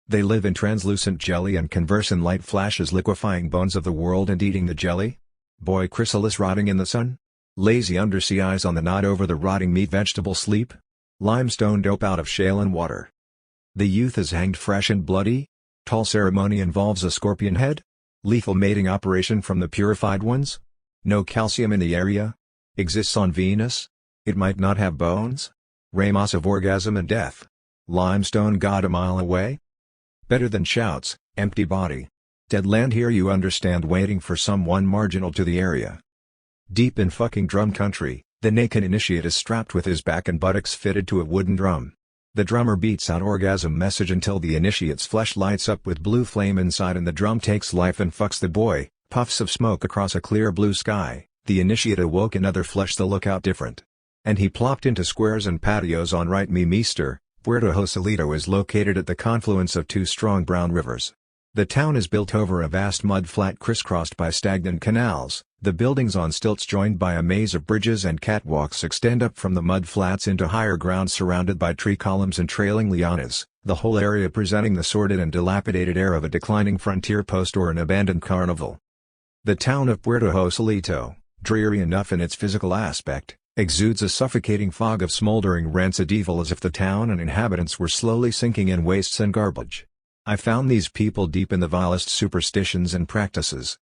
They live in translucent jelly and converse in light flashes, liquefying bones of the world and eating the jelly? Boy chrysalis rotting in the sun? Lazy undersea eyes on the nod over the rotting meat, vegetable sleep? Limestone dope out of shale and water. The youth is hanged fresh and bloody? Tall ceremony involves a scorpion head? Lethal mating operation from the purified ones? No calcium in the area? Exists on Venus? It might not have bones? Ramos of orgasm and death. Limestone god a mile away? Better than shouts, empty body. Dead land here, you understand, waiting for someone marginal to the area. Deep in fucking drum country, the naked initiate is strapped with his back and buttocks fitted to a wooden drum. The drummer beats out orgasm message until the initiate's flesh lights up with blue flame inside and the drum takes life and fucks the boy. Puffs of smoke across a clear blue sky. The initiate awoke in other flesh, the lookout different. And he plopped into squares and patios on right me meester. Puerto Joselito is located at the confluence of two strong brown rivers. The town is built over a vast mud flat crisscrossed by stagnant canals. The buildings on stilts joined by a maze of bridges and catwalks extend up from the mud flats into higher ground surrounded by tree columns and trailing lianas, the whole area presenting the sordid and dilapidated air of a declining frontier post or an abandoned carnival. The town of Puerto Joselito, dreary enough in its physical aspect, exudes a suffocating fog of smoldering rancid evil, as if the town and inhabitants were slowly sinking in wastes and garbage. I found these people deep in the vilest superstitions and practices.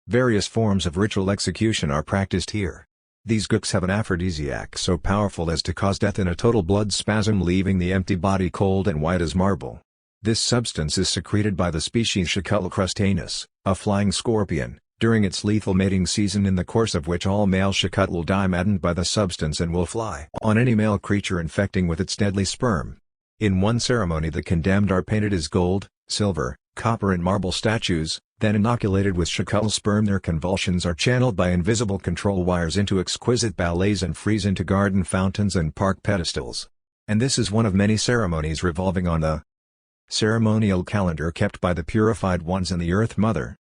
Various forms of ritual execution are practiced here. These gooks have an aphrodisiac so powerful as to cause death in a total blood spasm, leaving the empty body cold and white as marble. This substance is secreted by the species Shicutl crustanus, a flying scorpion, during its lethal mating season, in the course of which all male Shicutl will die maddened by the substance and will fly on any male creature infecting with its deadly sperm. In one ceremony the condemned are painted as gold, silver, copper and marble statues, then inoculated with Shicutl sperm. Their convulsions are channeled by invisible control wires into exquisite ballets and freeze into garden fountains and park pedestals. And this is one of many ceremonies revolving on the ceremonial calendar kept by the purified ones and the Earth Mother.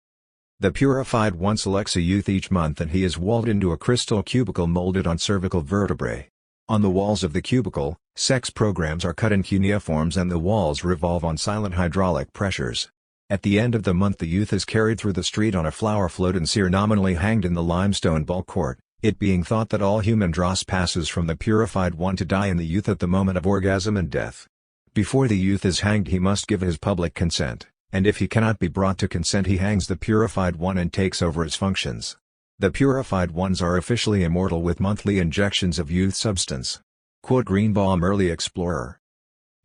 The purified one selects a youth each month and he is walled into a crystal cubicle molded on cervical vertebrae. On the walls of the cubicle, sex programs are cut in cuneiforms and the walls revolve on silent hydraulic pressures. At the end of the month the youth is carried through the street on a flower float and ceremonially hanged in the limestone ball court, it being thought that all human dross passes from the purified one to die in the youth at the moment of orgasm and death. Before the youth is hanged he must give his public consent, and if he cannot be brought to consent he hangs the purified one and takes over his functions. The purified ones are officially immortal with monthly injections of youth substance. Quote Greenbaum, early explorer.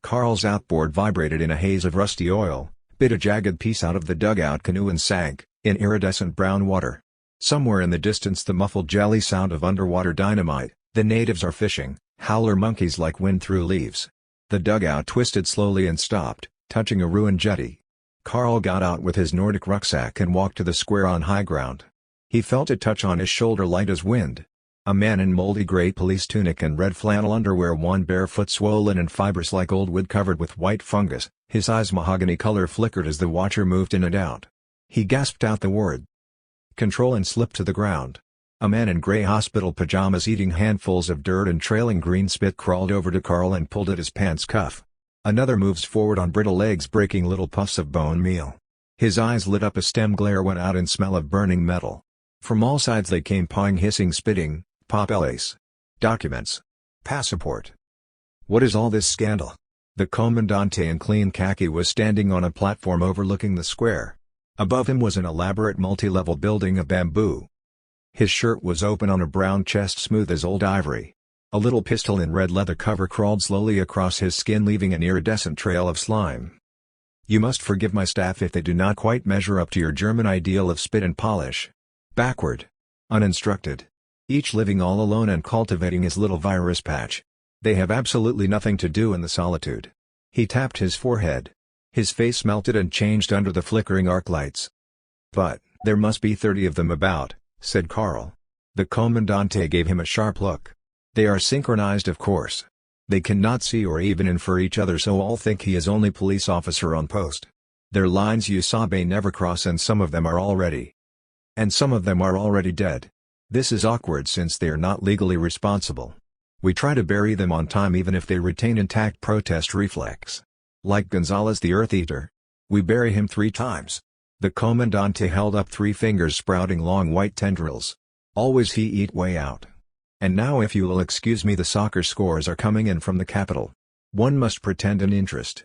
Carl's outboard vibrated in a haze of rusty oil, bit a jagged piece out of the dugout canoe and sank, in iridescent brown water. Somewhere in the distance the muffled jelly sound of underwater dynamite. The natives are fishing, howler monkeys like wind through leaves. The dugout twisted slowly and stopped, touching a ruined jetty. Carl got out with his Nordic rucksack and walked to the square on high ground. He felt a touch on his shoulder light as wind. A man in moldy gray police tunic and red flannel underwear, one bare foot swollen and fibrous like old wood covered with white fungus, his eyes mahogany color flickered as the watcher moved in and out. He gasped out the word control and slipped to the ground. A man in gray hospital pajamas eating handfuls of dirt and trailing green spit crawled over to Carl and pulled at his pants cuff. Another moves forward on brittle legs breaking little puffs of bone meal. His eyes lit up, a stem glare went out and smell of burning metal. From all sides they came pawing, hissing, spitting, papeles. Documents. Passport. What is all this scandal? The Comandante in clean khaki was standing on a platform overlooking the square. Above him was an elaborate multi-level building of bamboo. His shirt was open on a brown chest smooth as old ivory. A little pistol in red leather cover crawled slowly across his skin, leaving an iridescent trail of slime. You must forgive my staff if they do not quite measure up to your German ideal of spit and polish. Backward. Uninstructed. Each living all alone and cultivating his little virus patch. They have absolutely nothing to do in the solitude. He tapped his forehead. His face melted and changed under the flickering arc lights. But, there must be 30 of them about, said Carl. The Comandante gave him a sharp look. They are synchronized, of course. They cannot see or even infer each other, so all think he is only police officer on post. Their lines Usabe never cross, and some of them are already dead. This is awkward since they are not legally responsible. We try to bury them on time even if they retain intact protest reflex. Like Gonzalez the Earth Eater. We bury him 3 times. The Comandante held up 3 fingers sprouting long white tendrils. Always he eat way out. And now, if you will excuse me, the soccer scores are coming in from the capital. One must pretend an interest.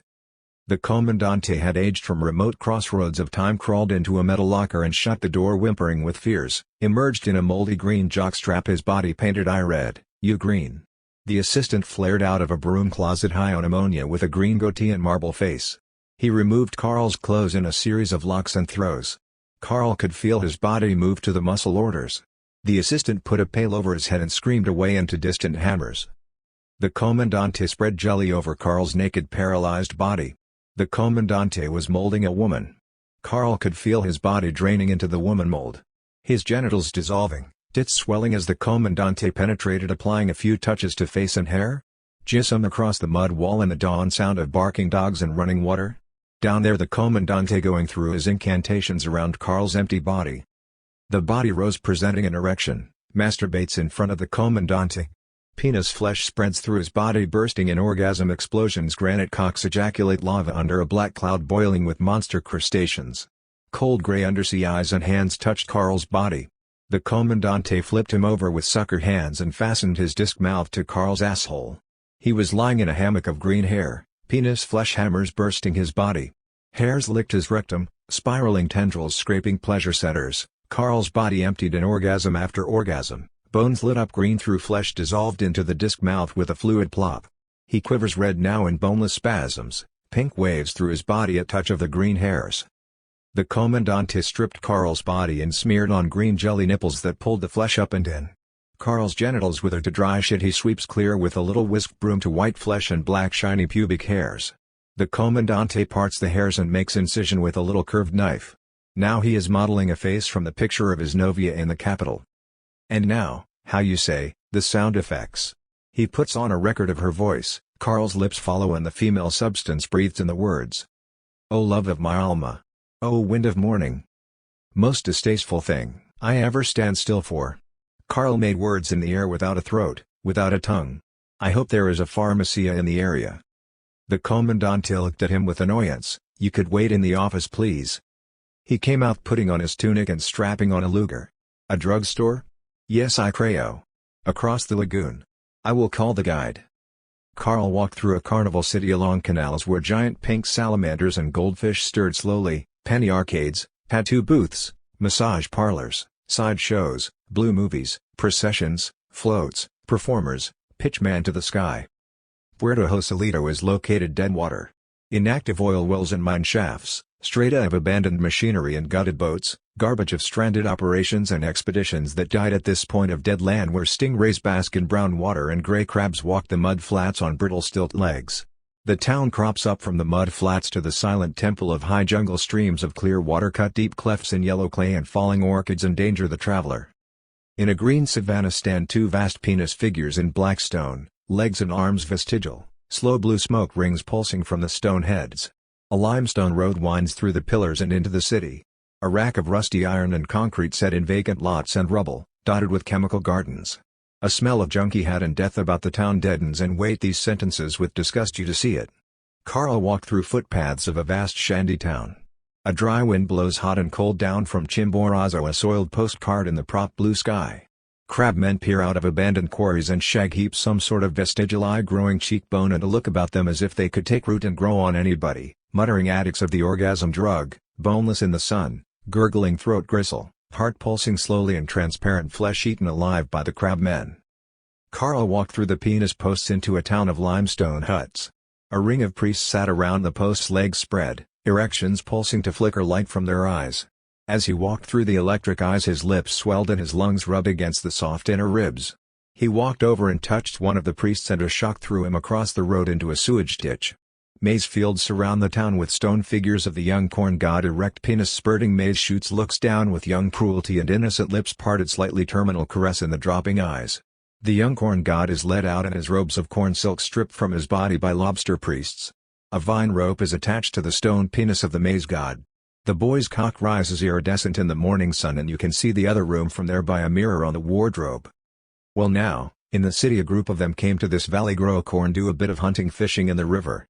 The Comandante had aged from remote crossroads of time, crawled into a metal locker and shut the door whimpering with fears, emerged in a moldy green jockstrap, his body painted eye red, you green. The assistant flared out of a broom closet high on ammonia with a green goatee and marble face. He removed Carl's clothes in a series of locks and throws. Carl could feel his body move to the muscle orders. The assistant put a pail over his head and screamed away into distant hammers. The Comandante spread jelly over Carl's naked paralyzed body. The Comandante was molding a woman. Carl could feel his body draining into the woman mold. His genitals dissolving, tits swelling as the Comandante penetrated, applying a few touches to face and hair. Jism across the mud wall and the dawn sound of barking dogs and running water. Down there the Comandante going through his incantations around Carl's empty body. The body rose presenting an erection, masturbates in front of the Comandante. Penis flesh spreads through his body, bursting in orgasm explosions. Granite cocks ejaculate lava under a black cloud boiling with monster crustaceans. Cold gray undersea eyes and hands touched Carl's body. The Comandante flipped him over with sucker hands and fastened his disc mouth to Carl's asshole. He was lying in a hammock of green hair, penis flesh hammers bursting his body. Hairs licked his rectum, spiraling tendrils scraping pleasure centers. Carl's body emptied in orgasm after orgasm. Bones lit up green through flesh dissolved into the disc mouth with a fluid plop. He quivers red now in boneless spasms, pink waves through his body at touch of the green hairs. The Comandante stripped Carl's body and smeared on green jelly nipples that pulled the flesh up and in. Carl's genitals withered to dry shit. He sweeps clear with a little whisk broom to white flesh and black shiny pubic hairs. The Comandante parts the hairs and makes incision with a little curved knife. Now he is modeling a face from the picture of his novia in the capital. And now, how you say, the sound effects. He puts on a record of her voice, Carl's lips follow and the female substance breathes in the words. Oh love of my Alma. Oh wind of morning. Most distasteful thing I ever stand still for. Carl made words in the air without a throat, without a tongue. I hope there is a pharmacia in the area. The Comandante looked at him with annoyance. You could wait in the office please. He came out putting on his tunic and strapping on a luger. A drugstore? Yes, I creo. Across the lagoon. I will call the guide. Carl walked through a carnival city along canals where giant pink salamanders and goldfish stirred slowly, penny arcades, tattoo booths, massage parlors, side shows, blue movies, processions, floats, performers, pitchman to the sky. Puerto Joselito is located deadwater. Inactive oil wells and mine shafts, strata of abandoned machinery and gutted boats, garbage of stranded operations and expeditions that died at this point of dead land where stingrays bask in brown water and gray crabs walk the mud flats on brittle stilt legs. The town crops up from the mud flats to the silent temple of high jungle. Streams of clear water cut deep clefts in yellow clay and falling orchids endanger the traveler. In a green savanna stand 2 vast penis figures in black stone, legs and arms vestigial, slow blue smoke rings pulsing from the stone heads. A limestone road winds through the pillars and into the city. A rack of rusty iron and concrete set in vacant lots and rubble, dotted with chemical gardens. A smell of junkie hat and death about the town deadens and wait these sentences with disgust you to see it. Carl walked through footpaths of a vast shanty town. A dry wind blows hot and cold down from Chimborazo, a soiled postcard in the prop blue sky. Crabmen peer out of abandoned quarries and shag heaps, some sort of vestigial eye-growing cheekbone and a look about them as if they could take root and grow on anybody, muttering addicts of the orgasm drug, boneless in the sun, gurgling throat gristle, heart pulsing slowly and transparent flesh eaten alive by the crabmen. Carl walked through the penis posts into a town of limestone huts. A ring of priests sat around the posts, legs spread, erections pulsing to flicker light from their eyes. As he walked through the electric eyes, his lips swelled and his lungs rubbed against the soft inner ribs. He walked over and touched one of the priests and a shock threw him across the road into a sewage ditch. Maize fields surround the town with stone figures of the young corn god. Erect penis spurting maize shoots looks down with young cruelty and innocent lips parted, slightly terminal caress in the dropping eyes. The young corn god is led out and his robes of corn silk stripped from his body by lobster priests. A vine rope is attached to the stone penis of the maize god. The boy's cock rises iridescent in the morning sun and you can see the other room from there by a mirror on the wardrobe. Well now, in the city a group of them came to this valley grow corn do a bit of hunting fishing in the river.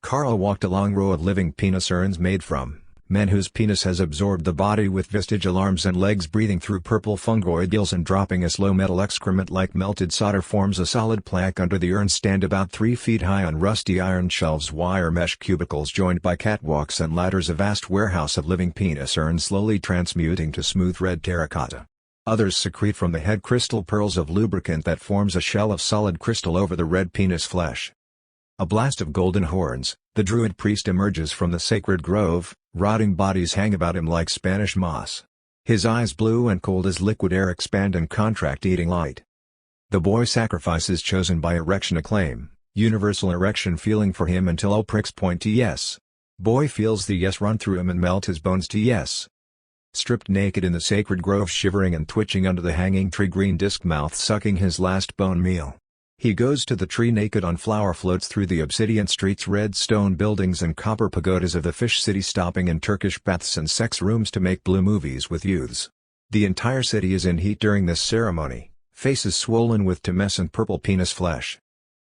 Carl walked a long row of living penis urns made from men whose penis has absorbed the body with vestigial arms and legs breathing through purple fungoid gills and dropping a slow metal excrement like melted solder forms a solid plaque under the urns stand about 3 feet high on rusty iron shelves wire mesh cubicles joined by catwalks and ladders a vast warehouse of living penis urns slowly transmuting to smooth red terracotta. Others secrete from the head crystal pearls of lubricant that forms a shell of solid crystal over the red penis flesh. A blast of golden horns, the druid priest emerges from the sacred grove, rotting bodies hang about him like Spanish moss. His eyes blue and cold as liquid air expand and contract eating light. The boy sacrifices chosen by erection acclaim, universal erection feeling for him until all pricks point to yes. Boy feels the yes run through him and melt his bones to yes. Stripped naked in the sacred grove shivering and twitching under the hanging tree green disc mouth sucking his last bone meal. He goes to the tree naked on flower floats through the obsidian streets red stone buildings and copper pagodas of the fish city stopping in Turkish baths and sex rooms to make blue movies with youths. The entire city is in heat during this ceremony, faces swollen with tumescent purple penis flesh.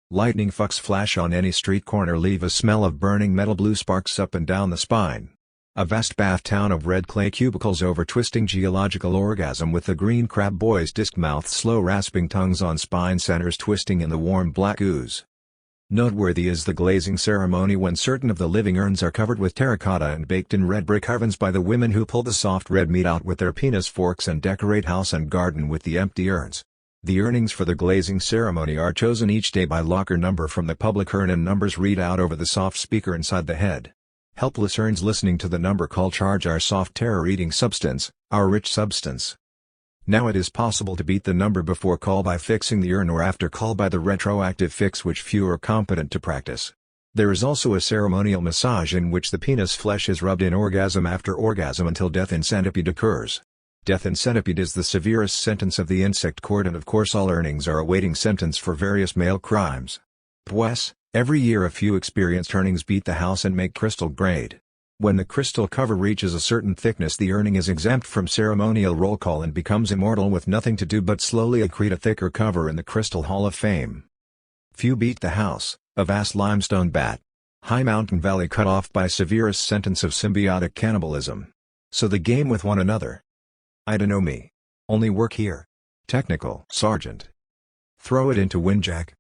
Lightning fucks flash on any street corner leave a smell of burning metal blue sparks up and down the spine. A vast bath town of red clay cubicles over twisting geological orgasm with the green crab boy's disc mouth slow rasping tongues on spine centers twisting in the warm black ooze. Noteworthy is the glazing ceremony when certain of the living urns are covered with terracotta and baked in red brick ovens by the women who pull the soft red meat out with their penis forks and decorate house and garden with the empty urns. The earnings for the glazing ceremony are chosen each day by locker number from the public urn and numbers read out over the soft speaker inside the head. Helpless urns listening to the number call charge our soft terror-eating substance, our rich substance. Now it is possible to beat the number before call by fixing the urn or after call by the retroactive fix which few are competent to practice. There is also a ceremonial massage in which the penis flesh is rubbed in orgasm after orgasm until death in centipede occurs. Death in centipede is the severest sentence of the insect court and of course all earnings are awaiting sentence for various male crimes. Pues, every year a few experienced earnings beat the house and make crystal grade. When the crystal cover reaches a certain thickness the earning is exempt from ceremonial roll call and becomes immortal with nothing to do but slowly accrete a thicker cover in the Crystal Hall of Fame. Few beat the house, a vast limestone bat. High mountain valley cut off by severest sentence of symbiotic cannibalism. So the game with one another. I dunno me. Only work here. Technical sergeant. Throw it into windjack.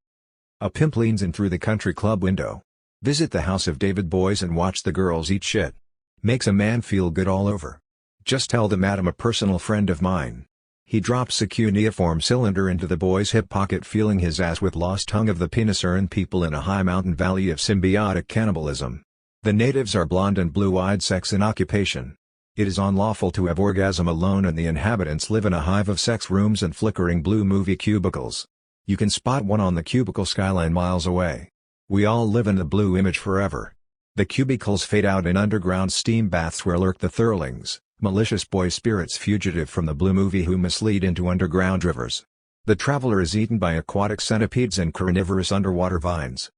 A pimp leans in through the country club window. Visit the house of David boys and watch the girls eat shit. Makes a man feel good all over. Just tell the madam a personal friend of mine. He drops a cuneiform cylinder into the boy's hip pocket feeling his ass with lost tongue of the penis urn people in a high mountain valley of symbiotic cannibalism. The natives are blonde and blue-eyed sex in occupation. It is unlawful to have orgasm alone and the inhabitants live in a hive of sex rooms and flickering blue movie cubicles. You can spot one on the cubicle skyline miles away. We all live in the blue image forever. The cubicles fade out in underground steam baths where lurk the thurlings, malicious boy spirits fugitive from the blue movie who mislead into underground rivers. The traveler is eaten by aquatic centipedes and carnivorous underwater vines.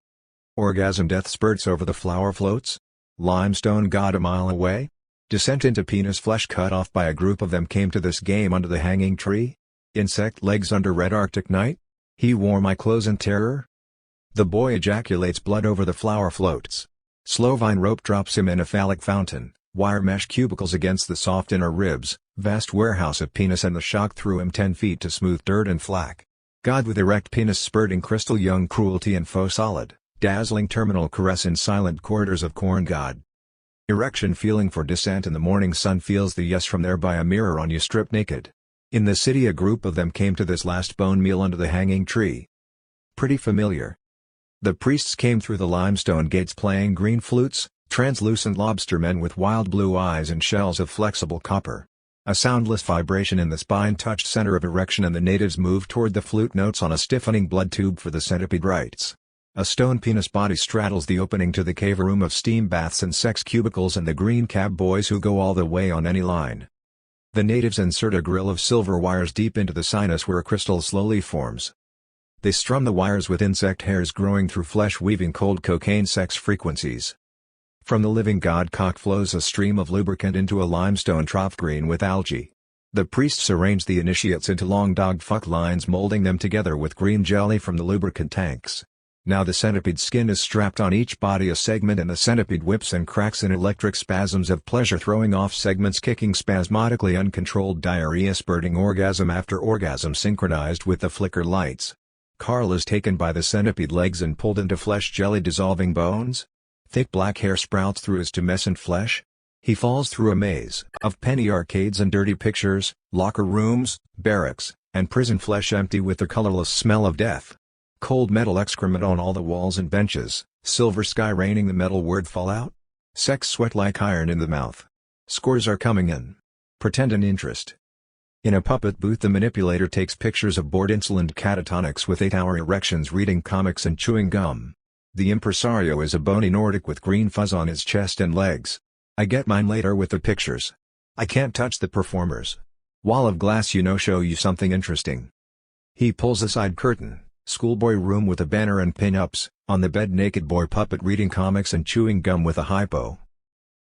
Orgasm death spurts over the flower floats? Limestone god a mile away? Descent into penis flesh cut off by a group of them came to this game under the hanging tree? Insect legs under red Arctic night? He wore my clothes in terror? The boy ejaculates blood over the flower floats. Slow vine rope drops him in a phallic fountain, wire mesh cubicles against the soft inner ribs, vast warehouse of penis and the shock threw him 10 feet to smooth dirt and flack. God with erect penis spurting crystal young cruelty and faux solid, dazzling terminal caress in silent corridors of corn god. Erection feeling for descent in the morning sun feels the yes from there by a mirror on you stripped naked. In the city a group of them came to this last bone meal under the hanging tree. Pretty familiar. The priests came through the limestone gates playing green flutes, translucent lobster men with wild blue eyes and shells of flexible copper. A soundless vibration in the spine touched center of erection and the natives moved toward the flute notes on a stiffening blood tube for the centipede rites. A stone penis body straddles the opening to the cave room of steam baths and sex cubicles and the green cab boys who go all the way on any line. The natives insert a grill of silver wires deep into the sinus where a crystal slowly forms. They strum the wires with insect hairs growing through flesh, weaving cold cocaine sex frequencies. From the living god cock flows a stream of lubricant into a limestone trough green with algae. The priests arrange the initiates into long dog fuck lines, molding them together with green jelly from the lubricant tanks. Now the centipede's skin is strapped on each body a segment, and the centipede whips and cracks in electric spasms of pleasure, throwing off segments, kicking spasmodically, uncontrolled diarrhea, spurting orgasm after orgasm synchronized with the flicker lights. Carl is taken by the centipede legs and pulled into flesh jelly dissolving bones. Thick black hair sprouts through his tumescent flesh. He falls through a maze of penny arcades and dirty pictures, locker rooms, barracks, and prison flesh empty with the colorless smell of death. Cold metal excrement on all the walls and benches, silver sky raining the metal word Fallout. Sex sweat like iron in the mouth. Scores are coming in. Pretend an interest. In a puppet booth the manipulator takes pictures of bored insolent catatonics with 8-hour erections reading comics and chewing gum. The impresario is a bony Nordic with green fuzz on his chest and legs. I get mine later with the pictures. I can't touch the performers. Wall of glass show you something interesting. He pulls aside curtain, schoolboy room with a banner and pin-ups, on the bed naked boy puppet reading comics and chewing gum with a hypo.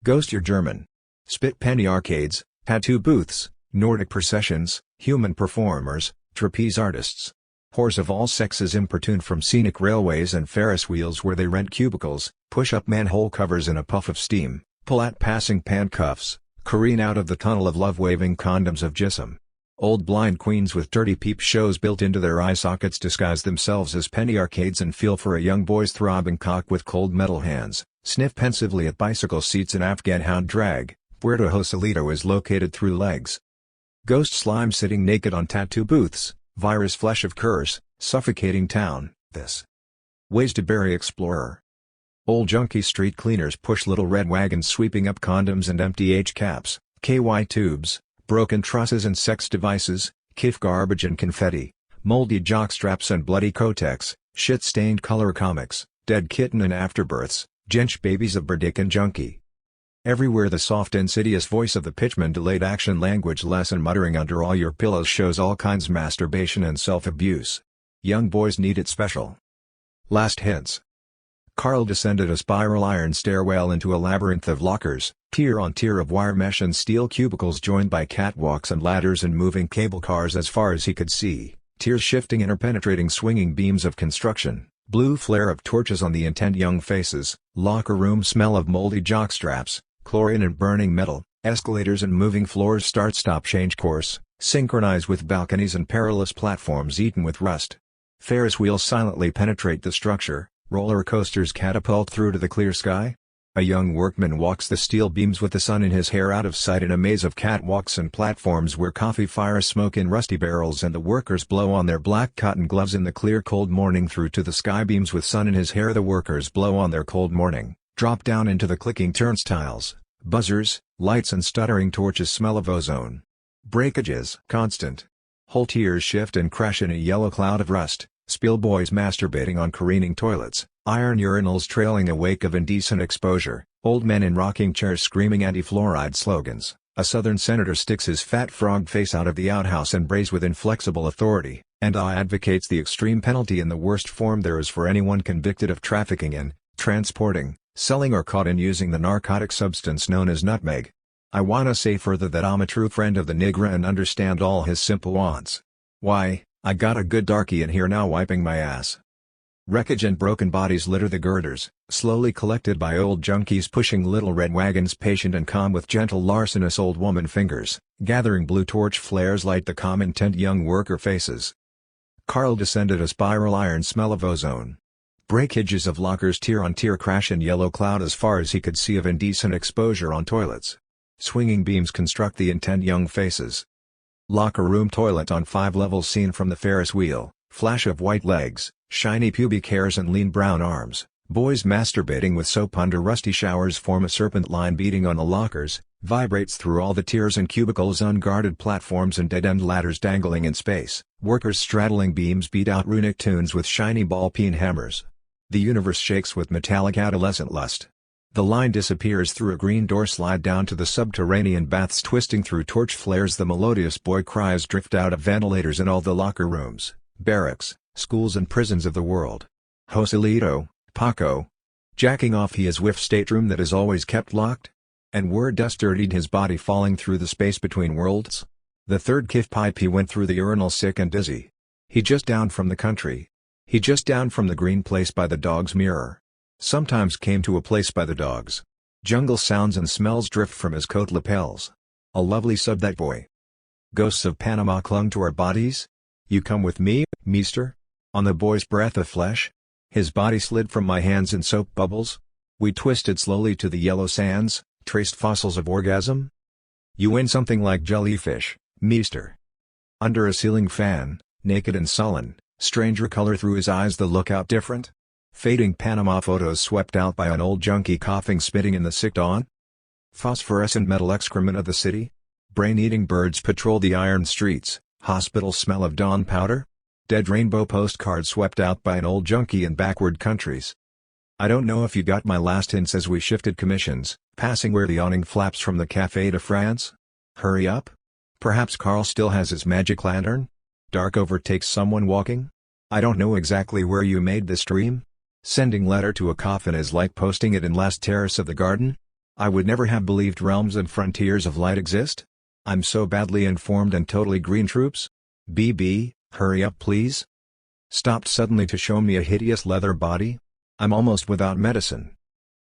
Ghost you're German. Spit penny arcades, tattoo booths, Nordic processions, human performers, trapeze artists. Whores of all sexes importune from scenic railways and Ferris wheels where they rent cubicles, push up manhole covers in a puff of steam, pull at passing handcuffs, careen out of the tunnel of love waving condoms of jism. Old blind queens with dirty peep shows built into their eye sockets disguise themselves as penny arcades and feel for a young boy's throbbing cock with cold metal hands, sniff pensively at bicycle seats and Afghan hound drag. Puerto Joselito is located through legs. Ghost slime sitting naked on tattoo booths, virus flesh of curse, suffocating town. This ways to bury explorer. Old junkie street cleaners push little red wagons sweeping up condoms and empty H-caps, KY tubes, broken trusses and sex devices, kif garbage and confetti, moldy jockstraps and bloody Kotex, shit-stained color comics, dead kitten and afterbirths, gench babies of Burdick and junkie. Everywhere the soft insidious voice of the pitchman delayed action language lesson muttering under all your pillows shows all kinds masturbation and self-abuse. Young boys need it special. Last hints. Carl descended a spiral iron stairwell into a labyrinth of lockers, tier on tier of wire mesh and steel cubicles joined by catwalks and ladders and moving cable cars as far as he could see, tiers shifting interpenetrating swinging beams of construction, blue flare of torches on the intent young faces, locker room smell of moldy jockstraps, chlorine and burning metal, escalators and moving floors start-stop change course, synchronize with balconies and perilous platforms eaten with rust. Ferris wheels silently penetrate the structure, roller coasters catapult through to the clear sky. A young workman walks the steel beams with the sun in his hair out of sight in a maze of catwalks and platforms where coffee fires smoke in rusty barrels and the workers blow on their black cotton gloves in the clear cold morning. Through to the sky beams with sun in his hair the workers blow on their cold morning. Drop down into the clicking turnstiles, buzzers, lights and stuttering torches smell of ozone. Breakages constant. Whole tiers shift and crash in a yellow cloud of rust, spill boys masturbating on careening toilets, iron urinals trailing a wake of indecent exposure, old men in rocking chairs screaming anti-fluoride slogans. A southern senator sticks his fat frog face out of the outhouse and brays with inflexible authority, and advocates the extreme penalty in the worst form there is for anyone convicted of trafficking in, transporting, selling or caught in using the narcotic substance known as nutmeg. I wanna say further that I'm a true friend of the nigger and understand all his simple wants. Why, I got a good darky in here now wiping my ass. Wreckage and broken bodies litter the girders, slowly collected by old junkies pushing little red wagons patient and calm with gentle larcenous old woman fingers, gathering blue torch flares light the calm intent young worker faces. Carl descended a spiral iron smell of ozone. Breakages of lockers tier on tier crash in yellow cloud as far as he could see of indecent exposure on toilets. Swinging beams construct the intent young faces. Locker room toilet on 5 levels seen from the Ferris wheel, flash of white legs, shiny pubic hairs and lean brown arms. Boys masturbating with soap under rusty showers form a serpent line beating on the lockers, vibrates through all the tiers and cubicles unguarded platforms and dead-end ladders dangling in space. Workers straddling beams beat out runic tunes with shiny ball-peen hammers. The universe shakes with metallic adolescent lust. The line disappears through a green door slide down to the subterranean baths twisting through torch flares. The melodious boy cries drift out of ventilators in all the locker rooms, barracks, Schools and prisons of the world. Joselito, Paco. Jacking off he is whiff stateroom that is always kept locked? And word dust dirtied his body falling through the space between worlds? The third kif pipe he went through the urinal sick and dizzy. He just down from the country. He just down from the green place by the dog's mirror. Sometimes came to a place by the dogs. Jungle sounds and smells drift from his coat lapels. A lovely sub that boy. Ghosts of Panama clung to our bodies? You come with me, meester? On the boy's breath of flesh? His body slid from my hands in soap bubbles? We twisted slowly to the yellow sands, traced fossils of orgasm? You win something like jellyfish, meester. Under a ceiling fan, naked and sullen, stranger color through his eyes, the lookout different? Fading Panama photos swept out by an old junkie coughing spitting in the sick dawn? Phosphorescent metal excrement of the city? Brain-eating birds patrol the iron streets, hospital smell of dawn powder? Dead rainbow postcards swept out by an old junkie in backward countries. I don't know if you got my last hints as we shifted commissions, passing where the awning flaps from the Café de France? Hurry up? Perhaps Carl still has his magic lantern? Dark overtakes someone walking? I don't know exactly where you made this dream. Sending letter to a coffin is like posting it in last terrace of the garden? I would never have believed realms and frontiers of light exist? I'm so badly informed and totally green troops? BB, hurry up please? Stopped suddenly to show me a hideous leather body? I'm almost without medicine.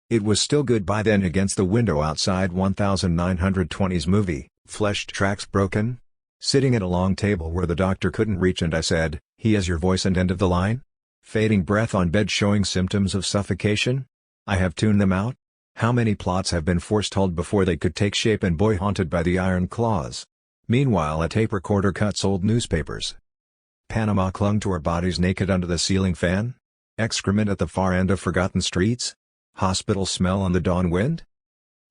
It was still good by then against the window outside 1920's movie, Fleshed Tracks Broken? Sitting at a long table where the doctor couldn't reach and I said, he has your voice and end of the line? Fading breath on bed showing symptoms of suffocation? I have tuned them out? How many plots have been forestalled before they could take shape and boy haunted by the iron claws? Meanwhile a tape recorder cuts old newspapers. Panama clung to our bodies naked under the ceiling fan? Excrement at the far end of forgotten streets? Hospital smell on the dawn wind?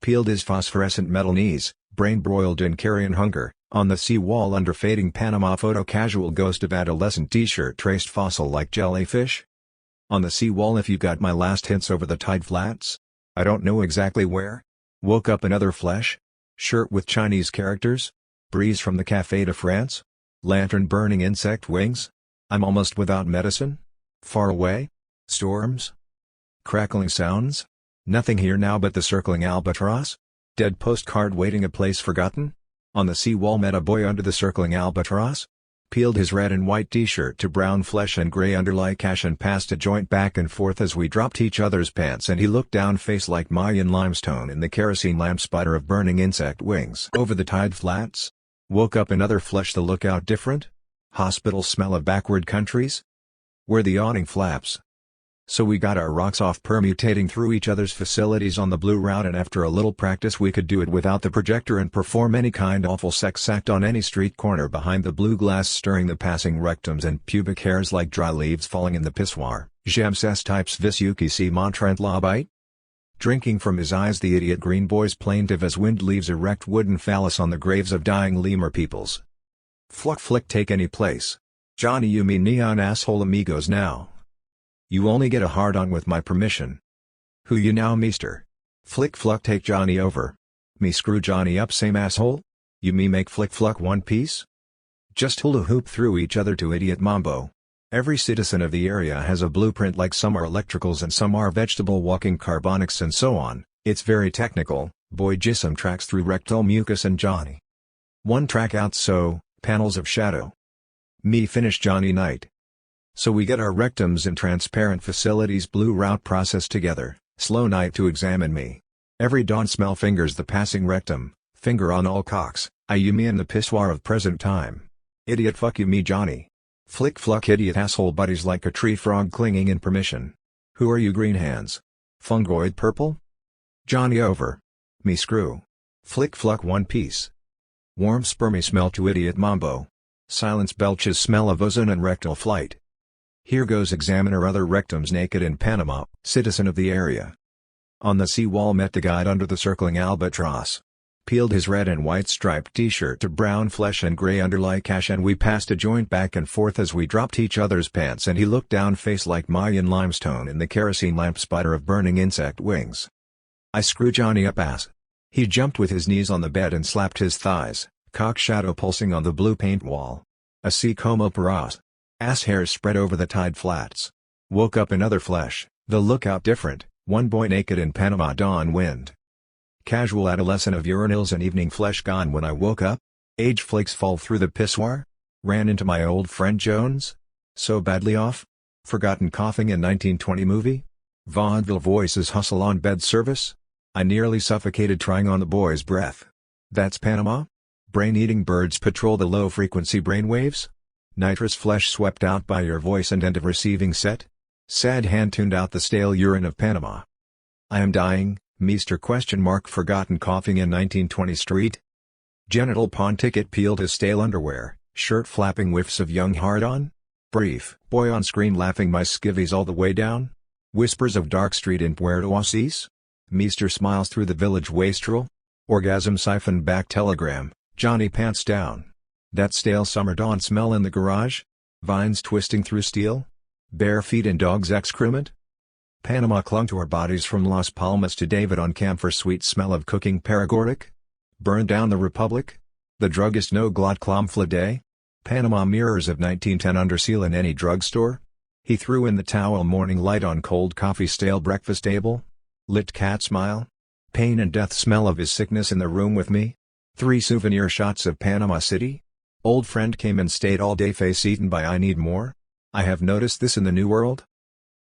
Peeled his phosphorescent metal knees, brain broiled in carrion hunger, on the sea wall under fading Panama photo casual ghost of adolescent t-shirt traced fossil like jellyfish? On the sea wall if you got my last hints over the tide flats? I don't know exactly where. Woke up another flesh? Shirt with Chinese characters? Breeze from the Café de France? Lantern burning insect wings? I'm almost without medicine? Far away? Storms? Crackling sounds? Nothing here now but the circling albatross? Dead postcard waiting a place forgotten? On the sea wall met a boy under the circling albatross? Peeled his red and white t-shirt to brown flesh and grey underlie cash and passed a joint back and forth as we dropped each other's pants and he looked down face like Mayan limestone in the kerosene lamp spider of burning insect wings. Over the tide flats? Woke up another flesh the lookout different? Hospital smell of backward countries? Where the awning flaps. So we got our rocks off permutating through each other's facilities on the blue route and after a little practice we could do it without the projector and perform any kind awful sex act on any street corner behind the blue glass stirring the passing rectums and pubic hairs like dry leaves falling in the pissoir. J'aime ces types visuki si montrent la bite? Drinking from his eyes the idiot green boy's plaintive as wind leaves erect wooden phallus on the graves of dying lemur peoples. Fluck flick take any place. Johnny you mean neon asshole amigos now. You only get a hard-on with my permission. Who you now meester? Flick fluck take Johnny over. Me screw Johnny up same asshole? You me make flick fluck one piece? Just hula hoop through each other to idiot mambo. Every citizen of the area has a blueprint like some are electricals and some are vegetable walking carbonics and so on, it's very technical, boy jism tracks through rectal mucus and Johnny. One track out so, panels of shadow. Me finish Johnny night. So we get our rectums in transparent facilities blue route process together, slow night to examine me. Every dawn smell fingers the passing rectum, finger on all cocks, you me in the pissoir of present time. Idiot fuck you me Johnny. Flick fluck idiot asshole buddies like a tree frog clinging in permission. Who are you green hands? Fungoid purple? Johnny over. Me screw. Flick fluck one piece. Warm spermy smell to idiot mambo. Silence belches smell of ozone and rectal flight. Here goes examiner other rectums naked in Panama, citizen of the area. On the sea wall met the guide under the circling albatross. Peeled his red and white striped t-shirt to brown flesh and grey underlie cash and we passed a joint back and forth as we dropped each other's pants and he looked down face like Mayan limestone in the kerosene lamp spider of burning insect wings. I screw Johnny up ass. He jumped with his knees on the bed and slapped his thighs, cock shadow pulsing on the blue paint wall. A sea como Burroughs. Ass hairs spread over the tide flats. Woke up in other flesh, the lookout different, one boy naked in Panama dawn wind. Casual adolescent of urinals and evening flesh gone when I woke up. Age flakes fall through the pissoir. Ran into my old friend Jones. So badly off. Forgotten coughing in 1920 movie. Vaudeville voices hustle on bed service. I nearly suffocated trying on the boy's breath. That's Panama? Brain-eating birds patrol the low-frequency brainwaves? Nitrous flesh swept out by your voice and end of receiving set? Sad hand tuned out the stale urine of Panama. I am dying, Meester ? Forgotten coughing in 1920 street? Genital pawn ticket peeled his stale underwear, shirt flapping whiffs of young hard-on? Brief, boy on screen laughing my skivvies all the way down? Whispers of dark street in Puerto Oasis? Meester smiles through the village wastrel? Orgasm siphon back telegram, Johnny pants down. That stale summer dawn smell in the garage? Vines twisting through steel? Bare feet in dog's excrement? Panama clung to our bodies from Las Palmas to David on camphor sweet smell of cooking paregoric? Burned down the Republic? The druggist no glot clomfla day? Panama mirrors of 1910 under seal in any drugstore? He threw in the towel morning light on cold coffee stale breakfast table? Lit cat smile? Pain and death smell of his sickness in the room with me? 3 souvenir shots of Panama City? Old friend came and stayed all day face eaten by I need more? I have noticed this in the New World?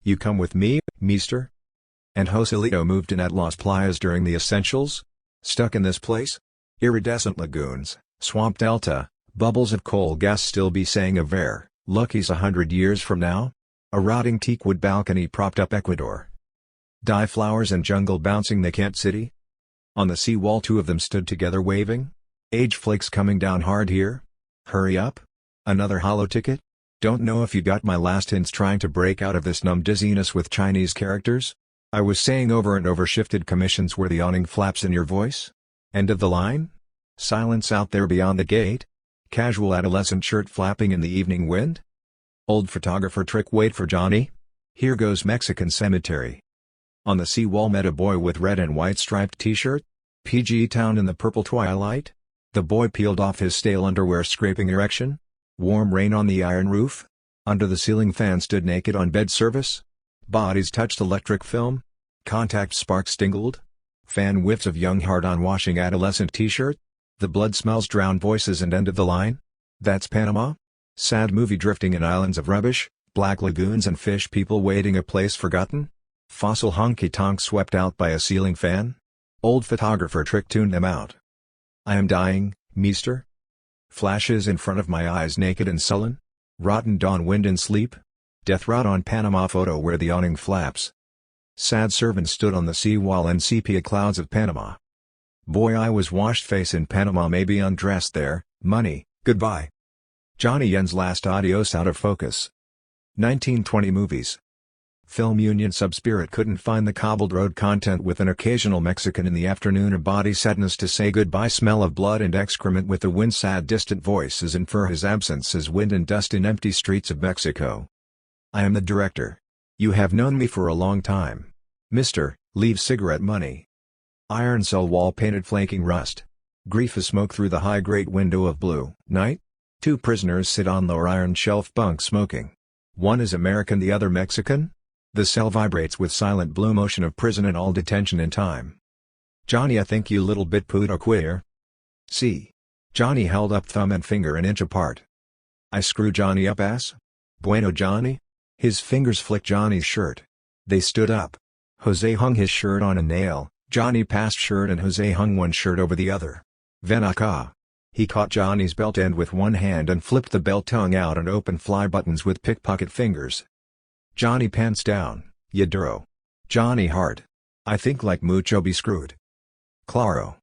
You come with me, Meester? And Joselito moved in at Las Playas during the Essentials? Stuck in this place? Iridescent lagoons, swamp delta, bubbles of coal gas still be saying of air, lucky's 100 years from now? A rotting teakwood balcony propped up Ecuador. Die flowers and jungle bouncing they can't city? On the seawall 2 of them stood together waving? Age flakes coming down hard here? Hurry up? Another hollow ticket? Don't know if you got my last hints trying to break out of this numb dizziness with Chinese characters? I was saying over and over shifted commissions were the awning flaps in your voice? End of the line? Silence out there beyond the gate? Casual adolescent shirt flapping in the evening wind? Old photographer trick wait for Johnny? Here goes Mexican cemetery. On the seawall met a boy with red and white striped t-shirt? PG Town in the purple twilight? The boy peeled off his stale underwear scraping erection? Warm rain on the iron roof? Under the ceiling fan stood naked on bed service? Bodies touched electric film? Contact sparks stingled? Fan whiffs of young hard-on washing adolescent t-shirt? The blood smells drowned voices and end of the line? That's Panama? Sad movie drifting in islands of rubbish, black lagoons and fish people waiting a place forgotten? Fossil honky-tonk swept out by a ceiling fan? Old photographer trick tuned them out. I am dying, Meester? Flashes in front of my eyes naked and sullen? Rotten dawn wind and sleep? Death rot on Panama photo where the awning flaps. Sad servant stood on the seawall and sepia clouds of Panama. Boy I was washed face in Panama maybe undressed there, money, goodbye. Johnny Yen's last adios out of focus. 1920 movies. Film Union Subspirit couldn't find the cobbled road content with an occasional Mexican in the afternoon or body sadness to say goodbye smell of blood and excrement with the wind sad distant voices infer his absence as wind and dust in empty streets of Mexico. I am the director. You have known me for a long time. Mister, leave cigarette money. Iron cell wall painted flaking rust. Grief is smoke through the high great window of blue night. 2 prisoners sit on lower iron shelf bunk smoking. One is American the other Mexican? The cell vibrates with silent blue motion of prison and all detention in time. Johnny I think you little bit puto queer. See. Johnny held up thumb and finger an inch apart. I screw Johnny up ass? Bueno Johnny? His fingers flicked Johnny's shirt. They stood up. Jose hung his shirt on a nail, Johnny passed shirt and Jose hung one shirt over the other. Ven acá. He caught Johnny's belt end with one hand and flipped the belt tongue out and opened fly buttons with pickpocket fingers. Johnny pants down, ya duro. Johnny hard. I think like mucho be screwed. Claro.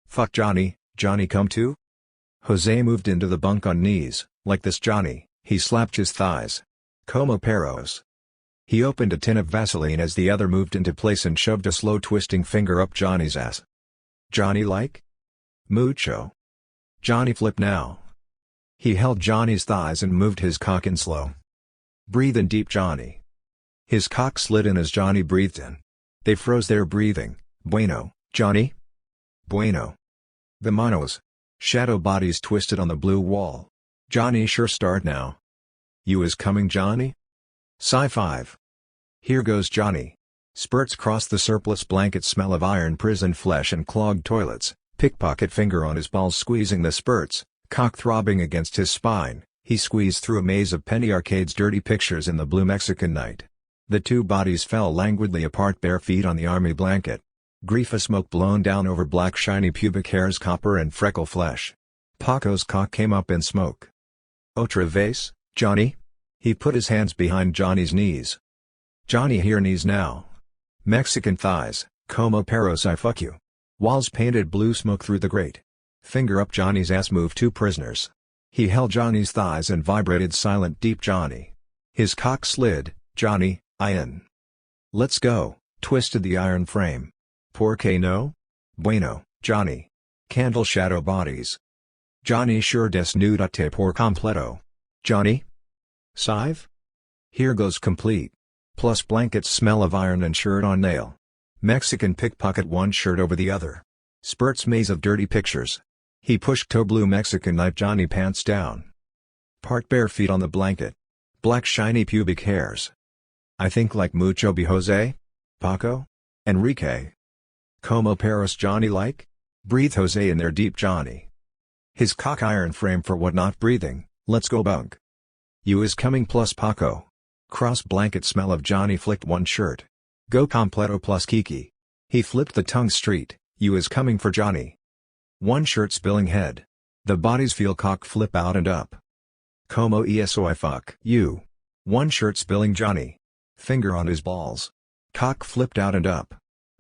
Fuck Johnny, Johnny come too? Jose moved into the bunk on knees, like this Johnny, he slapped his thighs. Como perros. He opened a tin of Vaseline as the other moved into place and shoved a slow twisting finger up Johnny's ass. Johnny like? Mucho. Johnny flip now. He held Johnny's thighs and moved his cock in slow. Breathe in deep Johnny. His cock slid in as Johnny breathed in. They froze their breathing. Bueno, Johnny? Bueno. Vamonos. Shadow bodies twisted on the blue wall. Johnny sure start now. You is coming, Johnny? Sigh 5. Here goes Johnny. Spurts cross the surplus blanket, smell of iron prison flesh and clogged toilets, pickpocket finger on his balls squeezing the spurts, cock throbbing against his spine. He squeezed through a maze of penny arcades, dirty pictures in the blue Mexican night. The two bodies fell languidly apart, bare feet on the army blanket. Grief, a smoke blown down over black shiny pubic hairs, copper and freckle flesh. Paco's cock came up in smoke. Otra vez, Johnny? He put his hands behind Johnny's knees. Johnny, here knees now. Mexican thighs, como perros I fuck you. Walls painted blue, smoke through the grate. Finger up Johnny's ass, move two prisoners. He held Johnny's thighs and vibrated silent deep Johnny. His cock slid, Johnny, I in. Let's go, twisted the iron frame. Por que no? Bueno, Johnny. Candle shadow bodies. Johnny sure desnudate por completo. Johnny? Sive? Here goes complete. Plus blankets, smell of iron and shirt on nail. Mexican pickpocket, one shirt over the other. Spurts, maze of dirty pictures. He pushed toe blue Mexican knife Johnny pants down. Part bare feet on the blanket. Black shiny pubic hairs. I think like mucho be Jose? Paco? Enrique? Como perros Johnny like? Breathe Jose in there deep Johnny. His cock iron frame for what not breathing, let's go bunk. You is coming plus Paco. Cross blanket smell of Johnny flicked one shirt. Go completo plus Kiki. He flipped the tongue street, you is coming for Johnny. One shirt spilling head. The bodies feel cock flip out and up. Como eso I fuck you. One shirt spilling Johnny. Finger on his balls. Cock flipped out and up.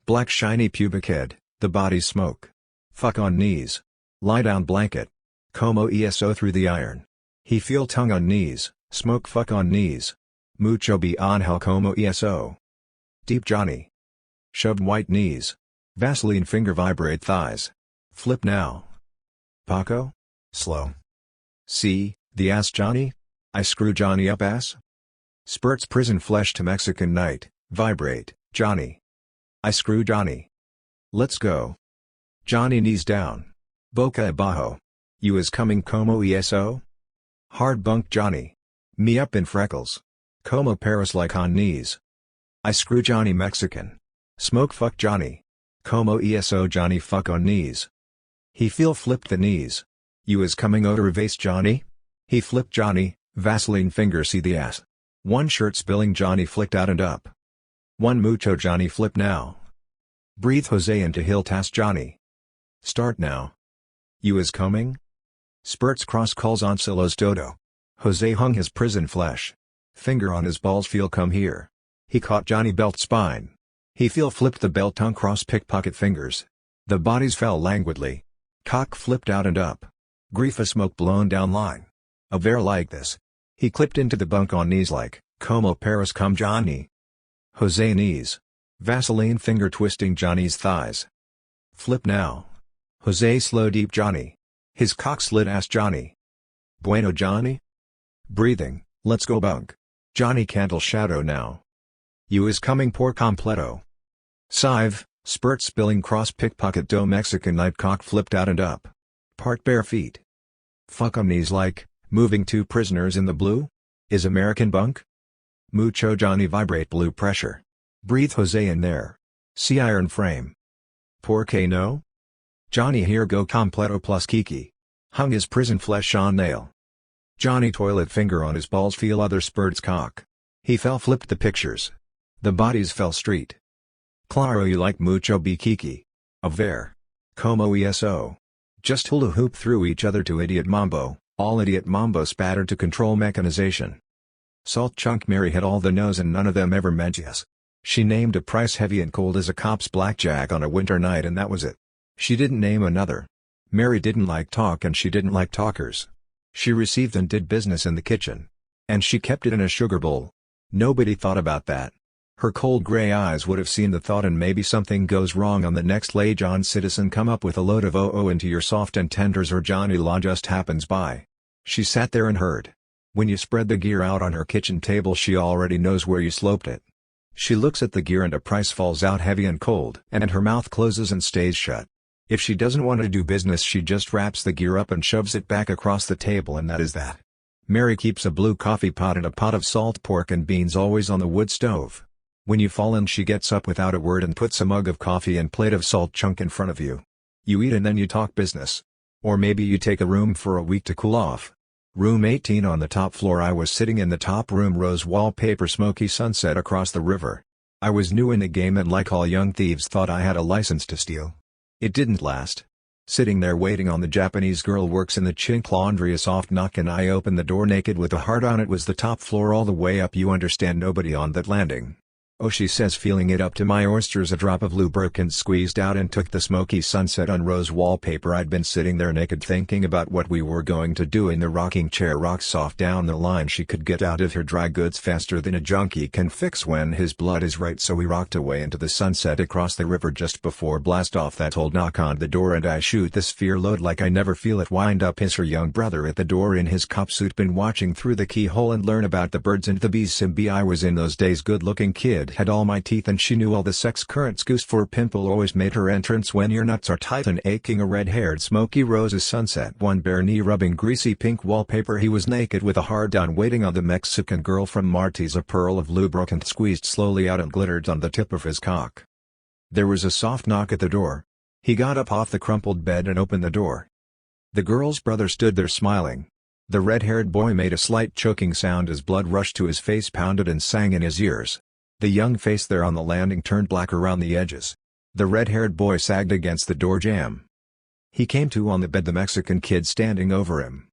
Black shiny pubic head, the body smoke. Fuck on knees. Lie down blanket. Como eso through the iron. He feel tongue on knees, smoke fuck on knees. Mucho be angel como eso. Deep Johnny. Shoved white knees. Vaseline finger vibrate thighs. Flip now. Paco? Slow. See, the ass Johnny? I screw Johnny up ass? Spurts prison flesh to Mexican night, vibrate, Johnny. I screw Johnny. Let's go. Johnny knees down. Boca abajo. You is coming como eso? Hard bunk Johnny. Me up in freckles. Como perros like on knees. I screw Johnny Mexican. Smoke fuck Johnny. Como eso Johnny fuck on knees. He feel flipped the knees. You is coming otra vez Johnny? He flipped Johnny, Vaseline finger see the ass. One shirt spilling Johnny flicked out and up. One mucho Johnny flip now. Breathe Jose into hill task Johnny. Start now. You is coming? Spurts cross calls on Silos Dodo. Jose hung his prison flesh. Finger on his balls feel come here. He caught Johnny belt spine. He feel flipped the belt tongue cross pickpocket fingers. The bodies fell languidly. Cock flipped out and up. Grief, a smoke blown down line. A bear like this. He clipped into the bunk on knees like, como perros come Johnny. Jose knees. Vaseline finger twisting Johnny's thighs. Flip now. Jose slow deep Johnny. His cock slid ass Johnny. Bueno Johnny? Breathing, let's go bunk. Johnny candle shadow now. You is coming por completo. Sive, spurt spilling cross pickpocket dough Mexican night cock flipped out and up. Part bare feet. Fuck on knees like, moving two prisoners in the blue? Is American bunk? Mucho Johnny vibrate blue pressure. Breathe Jose in there. See iron frame. Por que no? Johnny here go completo plus Kiki. Hung his prison flesh on nail. Johnny toilet finger on his balls feel other spurts cock. He fell flipped the pictures. The bodies fell street. Claro you like mucho be Kiki. A ver. Como eso. Just hula hoop through each other to idiot mambo, all idiot mambo spattered to control mechanization. Salt chunk Mary had all the no's and none of them ever meant yes. She named a price heavy and cold as a cop's blackjack on a winter night and that was it. She didn't name another. Mary didn't like talk and she didn't like talkers. She received and did business in the kitchen. And she kept it in a sugar bowl. Nobody thought about that. Her cold gray eyes would have seen the thought and maybe something goes wrong on the next lay John Citizen come up with a load of OO into your soft and tenders or Johnny Law just happens by. She sat there and heard. When you spread the gear out on her kitchen table she already knows where you sloped it. She looks at the gear and a price falls out heavy and cold and her mouth closes and stays shut. If she doesn't want to do business she just wraps the gear up and shoves it back across the table and that is that. Mary keeps a blue coffee pot and a pot of salt pork and beans always on the wood stove. When you fall in, she gets up without a word and puts a mug of coffee and plate of salt chunk in front of you. You eat and then you talk business. Or maybe you take a room for a week to cool off. Room 18 on the top floor. I was sitting in the top room, rose wallpaper, smoky sunset across the river. I was new in the game and like all young thieves thought I had a license to steal. It didn't last. Sitting there waiting on the Japanese girl works in the chink laundry, a soft knock and I open the door naked with a heart on it. Was the top floor all the way up, you understand, nobody on that landing. Oh, she says, feeling it up to my oysters, a drop of lubricant squeezed out and took the smoky sunset on rose wallpaper. I'd been sitting there naked thinking about what we were going to do in the rocking chair, rock soft down the line. She could get out of her dry goods faster than a junkie can fix when his blood is right, so we rocked away into the sunset across the river just before blast off. That old knock on the door and I shoot the sphere load like I never feel it. Wind up is her young brother at the door in his cop suit, been watching through the keyhole and learn about the birds and the bees. Simbi, I was in those days good looking kid, had all my teeth and she knew all the sex currents. Goose for pimple always made her entrance when your nuts are tight and aching. A red-haired smoky roses sunset, one bare knee rubbing greasy pink wallpaper. He was naked with a hard down waiting on the Mexican girl from Marty's. A pearl of lubricant squeezed slowly out and glittered on the tip of his cock. There was a soft knock at the door. He got up off the crumpled bed and opened the door. The girl's brother stood there smiling. The red-haired boy made a slight choking sound as blood rushed to his face, pounded and sang in his ears. The young face there on the landing turned black around the edges. The red-haired boy sagged against the door jamb. He came to on the bed, the Mexican kid standing over him.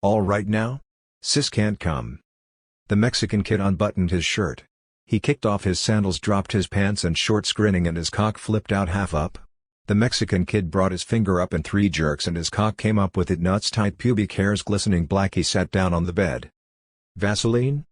"All right now? Sis can't come." The Mexican kid unbuttoned his shirt. He kicked off his sandals, dropped his pants and shorts, grinning, and his cock flipped out half up. The Mexican kid brought his finger up in 3 jerks and his cock came up with it, nuts tight, pubic hairs glistening black. He sat down on the bed. "Vaseline?"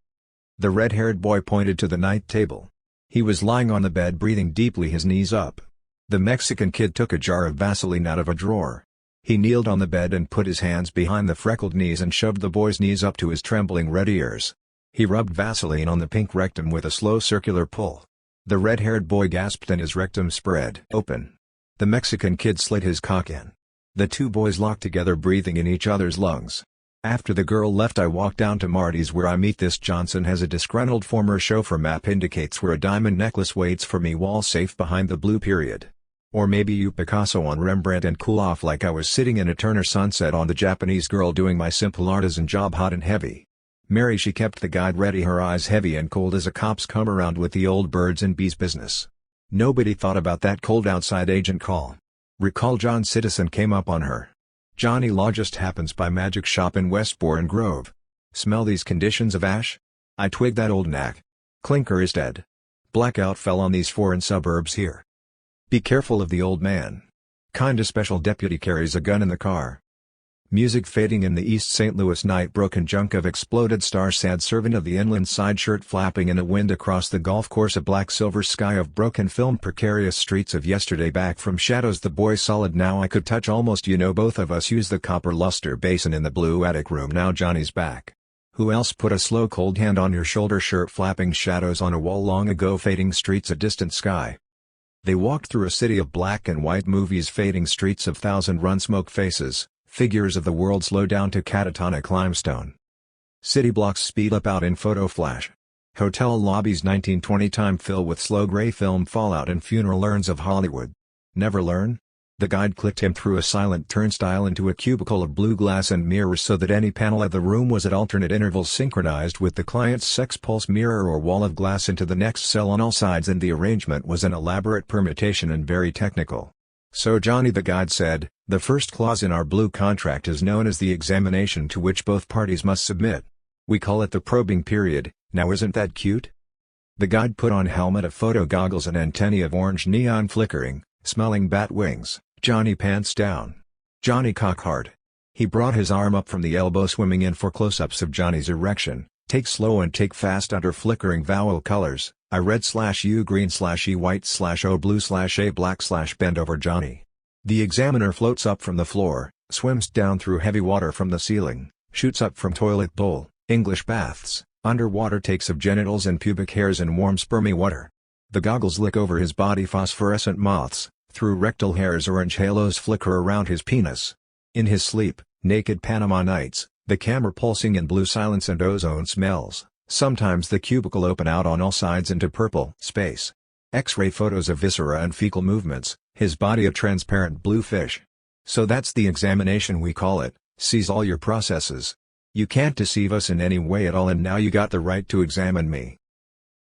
The red-haired boy pointed to the night table. He was lying on the bed breathing deeply, his knees up. The Mexican kid took a jar of Vaseline out of a drawer. He kneeled on the bed and put his hands behind the freckled knees and shoved the boy's knees up to his trembling red ears. He rubbed Vaseline on the pink rectum with a slow circular pull. The red-haired boy gasped and his rectum spread open. The Mexican kid slid his cock in. The two boys locked together, breathing in each other's lungs. After the girl left, I walked down to Marty's where I meet this Johnson. Has a disgruntled former chauffeur. Map indicates where a diamond necklace waits for me. Wall safe behind the blue period. Or maybe you Picasso on Rembrandt and cool off like I was sitting in a Turner sunset on the Japanese girl doing my simple artisan job, hot and heavy. Mary, she kept the guide ready, her eyes heavy and cold as a cop's come around with the old birds and bees business. Nobody thought about that cold outside agent call. Recall John Citizen came up on her. Johnny Law just happens by magic shop in Westbourne Grove. Smell these conditions of ash? I twigged that old knack. Clinker is dead. Blackout fell on these foreign suburbs here. Be careful of the old man. Kinda special deputy carries a gun in the car. Music fading in the East St. Louis night, broken junk of exploded star, sad servant of the inland side, shirt flapping in a wind across the golf course, a black silver sky of broken film, precarious streets of yesterday, back from shadows, the boy solid now I could touch almost, you know, both of us use the copper luster basin in the blue attic room now. Johnny's back. Who else put a slow cold hand on your shoulder, shirt flapping, shadows on a wall, long ago, fading streets, a distant sky. They walked through a city of black and white movies, fading streets of thousand-run smoke faces. Figures of the world slow down to catatonic limestone. City blocks speed up out in photo flash. Hotel lobbies 1920 time fill with slow gray film fallout and funeral urns of Hollywood. Never learn? The guide clicked him through a silent turnstile into a cubicle of blue glass and mirrors so that any panel of the room was at alternate intervals synchronized with the client's sex pulse, mirror or wall of glass into the next cell on all sides, and the arrangement was an elaborate permutation and very technical. So Johnny, the guide said, the first clause in our blue contract is known as the examination to which both parties must submit. We call it the probing period. Now isn't that cute? The guide put on helmet of photo goggles and antennae of orange neon flickering, smelling bat wings. Johnny pants down. Johnny cock hard. He brought his arm up from the elbow, swimming in for close-ups of Johnny's erection. Take slow and take fast under flickering vowel colors. I red/U green/E white/O blue/A black/bend over Johnny. The examiner floats up from the floor, swims down through heavy water from the ceiling, shoots up from toilet bowl, English baths, underwater takes of genitals and pubic hairs in warm spermy water. The goggles lick over his body, phosphorescent moths, through rectal hairs orange halos flicker around his penis. In his sleep, naked Panama nights, The camera pulsing in blue silence and ozone smells, sometimes the cubicle open out on all sides into purple space. X-ray photos of viscera and fecal movements, his body a transparent blue fish. So that's the examination we call it, seize all your processes. You can't deceive us in any way at all and now you got the right to examine me.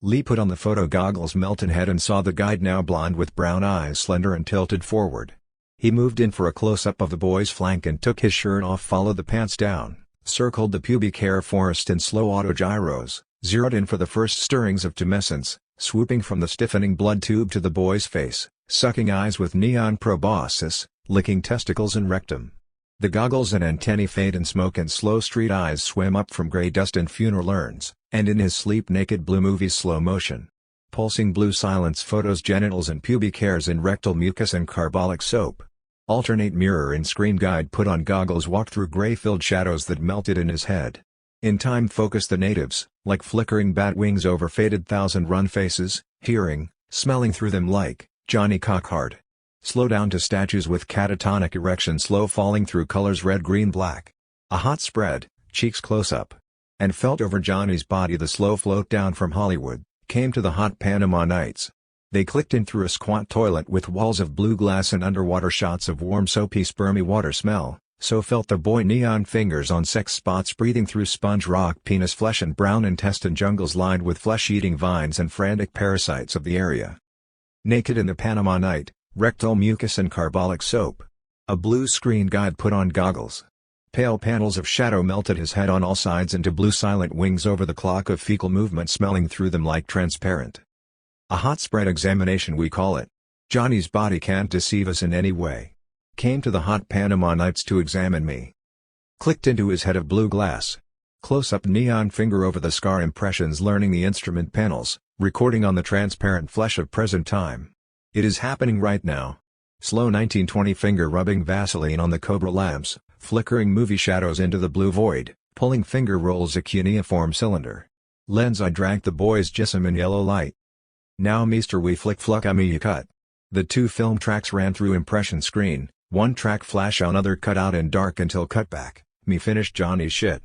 Lee put on the photo goggles melted head and saw the guide now blonde with brown eyes slender and tilted forward. He moved in for a close-up of the boy's flank and took his shirt off followed the pants down, circled the pubic hair forest in slow autogyros, zeroed in for the first stirrings of tumescence, swooping from the stiffening blood tube to the boy's face, sucking eyes with neon proboscis, licking testicles and rectum. The goggles and antennae fade in smoke and slow street eyes swim up from gray dust and funeral urns, and in his sleep naked blue movies slow motion. Pulsing blue silence photos genitals and pubic hairs in rectal mucus and carbolic soap. Alternate mirror in screen guide put on goggles walked through gray-filled shadows that melted in his head. In time focus the natives, like flickering bat wings over faded thousand-run faces, hearing, smelling through them like, Johnny Cockhard. Slow down to statues with catatonic erection slow falling through colors red green black. A hot spread, cheeks close up. And felt over Johnny's body the slow float down from Hollywood, came to the hot Panama nights. They clicked in through a squat toilet with walls of blue glass and underwater shots of warm soapy spermy water smell, so felt the boy neon fingers on sex spots breathing through sponge rock penis flesh and brown intestine jungles lined with flesh-eating vines and frantic parasites of the area. Naked in the Panama night, rectal mucus and carbolic soap. A blue screen guide put on goggles. Pale panels of shadow melted his head on all sides into blue silent wings over the clock of fecal movement smelling through them like transparent. A hot spread examination we call it. Johnny's body can't deceive us in any way. Came to the hot Panama nights to examine me. Clicked into his head of blue glass. Close-up neon finger over the scar impressions learning the instrument panels, recording on the transparent flesh of present time. It is happening right now. Slow 1920 finger rubbing Vaseline on the cobra lamps, flickering movie shadows into the blue void, pulling finger rolls a cuneiform cylinder. Lens I drank the boy's jism in yellow light. Now Meester we flick fluck I me you cut. The two film tracks ran through impression screen, one track flash on other cut out in dark until cut back, me finished Johnny's shit.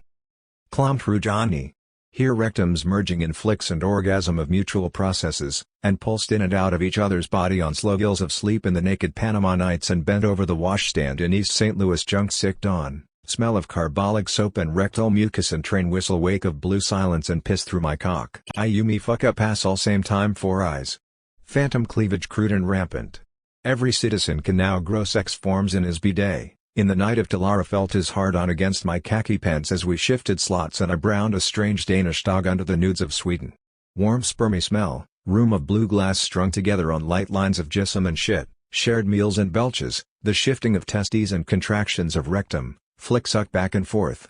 Clomb through Johnny. Hear rectums merging in flicks and orgasm of mutual processes, and pulsed in and out of each other's body on slow gills of sleep in the naked Panama nights and bent over the washstand in East St. Louis junk sick dawn, smell of carbolic soap and rectal mucus and train whistle wake of blue silence and piss through my cock. You me fuck up ass all same time 4 eyes. Phantom cleavage crude and rampant. Every citizen can now grow sex forms in his bidet. In the night of Talara felt his hard-on against my khaki pants as we shifted slots and I browned a strange Danish dog under the nudes of Sweden. Warm spermy smell, room of blue glass strung together on light lines of jism and shit, shared meals and belches, the shifting of testes and contractions of rectum, flick suck back and forth.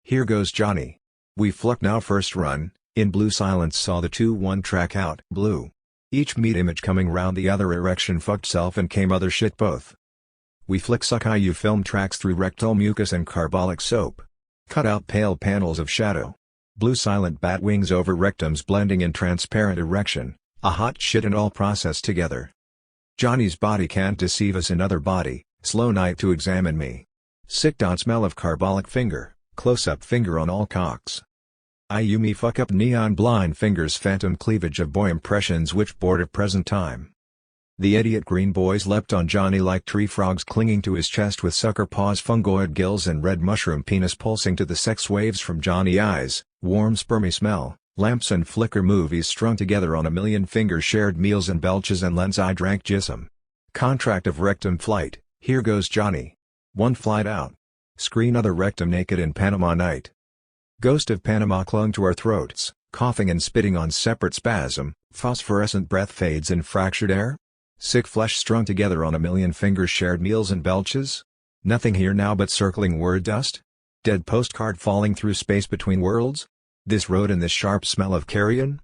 Here goes Johnny. We fluck now first run, in blue silence saw the 2-1 track out blue. Each meat image coming round the other erection fucked self and came other shit both. We flick suck IU film tracks through rectal mucus and carbolic soap. Cut out pale panels of shadow. Blue silent bat wings over rectums blending in transparent erection, a hot shit and all processed together. Johnny's body can't deceive us another body, slow night to examine me. Sick smell of carbolic finger, close-up finger on all cocks. IU me fuck up neon blind fingers phantom cleavage of boy impressions which board of present time. The idiot green boys leapt on Johnny like tree frogs clinging to his chest with sucker paws fungoid gills and red mushroom penis pulsing to the sex waves from Johnny eyes, warm spermy smell, lamps and flicker movies strung together on a million fingers shared meals and belches and lens I drank jism. Contract of rectum flight, here goes Johnny. One flight out. Screen other rectum naked in Panama night. Ghost of Panama clung to our throats, coughing and spitting on separate spasm, phosphorescent breath fades in fractured air. Sick flesh strung together on a million fingers shared meals and belches? Nothing here now but circling word dust? Dead postcard falling through space between worlds? This road and this sharp smell of carrion?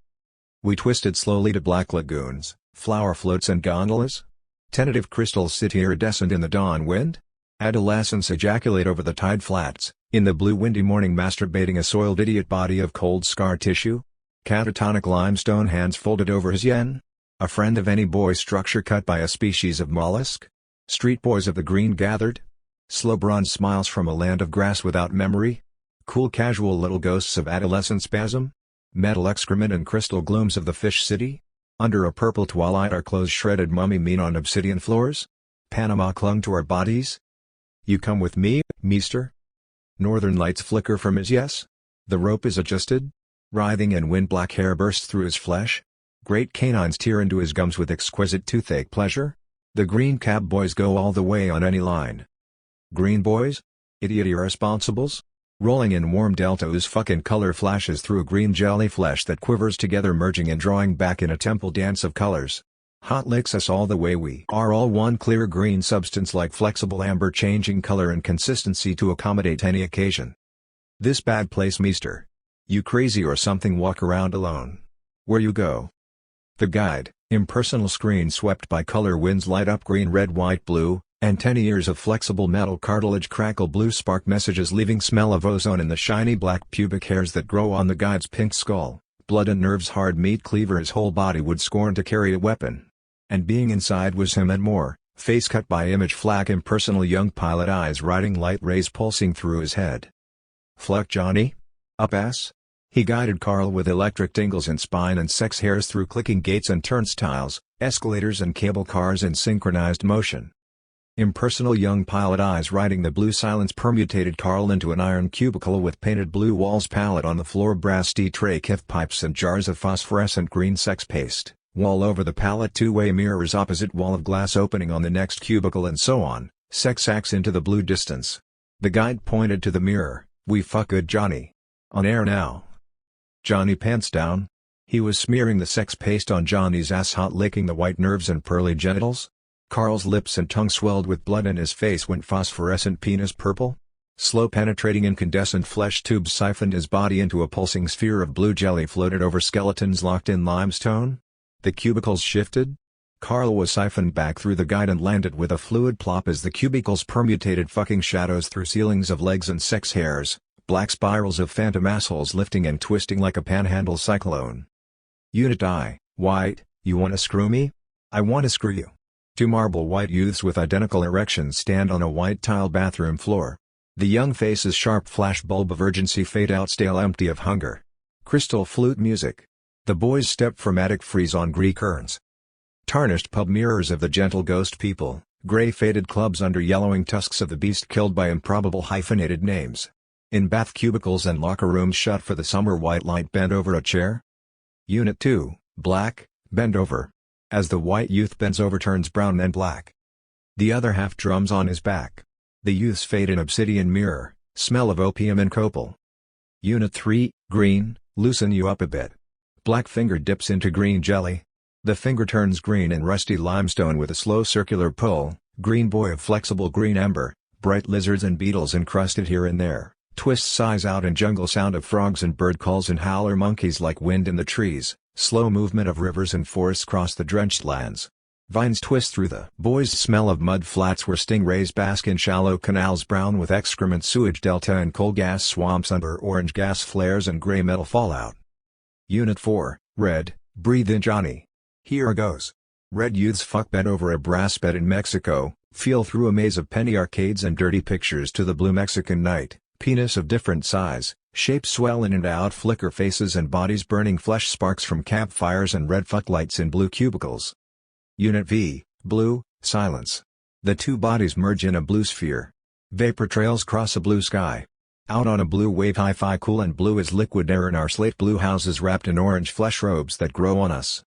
We twisted slowly to black lagoons, flower floats and gondolas? Tentative crystals sit iridescent in the dawn wind? Adolescents ejaculate over the tide flats, in the blue windy morning masturbating a soiled idiot body of cold scar tissue? Catatonic limestone hands folded over his yen? A friend of any boy structure cut by a species of mollusk? Street boys of the green gathered? Slow bronze smiles from a land of grass without memory? Cool casual little ghosts of adolescent spasm? Metal excrement and crystal glooms of the fish city? Under a purple twilight our clothes shredded mummy mean on obsidian floors? Panama clung to our bodies? You come with me, meester? Northern lights flicker from his yes? The rope is adjusted? Writhing and wind-black hair bursts through his flesh? Great canines tear into his gums with exquisite toothache pleasure? The green cab boys go all the way on any line. Green boys? Idiot irresponsibles? Rolling in warm delta ooze fucking color flashes through green jelly flesh that quivers together merging and drawing back in a temple dance of colors. Hot licks us all the way we are all one clear green substance like flexible amber changing color and consistency to accommodate any occasion. This bad place meester. You crazy or something walk around alone. Where you go? The guide, impersonal screen swept by color winds light up green red white blue, and 10 years of flexible metal cartilage crackle blue spark messages leaving smell of ozone in the shiny black pubic hairs that grow on the guide's pink skull, blood and nerves hard meat cleaver his whole body would scorn to carry a weapon. And being inside was him and more, face cut by image flack impersonal young pilot eyes riding light rays pulsing through his head. Fluck Johnny? Up ass? He guided Carl with electric tingles in spine and sex hairs through clicking gates and turnstiles, escalators and cable cars in synchronized motion. Impersonal young pilot eyes riding the blue silence permutated Carl into an iron cubicle with painted blue walls palette on the floor brass tray kif pipes and jars of phosphorescent green sex paste, wall over the palette two-way mirrors opposite wall of glass opening on the next cubicle and so on, sex acts into the blue distance. The guide pointed to the mirror, we fuck good Johnny. On air now. Johnny pants down. He was smearing the sex paste on Johnny's ass hot licking the white nerves and pearly genitals. Carl's lips and tongue swelled with blood and his face went phosphorescent penis purple. Slow penetrating incandescent flesh tubes siphoned his body into a pulsing sphere of blue jelly floated over skeletons locked in limestone. The cubicles shifted. Carl was siphoned back through the guide and landed with a fluid plop as the cubicles permutated fucking shadows through ceilings of legs and sex hairs, black spirals of phantom assholes lifting and twisting like a panhandle cyclone. Unit I, white, you wanna screw me? I wanna screw you. Two marble white youths with identical erections stand on a white tile bathroom floor. The young faces sharp flash bulb of urgency fade out stale empty of hunger. Crystal flute music. The boys step from attic freeze on Greek urns. Tarnished pub mirrors of the gentle ghost people, gray faded clubs under yellowing tusks of the beast killed by improbable hyphenated names. In bath cubicles and locker rooms shut for the summer white light bent over a chair. Unit 2, black, bend over. As the white youth bends over turns brown and black. The other half drums on his back. The youths fade in obsidian mirror, smell of opium and copal. Unit 3, green, loosen you up a bit. Black finger dips into green jelly. The finger turns green and rusty limestone with a slow circular pull, green boy of flexible green ember, bright lizards and beetles encrusted here and there, twists sighs out and jungle sound of frogs and bird calls and howler monkeys like wind in the trees. Slow movement of rivers and forests cross the drenched lands. Vines twist through the boys' smell of mud flats where stingrays bask in shallow canals brown with excrement sewage delta and coal gas swamps under orange gas flares and gray metal fallout. Unit 4, red, breathe in Johnny. Here goes. Red youths fuck bed over a brass bed in Mexico, feel through a maze of penny arcades and dirty pictures to the blue Mexican night, penis of different size. Shapes swell in and out flicker faces and bodies burning flesh sparks from campfires and red fuck lights in blue cubicles. Unit V, blue, silence. The two bodies merge in a blue sphere. Vapor trails cross a blue sky. Out on a blue wave hi-fi cool and blue as liquid air in our slate blue houses wrapped in orange flesh robes that grow on us.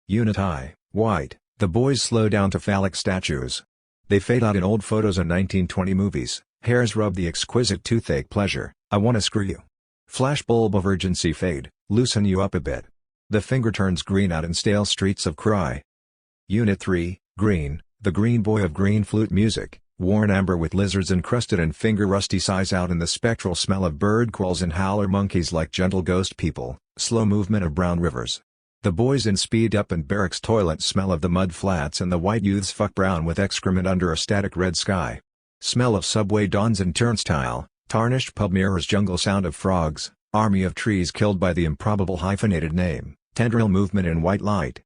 Unit I, white, the boys slow down to phallic statues. They fade out in old photos and 1920 movies, hairs rub the exquisite toothache pleasure. I wanna screw you. Flash bulb of urgency fade, loosen you up a bit. The finger turns green out in stale streets of cry. Unit 3, green, the green boy of green flute music, worn amber with lizards encrusted and finger rusty sighs out in the spectral smell of bird calls and howler monkeys like gentle ghost people, slow movement of brown rivers. The boys in speed up and barracks toilet smell of the mud flats and the white youths fuck brown with excrement under a static red sky. Smell of subway dawns and turnstile. Tarnished pub mirrors jungle sound of frogs, army of trees killed by the improbable hyphenated name, tendril movement in white light.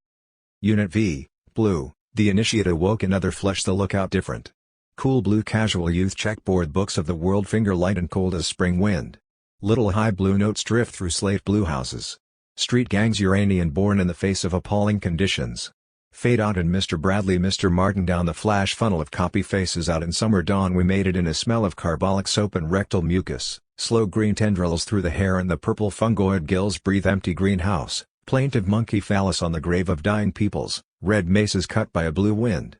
Unit V, blue, the initiate awoke in other flesh the lookout different. Cool blue casual youth checkboard books of the world finger light and cold as spring wind. Little high blue notes drift through slate blue houses. Street gangs Uranian born in the face of appalling conditions. Fade out in Mr. Bradley Mr. Martin down the flash funnel of copy faces out in summer dawn we made it in a smell of carbolic soap and rectal mucus. Slow green tendrils through the hair and the purple fungoid gills breathe empty greenhouse. Plaintive monkey phallus on the grave of dying peoples. Red mesas cut by a blue wind.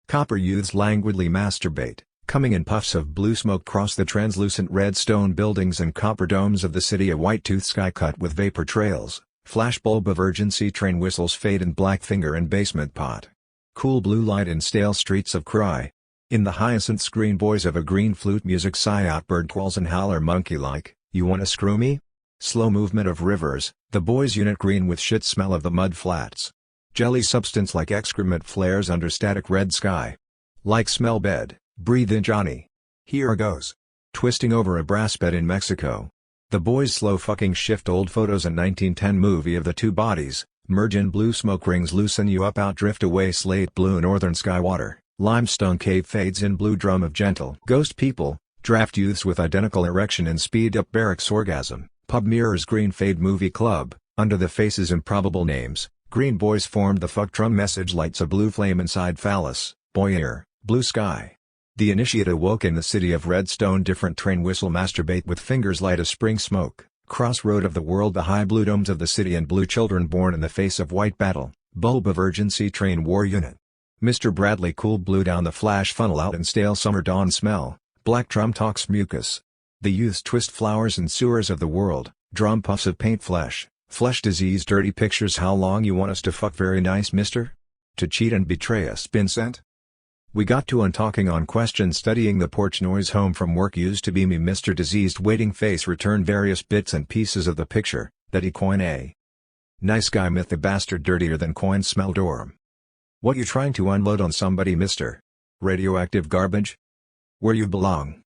Copper youths languidly masturbate, coming in puffs of blue smoke cross the translucent red stone buildings and copper domes of the city a white-toothed sky cut with vapor trails, flashbulb of urgency train whistles fade in black finger and basement pot. Cool blue light in stale streets of cry. In the hyacinth screen boys of a green flute music sigh out bird calls and holler monkey-like, you wanna screw me? Slow movement of rivers, the boys unit green with shit smell of the mud flats. Jelly substance like excrement flares under static red sky. Like smell bed. Breathe in Johnny. Here goes. Twisting over a brass bed in Mexico. The boys slow fucking shift old photos and 1910 movie of the two bodies, merge in blue smoke rings loosen you up out drift away slate blue northern sky water, limestone cave fades in blue drum of gentle ghost people, draft youths with identical erection and speed up barracks orgasm, pub mirrors green fade movie club, under the faces improbable names, green boys formed the fuck drum message lights a blue flame inside phallus, boy ear, blue sky. The initiate awoke in the city of redstone different train whistle masturbate with fingers light a spring smoke, crossroad of the world the high blue domes of the city and blue children born in the face of white battle, bulb of urgency train war unit. Mr. Bradley cool blue down the flash funnel out in stale summer dawn smell, black drum talks mucus. The youths twist flowers and sewers of the world, drum puffs of paint flesh disease dirty pictures how long you want us to fuck very nice mister? To cheat and betray us been sent? We got to untalking on question studying the porch noise home from work used to be me Mr. Diseased waiting face return various bits and pieces of the picture, that he coin a nice guy myth a bastard dirtier than coin smell dorm. What you trying to unload on somebody mister? Radioactive garbage? Where you belong.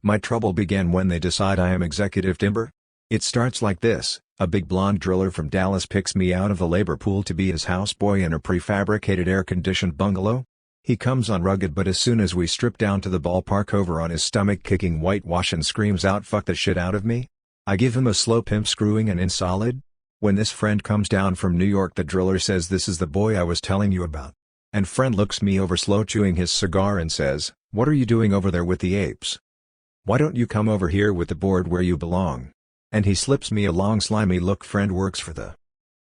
My trouble began when they decide I am executive timber. It starts like this, a big blonde driller from Dallas picks me out of the labor pool to be his houseboy in a prefabricated air-conditioned bungalow. He comes on rugged but as soon as we strip down to the ballpark over on his stomach kicking whitewash and screams out fuck the shit out of me. I give him a slow pimp screwing and in solid. When this friend comes down from New York the driller says this is the boy I was telling you about. And friend looks me over slow chewing his cigar and says, what are you doing over there with the apes? Why don't you come over here with the board where you belong? And he slips me a long slimy look friend works for the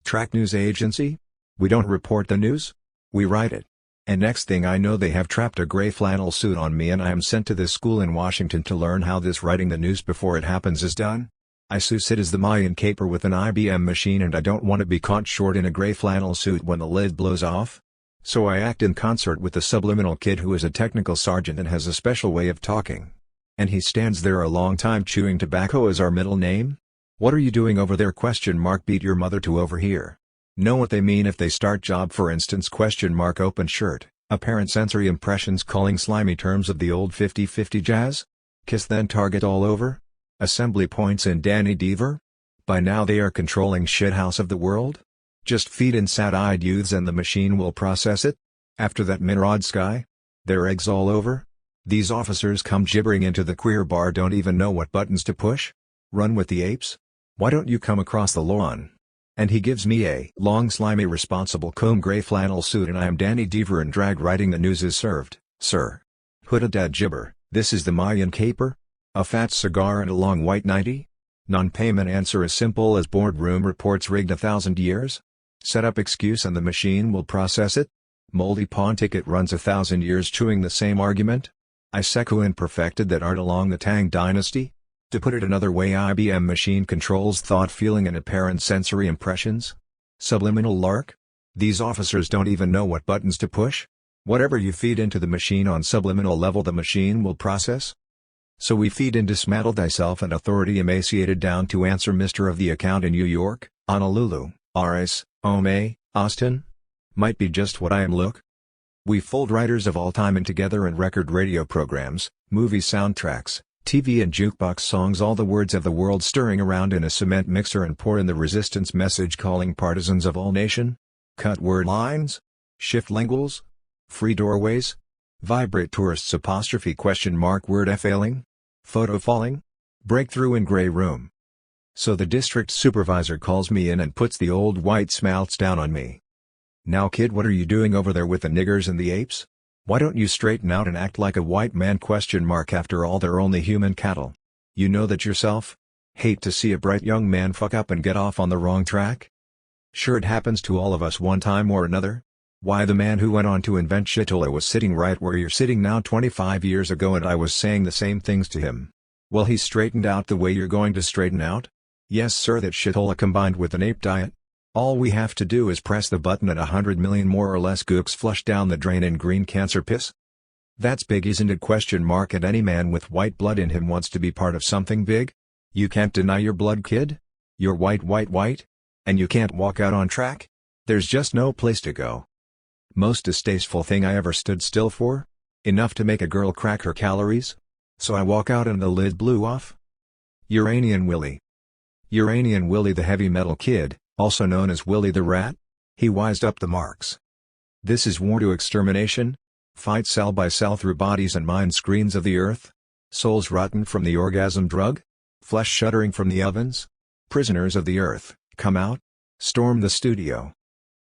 track news agency? We don't report the news? We write it. And next thing I know they have trapped a gray flannel suit on me and I am sent to this school in Washington to learn how this writing the news before it happens is done. I sit as the Mayan caper with an IBM machine and I don't want to be caught short in a gray flannel suit when the lid blows off. So I act in concert with the subliminal kid who is a technical sergeant and has a special way of talking. And he stands there a long time chewing tobacco as our middle name? What are you doing over there ? Beat your mother to over here. Know what they mean if they start job for instance ? Open shirt, apparent sensory impressions calling slimy terms of the old 50-50 jazz? Kiss then target all over? Assembly points in Danny Deaver? By now they are controlling shithouse of the world? Just feed in sad-eyed youths and the machine will process it? After that Mirad sky? Their eggs all over? These officers come gibbering into the queer bar don't even know what buttons to push? Run with the apes? Why don't you come across the lawn? And he gives me a long slimy responsible comb gray flannel suit and I am Danny Deaver and drag writing the news is served, sir. Hood a dad gibber, this is the Mayan caper? A fat cigar and a long white nightie? Non-payment answer as simple as boardroom reports rigged 1,000 years? Set up excuse and the machine will process it? Moldy pawn ticket runs 1,000 years chewing the same argument? I seku and perfected that art along the Tang dynasty? To put it another way IBM machine controls thought feeling and apparent sensory impressions? Subliminal lark? These officers don't even know what buttons to push? Whatever you feed into the machine on subliminal level the machine will process? So we feed in dismantle thyself and authority emaciated down to answer Mr. of the account in New York, Honolulu, Aris, Ome, Austin? Might be just what I am look? We fold writers of all time in together and record radio programs, movie soundtracks, TV and jukebox songs all the words of the world stirring around in a cement mixer and pour in the resistance message calling partisans of all nation? Cut word lines? Shift linguals? Free doorways? Vibrate tourists apostrophe ? Word failing? Photo falling? Breakthrough in gray room. So the district supervisor calls me in and puts the old white smelts down on me. "Now kid, what are you doing over there with the niggers and the apes? Why don't you straighten out and act like a white man? After all, they're only human cattle. You know that yourself? Hate to see a bright young man fuck up and get off on the wrong track. Sure, it happens to all of us one time or another. Why, the man who went on to invent shitola was sitting right where you're sitting now 25 years ago, and I was saying the same things to him. Well, he straightened out the way you're going to straighten out. Yes sir, that shitola combined with an ape diet. All we have to do is press the button and 100 million more or less gooks flush down the drain in green cancer piss. That's big, isn't it? And any man with white blood in him wants to be part of something big. You can't deny your blood, kid. You're white, and you can't walk out on track. There's just no place to go. Most distasteful thing I ever stood still for? Enough to make a girl crack her calories? So I walk out and the lid blew off. Uranian Willie. Uranian Willie, the heavy metal kid, also known as Willie the Rat. He wised up the marks. This is war to extermination. Fight cell by cell through bodies and mind screens of the earth. Souls rotten from the orgasm drug. Flesh shuddering from the ovens. Prisoners of the earth, come out. Storm the studio.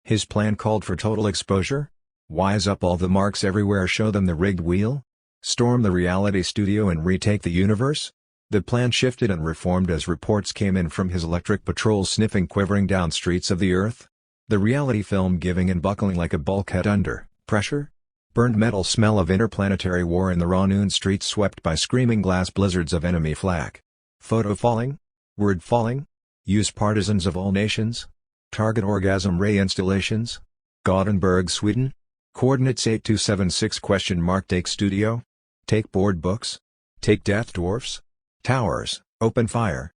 His plan called for total exposure. Wise up all the marks everywhere, show them the rigged wheel. Storm the reality studio and retake the universe. The plan shifted and reformed as reports came in from his electric patrol sniffing, quivering down streets of the earth. The reality film giving and buckling like a bulkhead under pressure. Burned metal smell of interplanetary war in the raw noon streets swept by screaming glass blizzards of enemy flak. Photo falling. Word falling. Use partisans of all nations. Target orgasm ray installations. Gothenburg, Sweden. Coordinates 8276 ? Take studio. Take board books. Take death dwarfs. Towers, open fire.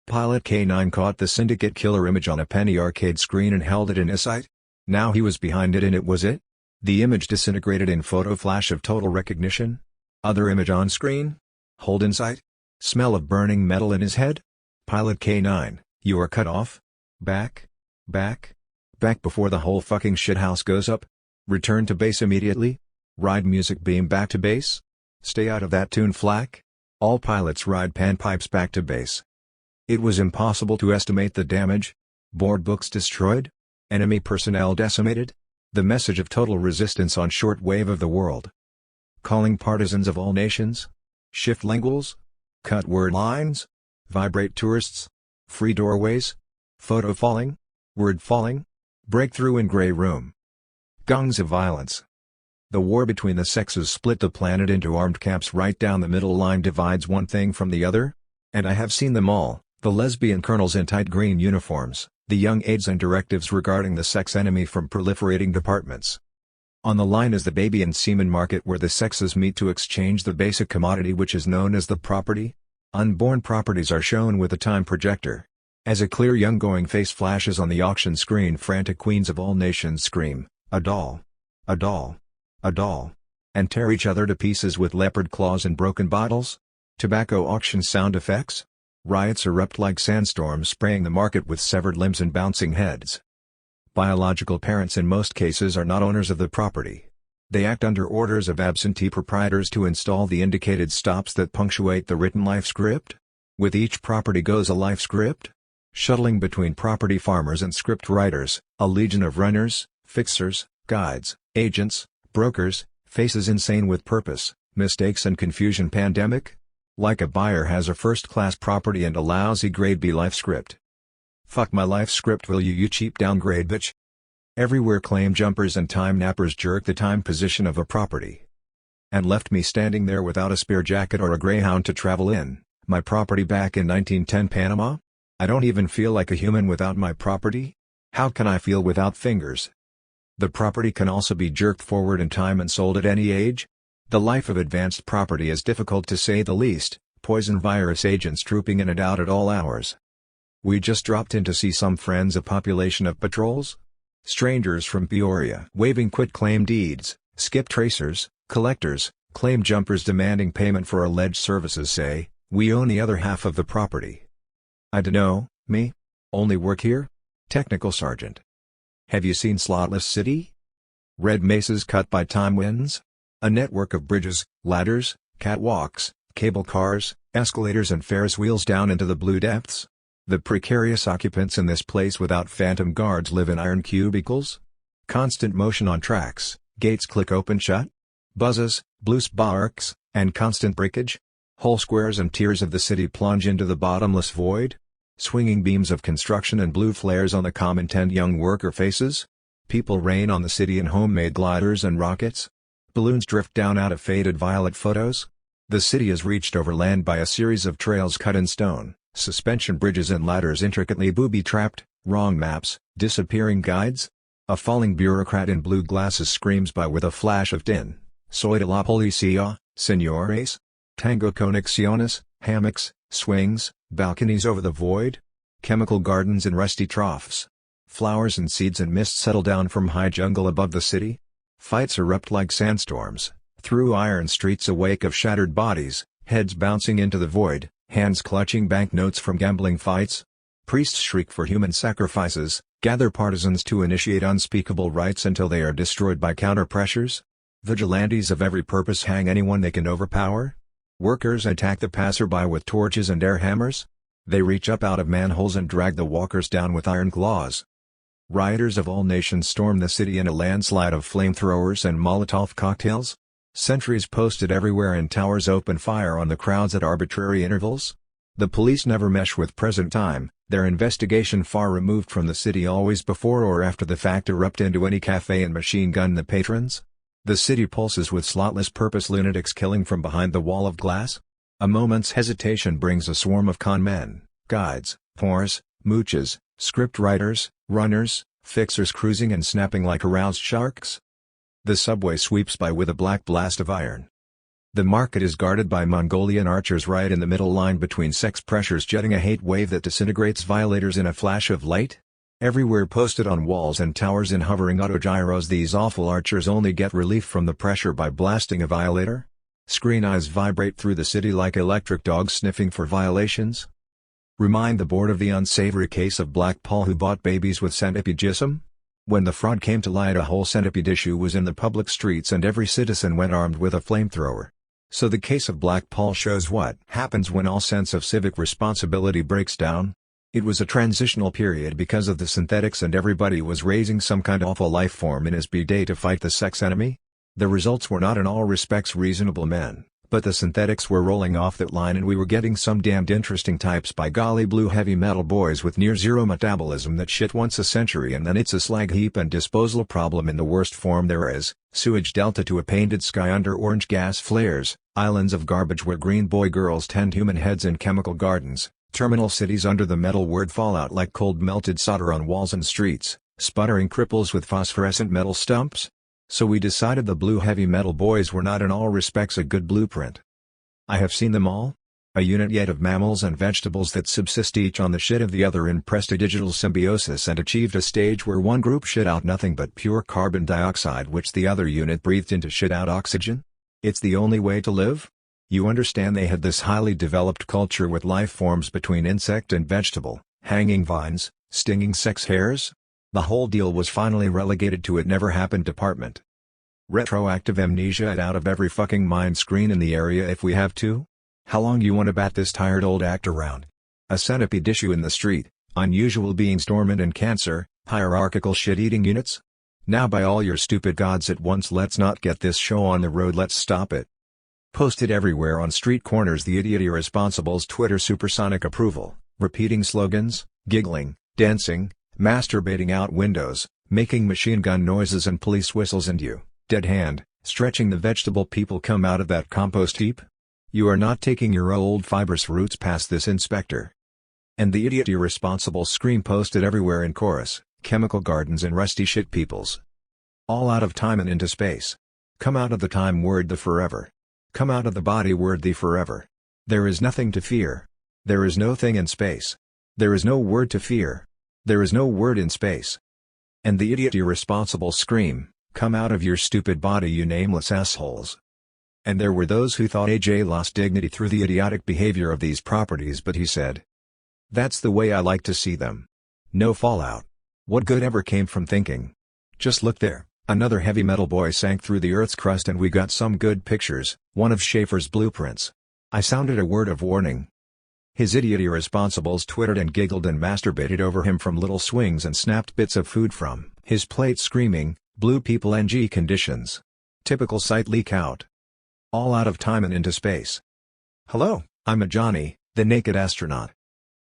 Pilot K9 caught the syndicate killer image on a penny arcade screen and held it in his sight. Now he was behind it and it was it. The image disintegrated in photo flash of total recognition. Other image on screen. Hold in sight. Smell of burning metal in his head. Pilot K9, you are cut off. Back before the whole fucking shithouse goes up. Return to base immediately. Ride music beam back to base. Stay out of that tune flak. All pilots ride panpipes back to base. It was impossible to estimate the damage. Board books destroyed. Enemy personnel decimated. The message of total resistance on short wave of the world. Calling partisans of all nations. Shift linguals. Cut word lines. Vibrate tourists. Free doorways. Photo falling. Word falling. Breakthrough in gray room. Gongs of violence. The war between the sexes split the planet into armed camps right down the middle. Line divides one thing from the other. And I have seen them all, the lesbian colonels in tight green uniforms, the young aides and directives regarding the sex enemy from proliferating departments. On the line is the baby and semen market where the sexes meet to exchange the basic commodity which is known as the property. Unborn properties are shown with a time projector. As a clear young going face flashes on the auction screen, frantic queens of all nations scream, "A doll! A doll! A doll!" and tear each other to pieces with leopard claws and broken bottles. Tobacco auction sound effects. Riots erupt like sandstorms, spraying the market with severed limbs and bouncing heads. Biological parents in most cases are not owners of the property. They act under orders of absentee proprietors to install the indicated stops that punctuate the written life script. With each property goes a life script. Shuttling between property farmers and script writers, a legion of runners, fixers, guides, agents, brokers, faces insane with purpose, mistakes and confusion. Pandemic? Like a buyer has a first-class property and a lousy grade B life script. Fuck my life script, will you, you cheap downgrade bitch? Everywhere claim jumpers and time nappers jerk the time position of a property. And left me standing there without a spare jacket or a Greyhound to travel in, my property back in 1910 Panama? I don't even feel like a human without my property? How can I feel without fingers? The property can also be jerked forward in time and sold at any age. The life of advanced property is difficult to say the least, poison virus agents trooping in and out at all hours. We just dropped in to see some friends, a population of patrols. Strangers from Peoria waving quit-claim deeds, skip tracers, collectors, claim jumpers demanding payment for alleged services say, we own the other half of the property. I dunno, me? Only work here? Technical sergeant. Have you seen Slotless City? Red mesas cut by time winds? A network of bridges, ladders, catwalks, cable cars, Escalators and Ferris wheels down into the blue depths? The precarious occupants in this place without phantom guards live in iron cubicles? Constant motion on tracks, gates click open shut? Buzzes, blue sparks, and constant breakage? Whole squares and tiers of the city plunge into the bottomless void? Swinging beams of construction and blue flares on the calm-intent young worker faces? People rain on the city in homemade gliders and rockets? Balloons drift down out of faded violet photos? The city is reached over land by a series of trails cut in stone, suspension bridges and ladders intricately booby-trapped, wrong maps, disappearing guides? A falling bureaucrat in blue glasses screams by with a flash of tin. Soy de la policía, señores? Tango conexiones, hammocks, swings, balconies over the void? Chemical gardens in rusty troughs. Flowers and seeds and mist settle down from high jungle above the city? Fights erupt like sandstorms, through iron streets, a wake of shattered bodies, heads bouncing into the void, hands clutching banknotes from gambling fights? Priests shriek for human sacrifices, gather partisans to initiate unspeakable rites until they are destroyed by counter-pressures? Vigilantes of every purpose hang anyone they can overpower? Workers attack the passerby with torches and air hammers? They reach up out of manholes and drag the walkers down with iron claws. Rioters of all nations storm the city in a landslide of flamethrowers and Molotov cocktails? Sentries posted everywhere and towers open fire on the crowds at arbitrary intervals? The police never mesh with present time, their investigation far removed from the city, always before or after the fact erupt into any cafe and machine gun the patrons? The city pulses with slotless purpose, lunatics killing from behind the wall of glass? A moment's hesitation brings a swarm of con men, guides, whores, mooches, script writers, runners, fixers cruising and snapping like aroused sharks? The subway sweeps by with a black blast of iron. The market is guarded by Mongolian archers right in the middle line between sex pressures, jetting a hate wave that disintegrates violators in a flash of light? Everywhere posted on walls and towers in hovering autogyros, these awful archers only get relief from the pressure by blasting a violator? Screen eyes vibrate through the city like electric dogs sniffing for violations? Remind the board of the unsavory case of Black Paul who bought babies with centipede-ism? When the fraud came to light, a whole centipede issue was in the public streets and every citizen went armed with a flamethrower. So the case of Black Paul shows what happens when all sense of civic responsibility breaks down. It was a transitional period because of the synthetics and everybody was raising some kind of awful life form in his B-day to fight the sex enemy. The results were not in all respects reasonable men, but the synthetics were rolling off that line and we were getting some damned interesting types, by golly blue heavy metal boys with near zero metabolism that shit once a century and then it's a slag heap and disposal problem in the worst form there is, sewage delta to a painted sky under orange gas flares, islands of garbage where green boy girls tend human heads in chemical gardens, terminal cities under the metal word fallout like cold melted solder on walls and streets, sputtering cripples with phosphorescent metal stumps. So we decided the blue heavy metal boys were not in all respects a good blueprint. I have seen them all. A unit yet of mammals and vegetables that subsist each on the shit of the other in prestidigital symbiosis and achieved a stage where one group shit out nothing but pure carbon dioxide which the other unit breathed in to shit out oxygen. It's the only way to live? You understand they had this highly developed culture with life forms between insect and vegetable, hanging vines, stinging sex hairs? The whole deal was finally relegated to it never happened department. Retroactive amnesia at out of every fucking mind screen in the area if we have to? How long you wanna bat this tired old act around? A centipede issue in the street, unusual beings dormant and cancer, hierarchical shit-eating units? Now by all your stupid gods at once let's not get this show on the road, let's stop it. Posted everywhere on street corners, the idiot irresponsible's Twitter supersonic approval, repeating slogans, giggling, dancing, masturbating out windows, making machine gun noises and police whistles, and you, dead hand, stretching the vegetable people come out of that compost heap? You are not taking your old fibrous roots past this, inspector. And the idiot irresponsible scream posted everywhere in chorus, chemical gardens and rusty shit peoples. All out of time and into space. Come out of the time word the forever. Come out of the body word the forever. There is nothing to fear. There is no thing in space. There is no word to fear. There is no word in space. And the idiot irresponsible scream, come out of your stupid body you nameless assholes. And there were those who thought AJ lost dignity through the idiotic behavior of these properties, but he said, that's the way I like to see them. No fallout. What good ever came from thinking? Just look there, another heavy metal boy sank through the Earth's crust and we got some good pictures, one of Schaefer's blueprints. I sounded a word of warning. His idiot irresponsibles twittered and giggled and masturbated over him from little swings and snapped bits of food from his plate screaming, "Blue people NG conditions. Typical site leak out. All out of time and into space. Hello, I'm a Johnny, the naked astronaut."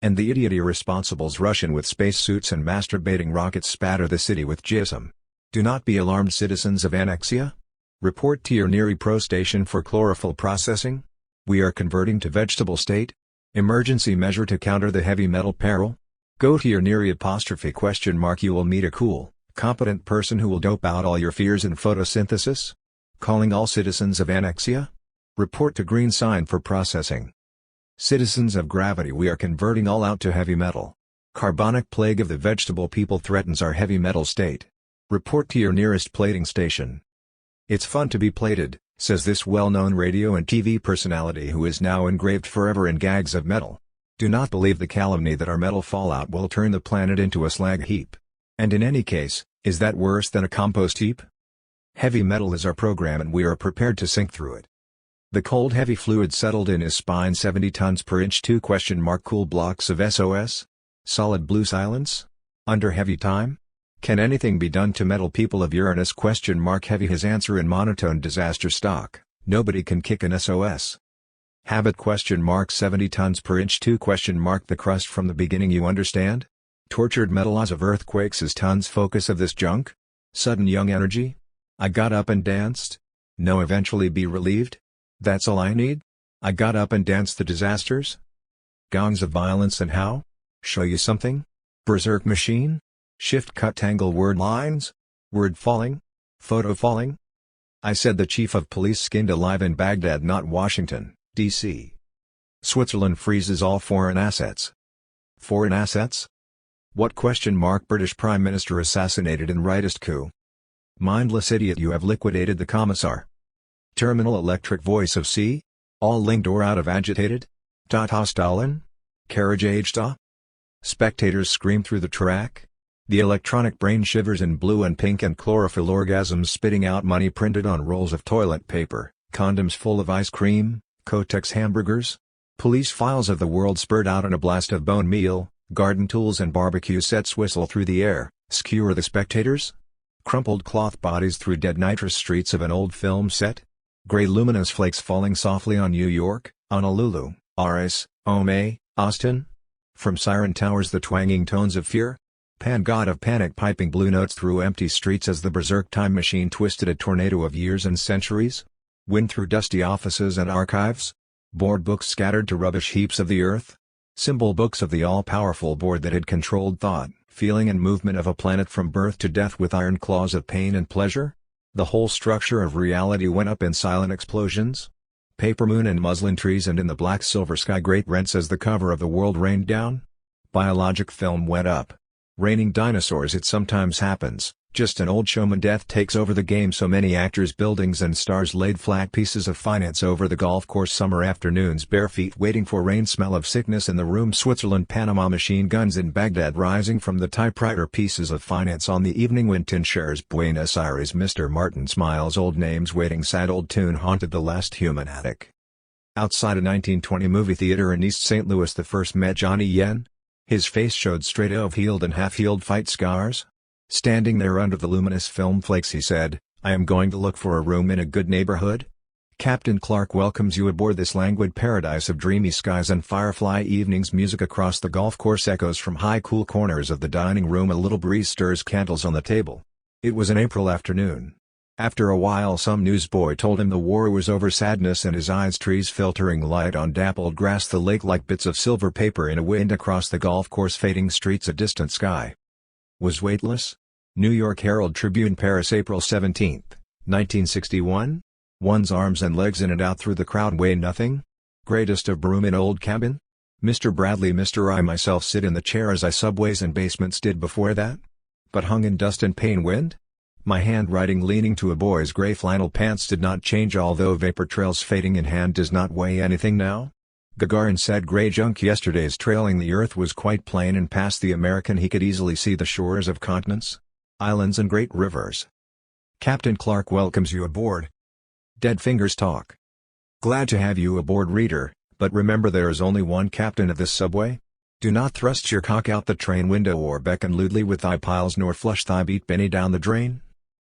And the idiot irresponsibles rush in with spacesuits and masturbating rockets spatter the city with jism. Do not be alarmed, citizens of Annexia. Report to your Neri Pro station for chlorophyll processing. We are converting to vegetable state. Emergency measure to counter the heavy metal peril. Go to your Neri '? You will meet a cool, competent person who will dope out all your fears in photosynthesis. Calling all citizens of Annexia. Report to green sign for processing. Citizens of gravity, we are converting all out to heavy metal. Carbonic plague of the vegetable people threatens our heavy metal state. Report to your nearest plating station. It's fun to be plated, says this well-known radio and TV personality who is now engraved forever in gags of metal. Do not believe the calumny that our metal fallout will turn the planet into a slag heap. And in any case, is that worse than a compost heap? Heavy metal is our program and we are prepared to sink through it. The cold heavy fluid settled in his spine, 70 tons per inch. Cool blocks of SOS? Solid blue silence? Under heavy time? Can anything be done to metal people of Uranus? Heavy. His answer in monotone disaster stock, nobody can kick an SOS. Habit? 70 tons per inch. The crust from the beginning, you understand? Tortured metal laws of earthquakes is tons focus of this junk? Sudden young energy? I got up and danced? No, eventually be relieved? That's all I need? I got up and danced the disasters? Gongs of violence and how? Show you something? Berserk machine? Shift cut tangle word lines? Word falling? Photo falling? I said the chief of police skinned alive in Baghdad, not Washington, D.C. Switzerland freezes all foreign assets. Foreign assets? What? British Prime Minister assassinated in rightist coup. Mindless idiot, you have liquidated the commissar. Terminal electric voice of C? All linked or out of agitated? Stalin? Carriage aged? Spectators scream through the track? The electronic brain shivers in blue and pink and chlorophyll orgasms spitting out money printed on rolls of toilet paper, condoms full of ice cream, Kotex hamburgers. Police files of the world spurt out in a blast of bone meal, garden tools and barbecue sets whistle through the air, skewer the spectators? Crumpled cloth bodies through dead nitrous streets of an old film set? Gray luminous flakes falling softly on New York, Honolulu, Aris, Ome, Austin? From siren towers the twanging tones of fear? Pan god of panic piping blue notes through empty streets as the berserk time machine twisted a tornado of years and centuries? Wind through dusty offices and archives? Board books scattered to rubbish heaps of the earth? Symbol books of the all-powerful board that had controlled thought, feeling and movement of a planet from birth to death with iron claws of pain and pleasure? The whole structure of reality went up in silent explosions? Paper moon and muslin trees, and in the black silver sky great rents as the cover of the world rained down? Biologic film went up. Raining dinosaurs. It sometimes happens, just an old showman. Death takes over the game. So many actors, buildings and stars laid flat pieces of finance over the golf course. Summer afternoons, bare feet waiting for rain. Smell of sickness in the room. Switzerland, Panama, machine guns in Baghdad rising from the typewriter. Pieces of finance on the evening wind. Tin shares. Buenos Aires. Mr. Martin smiles. Old names waiting. Sad old tune haunted the last human attic. Outside a 1920 movie theater in East St. Louis, the first met Johnny Yen. His face showed straight of healed and half-healed fight scars. Standing there under the luminous film flakes, he said, "I am going to look for a room in a good neighborhood." Captain Clark welcomes you aboard this languid paradise of dreamy skies and firefly evenings. Music across the golf course echoes from high cool corners of the dining room. A little breeze stirs candles on the table. It was an April afternoon. After a while some newsboy told him the war was over. Sadness in his eyes. Trees filtering light on dappled grass. The lake like bits of silver paper in a wind across the golf course. Fading streets. A distant sky was weightless. New York Herald Tribune. Paris, April 17, 1961. One's arms and legs in and out through the crowd weigh nothing. Greatest of broom in old cabin. Mr. Bradley. Mr. I myself sit in the chair as I subways and basements did before that. But hung in dust and pain wind. My handwriting leaning to a boy's gray flannel pants did not change, although vapor trails fading in hand does not weigh anything now. Gagarin said gray junk yesterday's trailing the earth was quite plain, and past the American he could easily see the shores of continents, islands and great rivers. Captain Clark welcomes you aboard. Dead fingers talk. Glad to have you aboard, reader, but remember there is only one captain of this subway. Do not thrust your cock out the train window or beckon lewdly with thy piles nor flush thy beat Benny down the drain.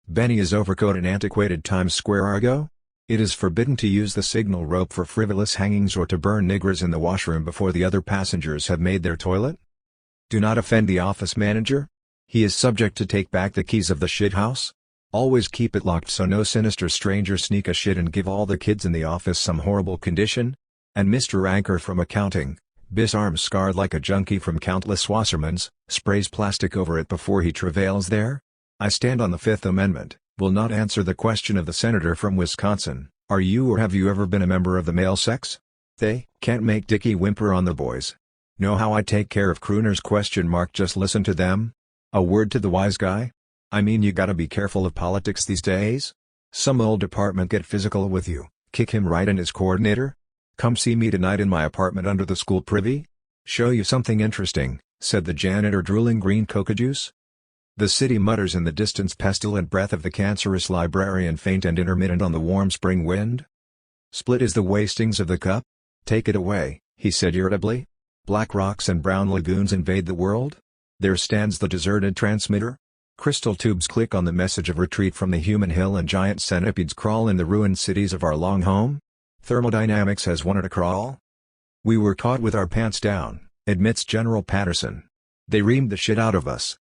Benny is overcoat in antiquated Times Square argot. It is forbidden to use the signal rope for frivolous hangings or to burn niggers in the washroom before the other passengers have made their toilet. Do not offend the office manager. He is subject to take back the keys of the shit house. Always keep it locked so no sinister stranger sneak a shit and give all the kids in the office some horrible condition. And Mr. Anchor from accounting, bis arms scarred like a junkie from countless Wassermans, sprays plastic over it before he travails there. I stand on the Fifth Amendment, will not answer the question of the senator from Wisconsin, are you or have you ever been a member of the male sex? They can't make Dickie whimper on the boys. Know how I take care of crooners? Just listen to them. A word to the wise guy? I mean, you gotta be careful of politics these days. Some old department get physical with you, kick him right in his coordinator. Come see me tonight in my apartment under the school privy. Show you something interesting, said the janitor, drooling green coca juice. The city mutters in the distance, pestilent breath of the cancerous librarian, faint and intermittent on the warm spring wind. Split is the wastings of the cup. Take it away, he said irritably. Black rocks and brown lagoons invade the world. There stands the deserted transmitter. Crystal tubes click on the message of retreat from the human hill, and giant centipedes crawl in the ruined cities of our long home. Thermodynamics has wanted a crawl. We were caught with our pants down, admits General Patterson. They reamed the shit out of us.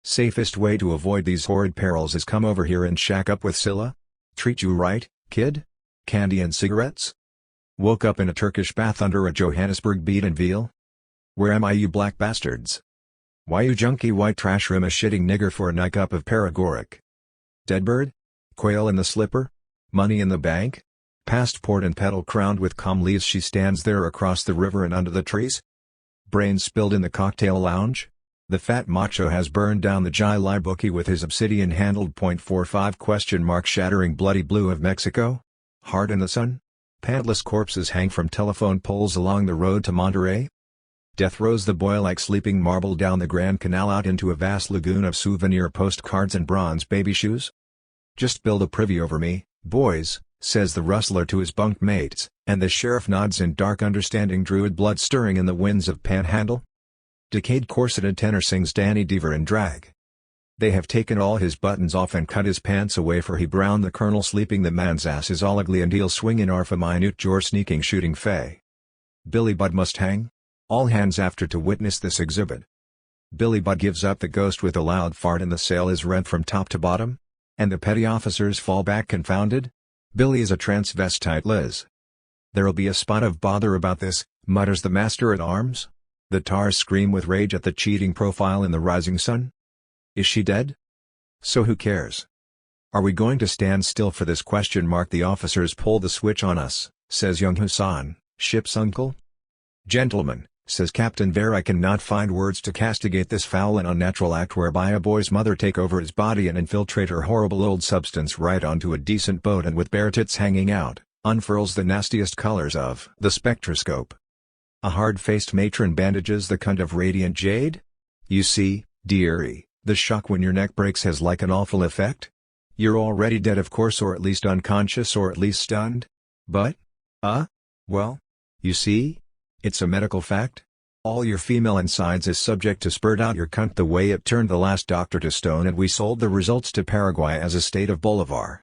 Safest way to avoid these horrid perils is come over here and shack up with Scylla. Treat you right, kid? Candy and cigarettes? Woke up in a Turkish bath under a Johannesburg beet and veal? Where am I, you black bastards? Why, you junky white trash, rim a shitting nigger for a night cup of paregoric? Deadbird? Quail in the slipper? Money in the bank? Past port and petal crowned with calm leaves, she stands there across the river and under the trees. Brains spilled in the cocktail lounge? The fat macho has burned down the Jai bookie with his obsidian-handled .45 shattering bloody blue of Mexico? Hard in the sun? Pantless corpses hang from telephone poles along the road to Monterey? Death rows the boy like sleeping marble down the Grand Canal out into a vast lagoon of souvenir postcards and bronze baby shoes? Just build a privy over me, boys, says the rustler to his bunk mates, and the sheriff nods in dark understanding, druid blood stirring in the winds of Panhandle. Decayed corseted tenor sings Danny Deaver in drag. They have taken all his buttons off and cut his pants away, for he brown the colonel sleeping, the man's ass is all ugly and he'll swinging arf a minute jor sneaking shooting fay. Billy Budd must hang? All hands after to witness this exhibit. Billy Budd gives up the ghost with a loud fart and the sail is rent from top to bottom? And the petty officers fall back confounded? Billy is a transvestite, Liz. There'll be a spot of bother about this, mutters the master-at-arms. The tars scream with rage at the cheating profile in the rising sun. Is she dead? So who cares? Are we going to stand still for this ? The officers pull the switch on us, says young Hassan, ship's uncle. Gentlemen, says Captain Vare, I cannot find words to castigate this foul and unnatural act whereby a boy's mother take over his body and infiltrate her horrible old substance right onto a decent boat, and with bare tits hanging out, unfurls the nastiest colors of the spectroscope. A hard-faced matron bandages the cunt of radiant jade? You see, dearie, the shock when your neck breaks has like an awful effect. You're already dead, of course, or at least unconscious, or at least stunned. But? Well, you see? It's a medical fact. All your female insides is subject to spurt out your cunt the way it turned the last doctor to stone, and we sold the results to Paraguay as a state of Bolivar.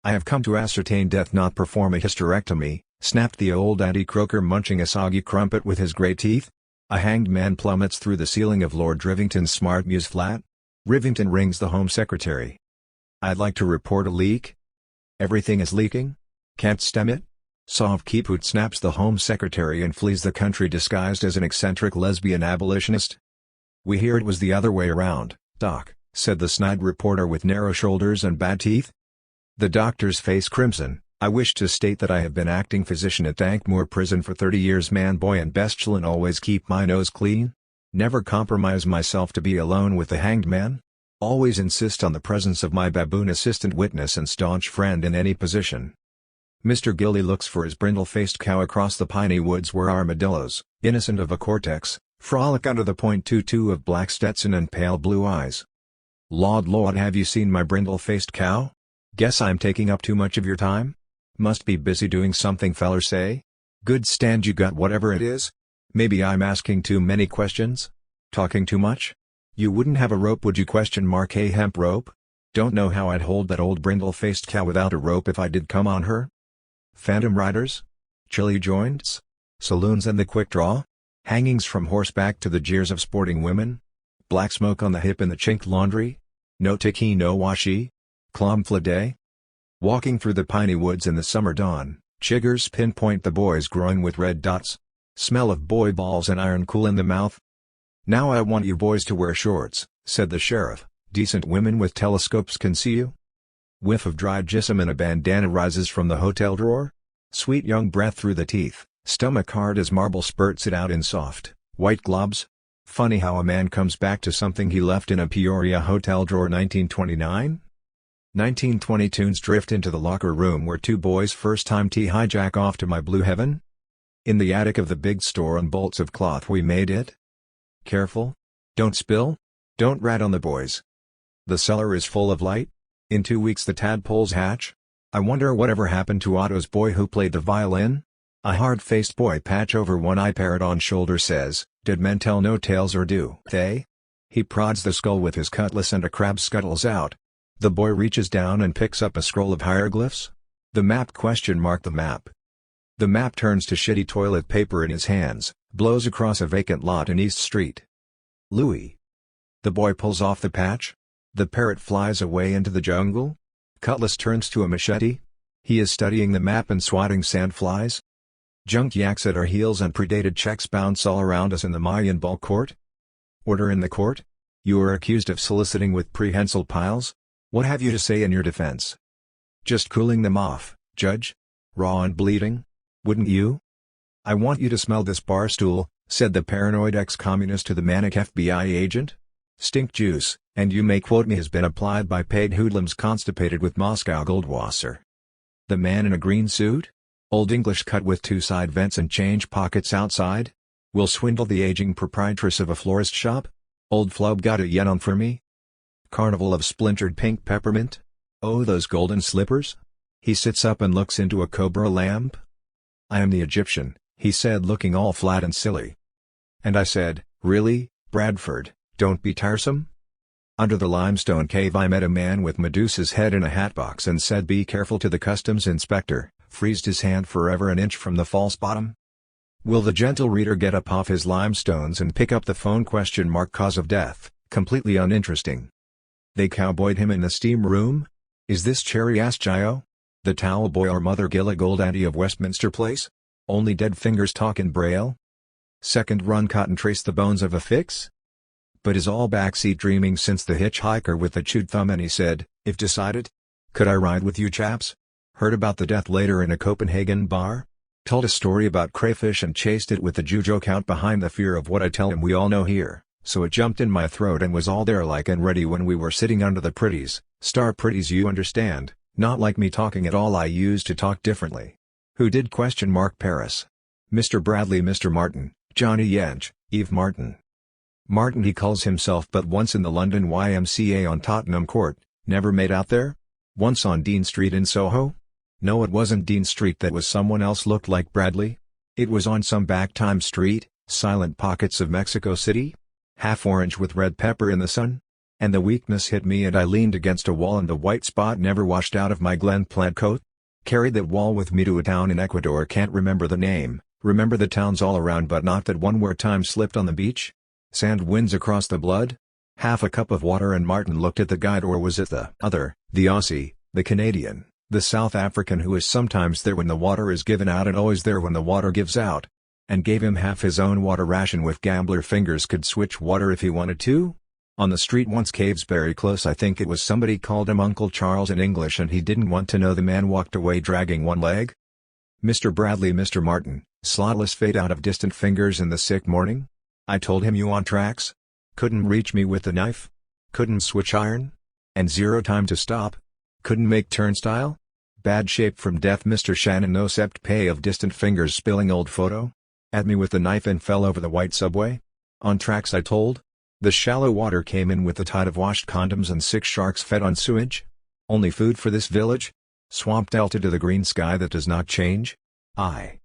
I have come to ascertain death, not perform a hysterectomy, snapped the old anti-croaker, munching a soggy crumpet with his grey teeth. A hanged man plummets through the ceiling of Lord Rivington's smart mews flat. Rivington rings the Home Secretary. I'd like to report a leak. Everything is leaking? Can't stem it? Sauve Kiput, snaps the Home Secretary and flees the country disguised as an eccentric lesbian abolitionist. We hear it was the other way around, Doc, said the snide reporter with narrow shoulders and bad teeth. The doctor's face crimson. I wish to state that I have been acting physician at Dankmoor Prison for 30 years, man, boy and bestial, and always keep my nose clean. Never compromise myself to be alone with the hanged man. Always insist on the presence of my baboon assistant witness and staunch friend in any position. Mr. Gildy looks for his brindle-faced cow across the piney woods where armadillos, innocent of a cortex, frolic under the .22 of black Stetson and pale blue eyes. Lord, have you seen my brindle-faced cow? Guess I'm taking up too much of your time? Must be busy doing something feller say? Good stand you got whatever it is? Maybe I'm asking too many questions? Talking too much? You wouldn't have a rope would you a hemp rope? Don't know how I'd hold that old brindle-faced cow without a rope if I did come on her. Phantom riders? Chili joints? Saloons and the quick draw? Hangings from horseback to the jeers of sporting women? Black smoke on the hip in the chinked laundry? No tiki no washi? Clomfla day? Walking through the piney woods in the summer dawn, chiggers pinpoint the boys growing with red dots. Smell of boy balls and iron cool in the mouth. Now I want you boys to wear shorts, said the sheriff, decent women with telescopes can see you. Whiff of dried gypsum and a bandana rises from the hotel drawer. Sweet young breath through the teeth, stomach hard as marble spurts it out in soft, white globs. Funny how a man comes back to something he left in a Peoria hotel drawer 1929? 1920 tunes drift into the locker room where two boys first time tea hijack off to My Blue Heaven. In the attic of the big store on bolts of cloth we made it. Careful. Don't spill. Don't rat on the boys. The cellar is full of light. In 2 weeks the tadpoles hatch. I wonder whatever happened to Otto's boy who played the violin? A hard-faced boy patch over one eye parrot on shoulder says, did men tell no tales or do they? He prods the skull with his cutlass and a crab scuttles out. The boy reaches down and picks up a scroll of hieroglyphs. The map ? The map. The map turns to shitty toilet paper in his hands, blows across a vacant lot in East Street. Louis. The boy pulls off the patch. The parrot flies away into the jungle. Cutlass turns to a machete. He is studying the map and swatting sandflies. Junk yaks at our heels and predated checks bounce all around us in the Mayan ball court. Order in the court? You are accused of soliciting with prehensile piles? What have you to say in your defense? Just cooling them off, Judge. Raw and bleeding? Wouldn't you? I want you to smell this bar stool, said the paranoid ex-communist to the manic FBI agent. Stink juice, and you may quote me, has been applied by paid hoodlums constipated with Moscow Goldwasser. The man in a green suit? Old English cut with 2 side vents and change pockets outside? Will swindle the aging proprietress of a florist shop? Old flub got a yen on for me? Carnival of splintered pink peppermint? Oh, those golden slippers? He sits up and looks into a cobra lamp. I am the Egyptian, he said, looking all flat and silly. And I said, really, Bradford, don't be tiresome? Under the limestone cave I met a man with Medusa's head in a hatbox and said be careful to the customs inspector, freezed his hand forever an inch from the false bottom. Will the gentle reader get up off his limestones and pick up the phone ? Cause of death, completely uninteresting. They cowboyed him in the steam room? Is this Cherry Ass Gio? The towel boy or Mother Gilligold Auntie of Westminster Place? Only dead fingers talk in Braille? Second run cut and trace the bones of a fix? But is all backseat dreaming since the hitchhiker with the chewed thumb and he said, if decided? Could I ride with you chaps? Heard about the death later in a Copenhagen bar? Told a story about crayfish and chased it with the Jew joke out behind the fear of what I tell him we all know here, so it jumped in my throat and was all there like and ready when we were sitting under the pretties, star pretties you understand, not like me talking at all I used to talk differently. Who did ? Paris. Mr. Bradley, Mr. Martin, Johnny Yench, Eve Martin. Martin he calls himself, but once in the London YMCA on Tottenham Court, never made out there? Once on Dean Street in Soho? No, it wasn't Dean Street, that was someone else looked like Bradley. It was on some back time street, silent pockets of Mexico City? Half orange with red pepper in the sun? And the weakness hit me and I leaned against a wall and the white spot never washed out of my Glen plaid coat. Carried that wall with me to a town in Ecuador, can't remember the name, remember the towns all around but not that one where time slipped on the beach? Sand winds across the blood? Half a cup of water and Martin looked at the guide, or was it the other, the Aussie, the Canadian, the South African who is sometimes there when the water is given out and always there when the water gives out? And gave him half his own water ration with gambler fingers, could switch water if he wanted to? On the street once, caves very close, I think it was, somebody called him Uncle Charles in English and he didn't want to know. The man walked away dragging one leg. Mr. Bradley, Mr. Martin, slotless fade out of distant fingers in the sick morning? I told him you on tracks? Couldn't reach me with the knife? Couldn't switch iron? And 0 time to stop? Couldn't make turnstile? Bad shape from death, Mr. Shannon, no sept pay of distant fingers spilling old photo? At me with the knife and fell over the white subway? On tracks, I told? The shallow water came in with the tide of washed condoms and 6 sharks fed on sewage? Only food for this village? Swamp delta to the green sky that does not change? I.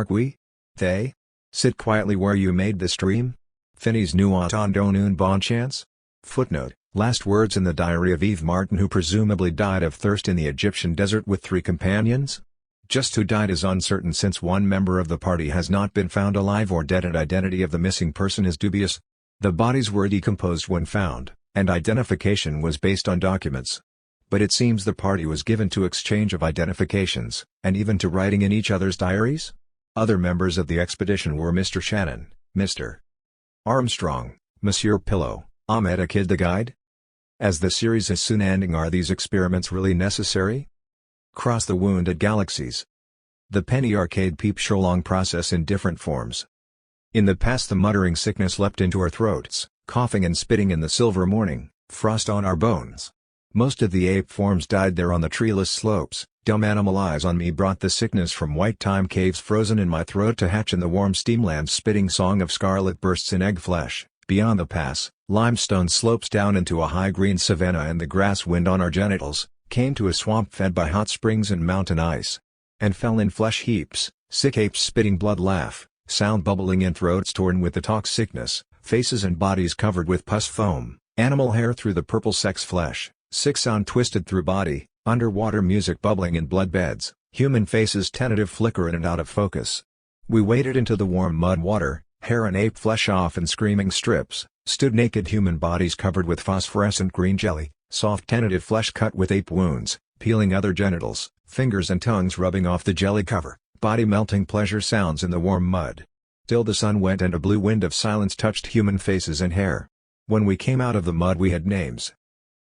We? They? Sit quietly where you made the stream? Finis nuant ondo un bon chance? Footnote, last words in the diary of Eve Martin, who presumably died of thirst in the Egyptian desert with 3 companions? Just who died is uncertain, since one member of the party has not been found alive or dead, and identity of the missing person is dubious. The bodies were decomposed when found, and identification was based on documents. But it seems the party was given to exchange of identifications, and even to writing in each other's diaries? Other members of the expedition were Mr. Shannon, Mr. Armstrong, Monsieur Pillow, Ahmed Akid the guide? As the series is soon ending, are these experiments really necessary? Cross the wounded galaxies. The penny arcade peep show long process in different forms. In the past the muttering sickness leapt into our throats, coughing and spitting in the silver morning, frost on our bones. Most of the ape forms died there on the treeless slopes. Dumb animal eyes on me brought the sickness from white time caves frozen in my throat to hatch in the warm steamlands. Spitting song of scarlet bursts in egg flesh. Beyond the pass, limestone slopes down into a high green savanna, and the grass wind on our genitals came to a swamp fed by hot springs and mountain ice, and fell in flesh heaps. Sick apes spitting blood laugh, sound bubbling in throats torn with the tox sickness, faces and bodies covered with pus foam, animal hair through the purple sex flesh, sick sound twisted through body, underwater music bubbling in blood beds, human faces tentative flicker in and out of focus. We waded into the warm mud water, hair and ape flesh off in screaming strips, stood naked human bodies covered with phosphorescent green jelly, soft tentative flesh cut with ape wounds, peeling other genitals, fingers and tongues rubbing off the jelly cover, body melting pleasure sounds in the warm mud. Till the sun went and a blue wind of silence touched human faces and hair. When we came out of the mud we had names.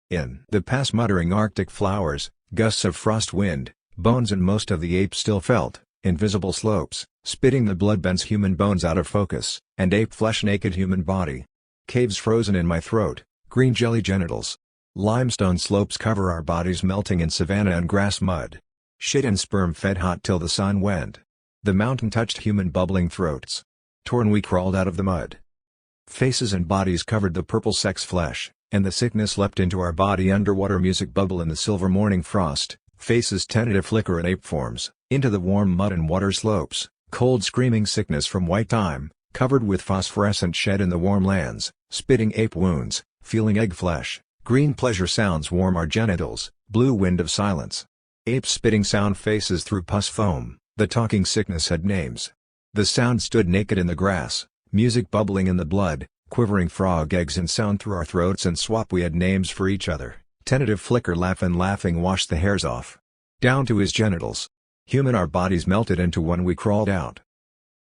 In the past muttering arctic flowers, gusts of frost wind, bones, and most of the apes still felt, invisible slopes, spitting the blood bends human bones out of focus, and ape flesh naked human body. Caves frozen in my throat, green jelly genitals. Limestone slopes cover our bodies melting in savanna and grass mud. Shit and sperm fed hot till the sun went. The mountain touched human bubbling throats. Torn we crawled out of the mud. Faces and bodies covered the purple sex flesh, and the sickness leapt into our body. Underwater music bubble in the silver morning frost, faces tentative flicker in ape forms, into the warm mud and water slopes, cold screaming sickness from white time, covered with phosphorescent shed in the warm lands, spitting ape wounds, feeling egg flesh, green pleasure sounds warm our genitals, blue wind of silence. Apes spitting sound faces through pus foam, the talking sickness had names. The sound stood naked in the grass, music bubbling in the blood, quivering frog eggs and sound through our throats and swap we had names for each other. Tentative flicker laugh and laughing washed the hairs off. Down to his genitals. Human our bodies melted into one we crawled out.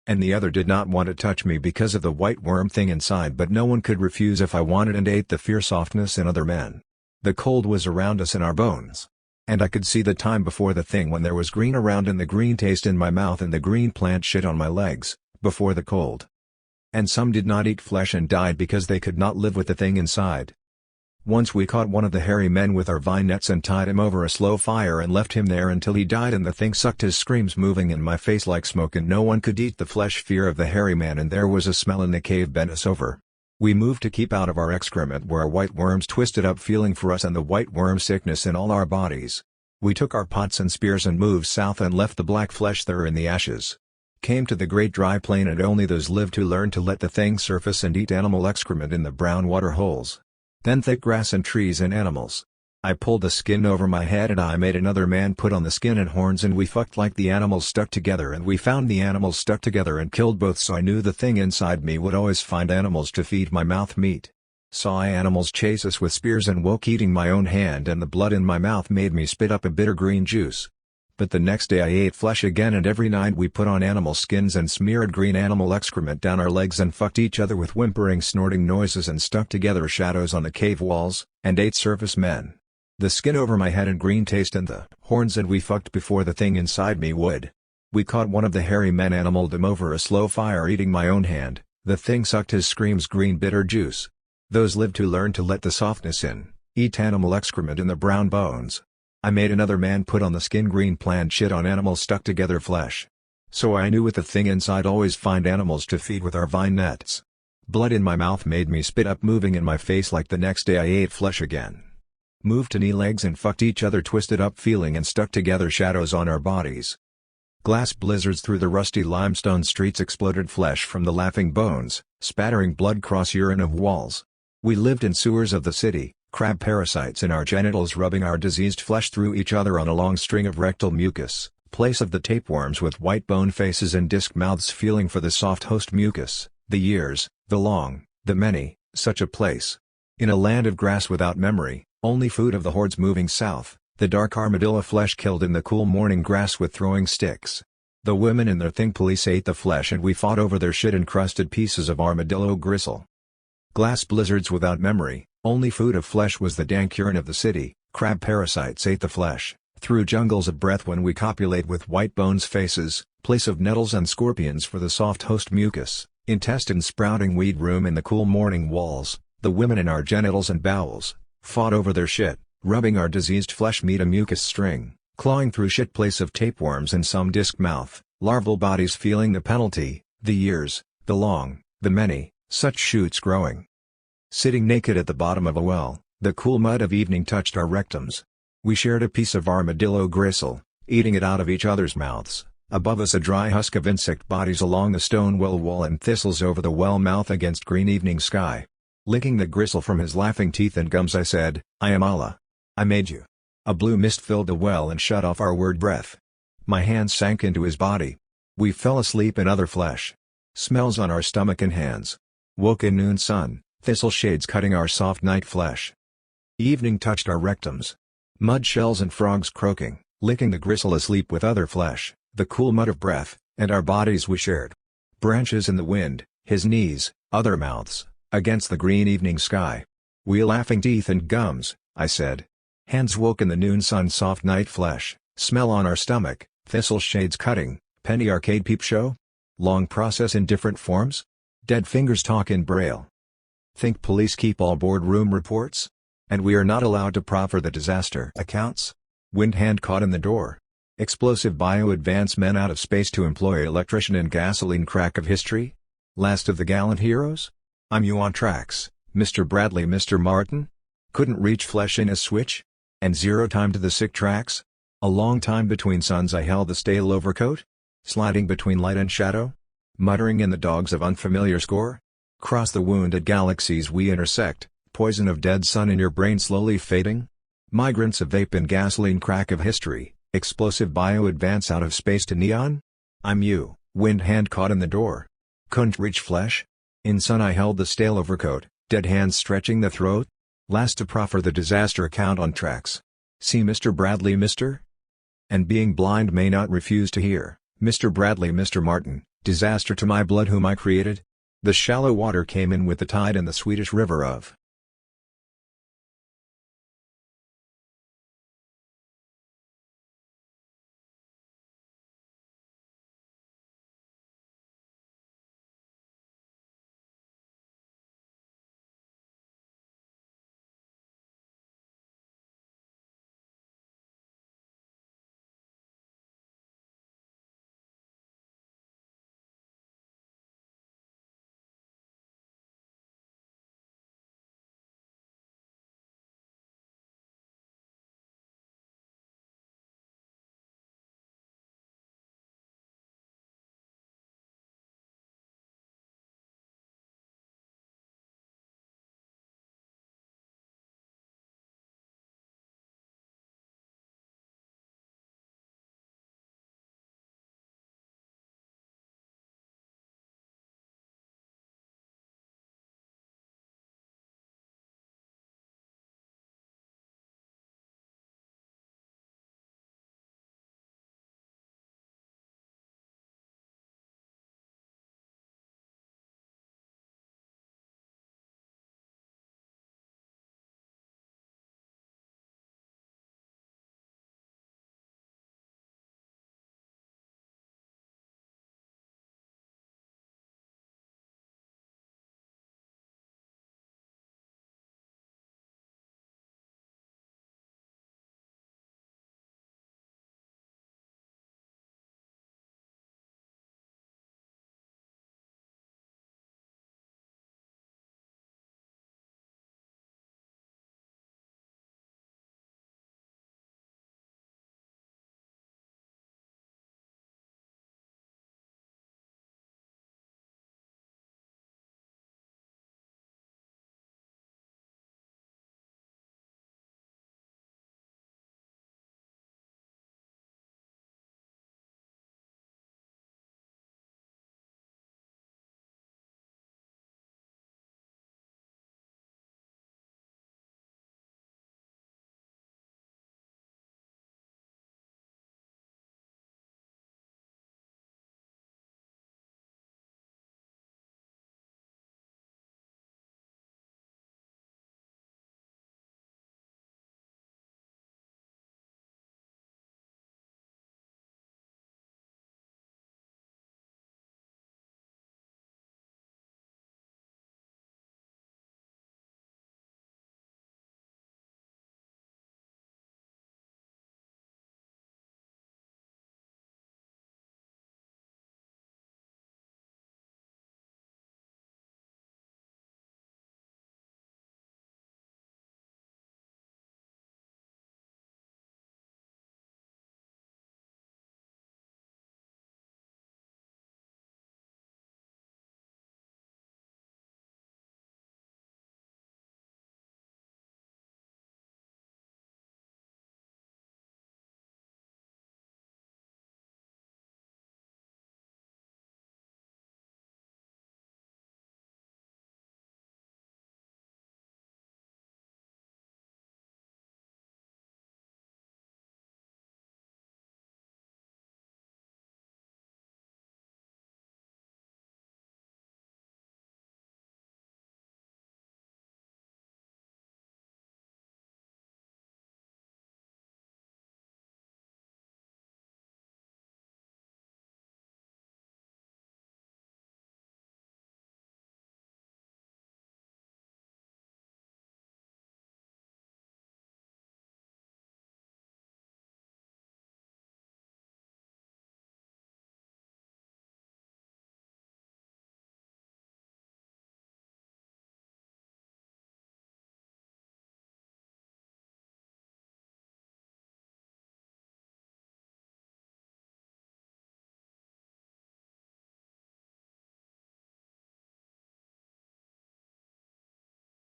And the other did not want to touch me because of the white worm thing inside, but no one could refuse if I wanted, and ate the fear softness in other men. The cold was around us in our bones. And I could see the time before the thing when there was green around and the green taste in my mouth and the green plant shit on my legs, before the cold. And some did not eat flesh and died because they could not live with the thing inside. Once we caught one of the hairy men with our vine nets and tied him over a slow fire and left him there until he died, and the thing sucked his screams moving in my face like smoke, and no one could eat the flesh fear of the hairy man, and there was a smell in the cave bent us over. We moved to keep out of our excrement where white worms twisted up feeling for us and the white worm sickness in all our bodies. We took our pots and spears and moved south and left the black flesh there in the ashes. Came to the great dry plain, and only those lived who learned to let the thing surface and eat animal excrement in the brown water holes. Then thick grass and trees and animals. I pulled the skin over my head and I made another man put on the skin and horns, and we fucked like the animals stuck together, and we found the animals stuck together and killed both, so I knew the thing inside me would always find animals to feed my mouth meat. Saw animals chase us with spears and woke eating my own hand, and the blood in my mouth made me spit up a bitter green juice. But the next day I ate flesh again, and every night we put on animal skins and smeared green animal excrement down our legs and fucked each other with whimpering snorting noises and stuck together shadows on the cave walls, and ate surface men. The skin over my head and green taste and the horns, and we fucked before the thing inside me would. We caught one of the hairy men, animaled him over a slow fire eating my own hand, the thing sucked his screams green bitter juice. Those lived who learned to let the softness in, eat animal excrement in the brown bones. I made another man put on the skin green plant shit on animals stuck together flesh. So I knew with the thing inside always find animals to feed with our vine nets. Blood in my mouth made me spit up moving in my face like the next day I ate flesh again. Moved to knee legs and fucked each other, twisted up feeling and stuck together, shadows on our bodies. Glass blizzards through the rusty limestone streets, exploded flesh from the laughing bones, spattering blood cross urine of walls. We lived in sewers of the city, crab parasites in our genitals rubbing our diseased flesh through each other on a long string of rectal mucus, place of the tapeworms with white bone faces and disc mouths feeling for the soft host mucus, the years, the long, the many, such a place. In a land of grass without memory, only food of the hordes moving south, the dark armadillo flesh killed in the cool morning grass with throwing sticks. The women and their thing police ate the flesh and we fought over their shit-encrusted pieces of armadillo gristle. Glass blizzards without memory, only food of flesh was the dank urine of the city, crab parasites ate the flesh, through jungles of breath when we copulate with white bones faces, place of nettles and scorpions for the soft host mucus, intestine sprouting weed room in the cool morning walls, the women in our genitals and bowels, fought over their shit, rubbing our diseased flesh meat a mucus string, clawing through shit place of tapeworms in some disc mouth, larval bodies feeling the penalty, the years, the long, the many, such shoots growing. Sitting naked at the bottom of a well, the cool mud of evening touched our rectums. We shared a piece of armadillo gristle, eating it out of each other's mouths, above us a dry husk of insect bodies along the stone well wall and thistles over the well mouth against green evening sky. Licking the gristle from his laughing teeth and gums I said, I am Allah. I made you. A blue mist filled the well and shut off our word breath. My hands sank into his body. We fell asleep in other flesh. Smells on our stomach and hands. Woke in noon sun, thistle shades cutting our soft night flesh. Evening touched our rectums. Mud shells and frogs croaking, licking the gristle asleep with other flesh, the cool mud of breath, and our bodies we shared. Branches in the wind, his knees, other mouths, against the green evening sky. We laughing teeth and gums, I said. Hands woke in the noon sun soft night flesh, smell on our stomach, thistle shades cutting, penny arcade peep show? Long process in different forms? Dead fingers talk in braille. Think police keep all boardroom reports? And we are not allowed to proffer the disaster accounts? Wind hand caught in the door. Explosive bio advance men out of space to employ electrician and gasoline crack of history? Last of the gallant heroes? I'm you on tracks, Mr. Bradley, Mr. Martin? Couldn't reach flesh in a switch? And zero time to the sick tracks? A long time between suns I held the stale overcoat? Sliding between light and shadow? Muttering in the dogs of unfamiliar score? Cross the wounded galaxies we intersect, poison of dead sun in your brain slowly fading? Migrants of vape and gasoline crack of history, explosive bio advance out of space to neon? I'm you, wind hand caught in the door. Couldn't reach flesh? In sun I held the stale overcoat, dead hands stretching the throat? Last to proffer the disaster account on tracks. See Mr. Bradley, Mr. And being blind may not refuse to hear, Mr. Bradley, Mr. Martin, disaster to my blood whom I created? The shallow water came in with the tide and the Swedish river of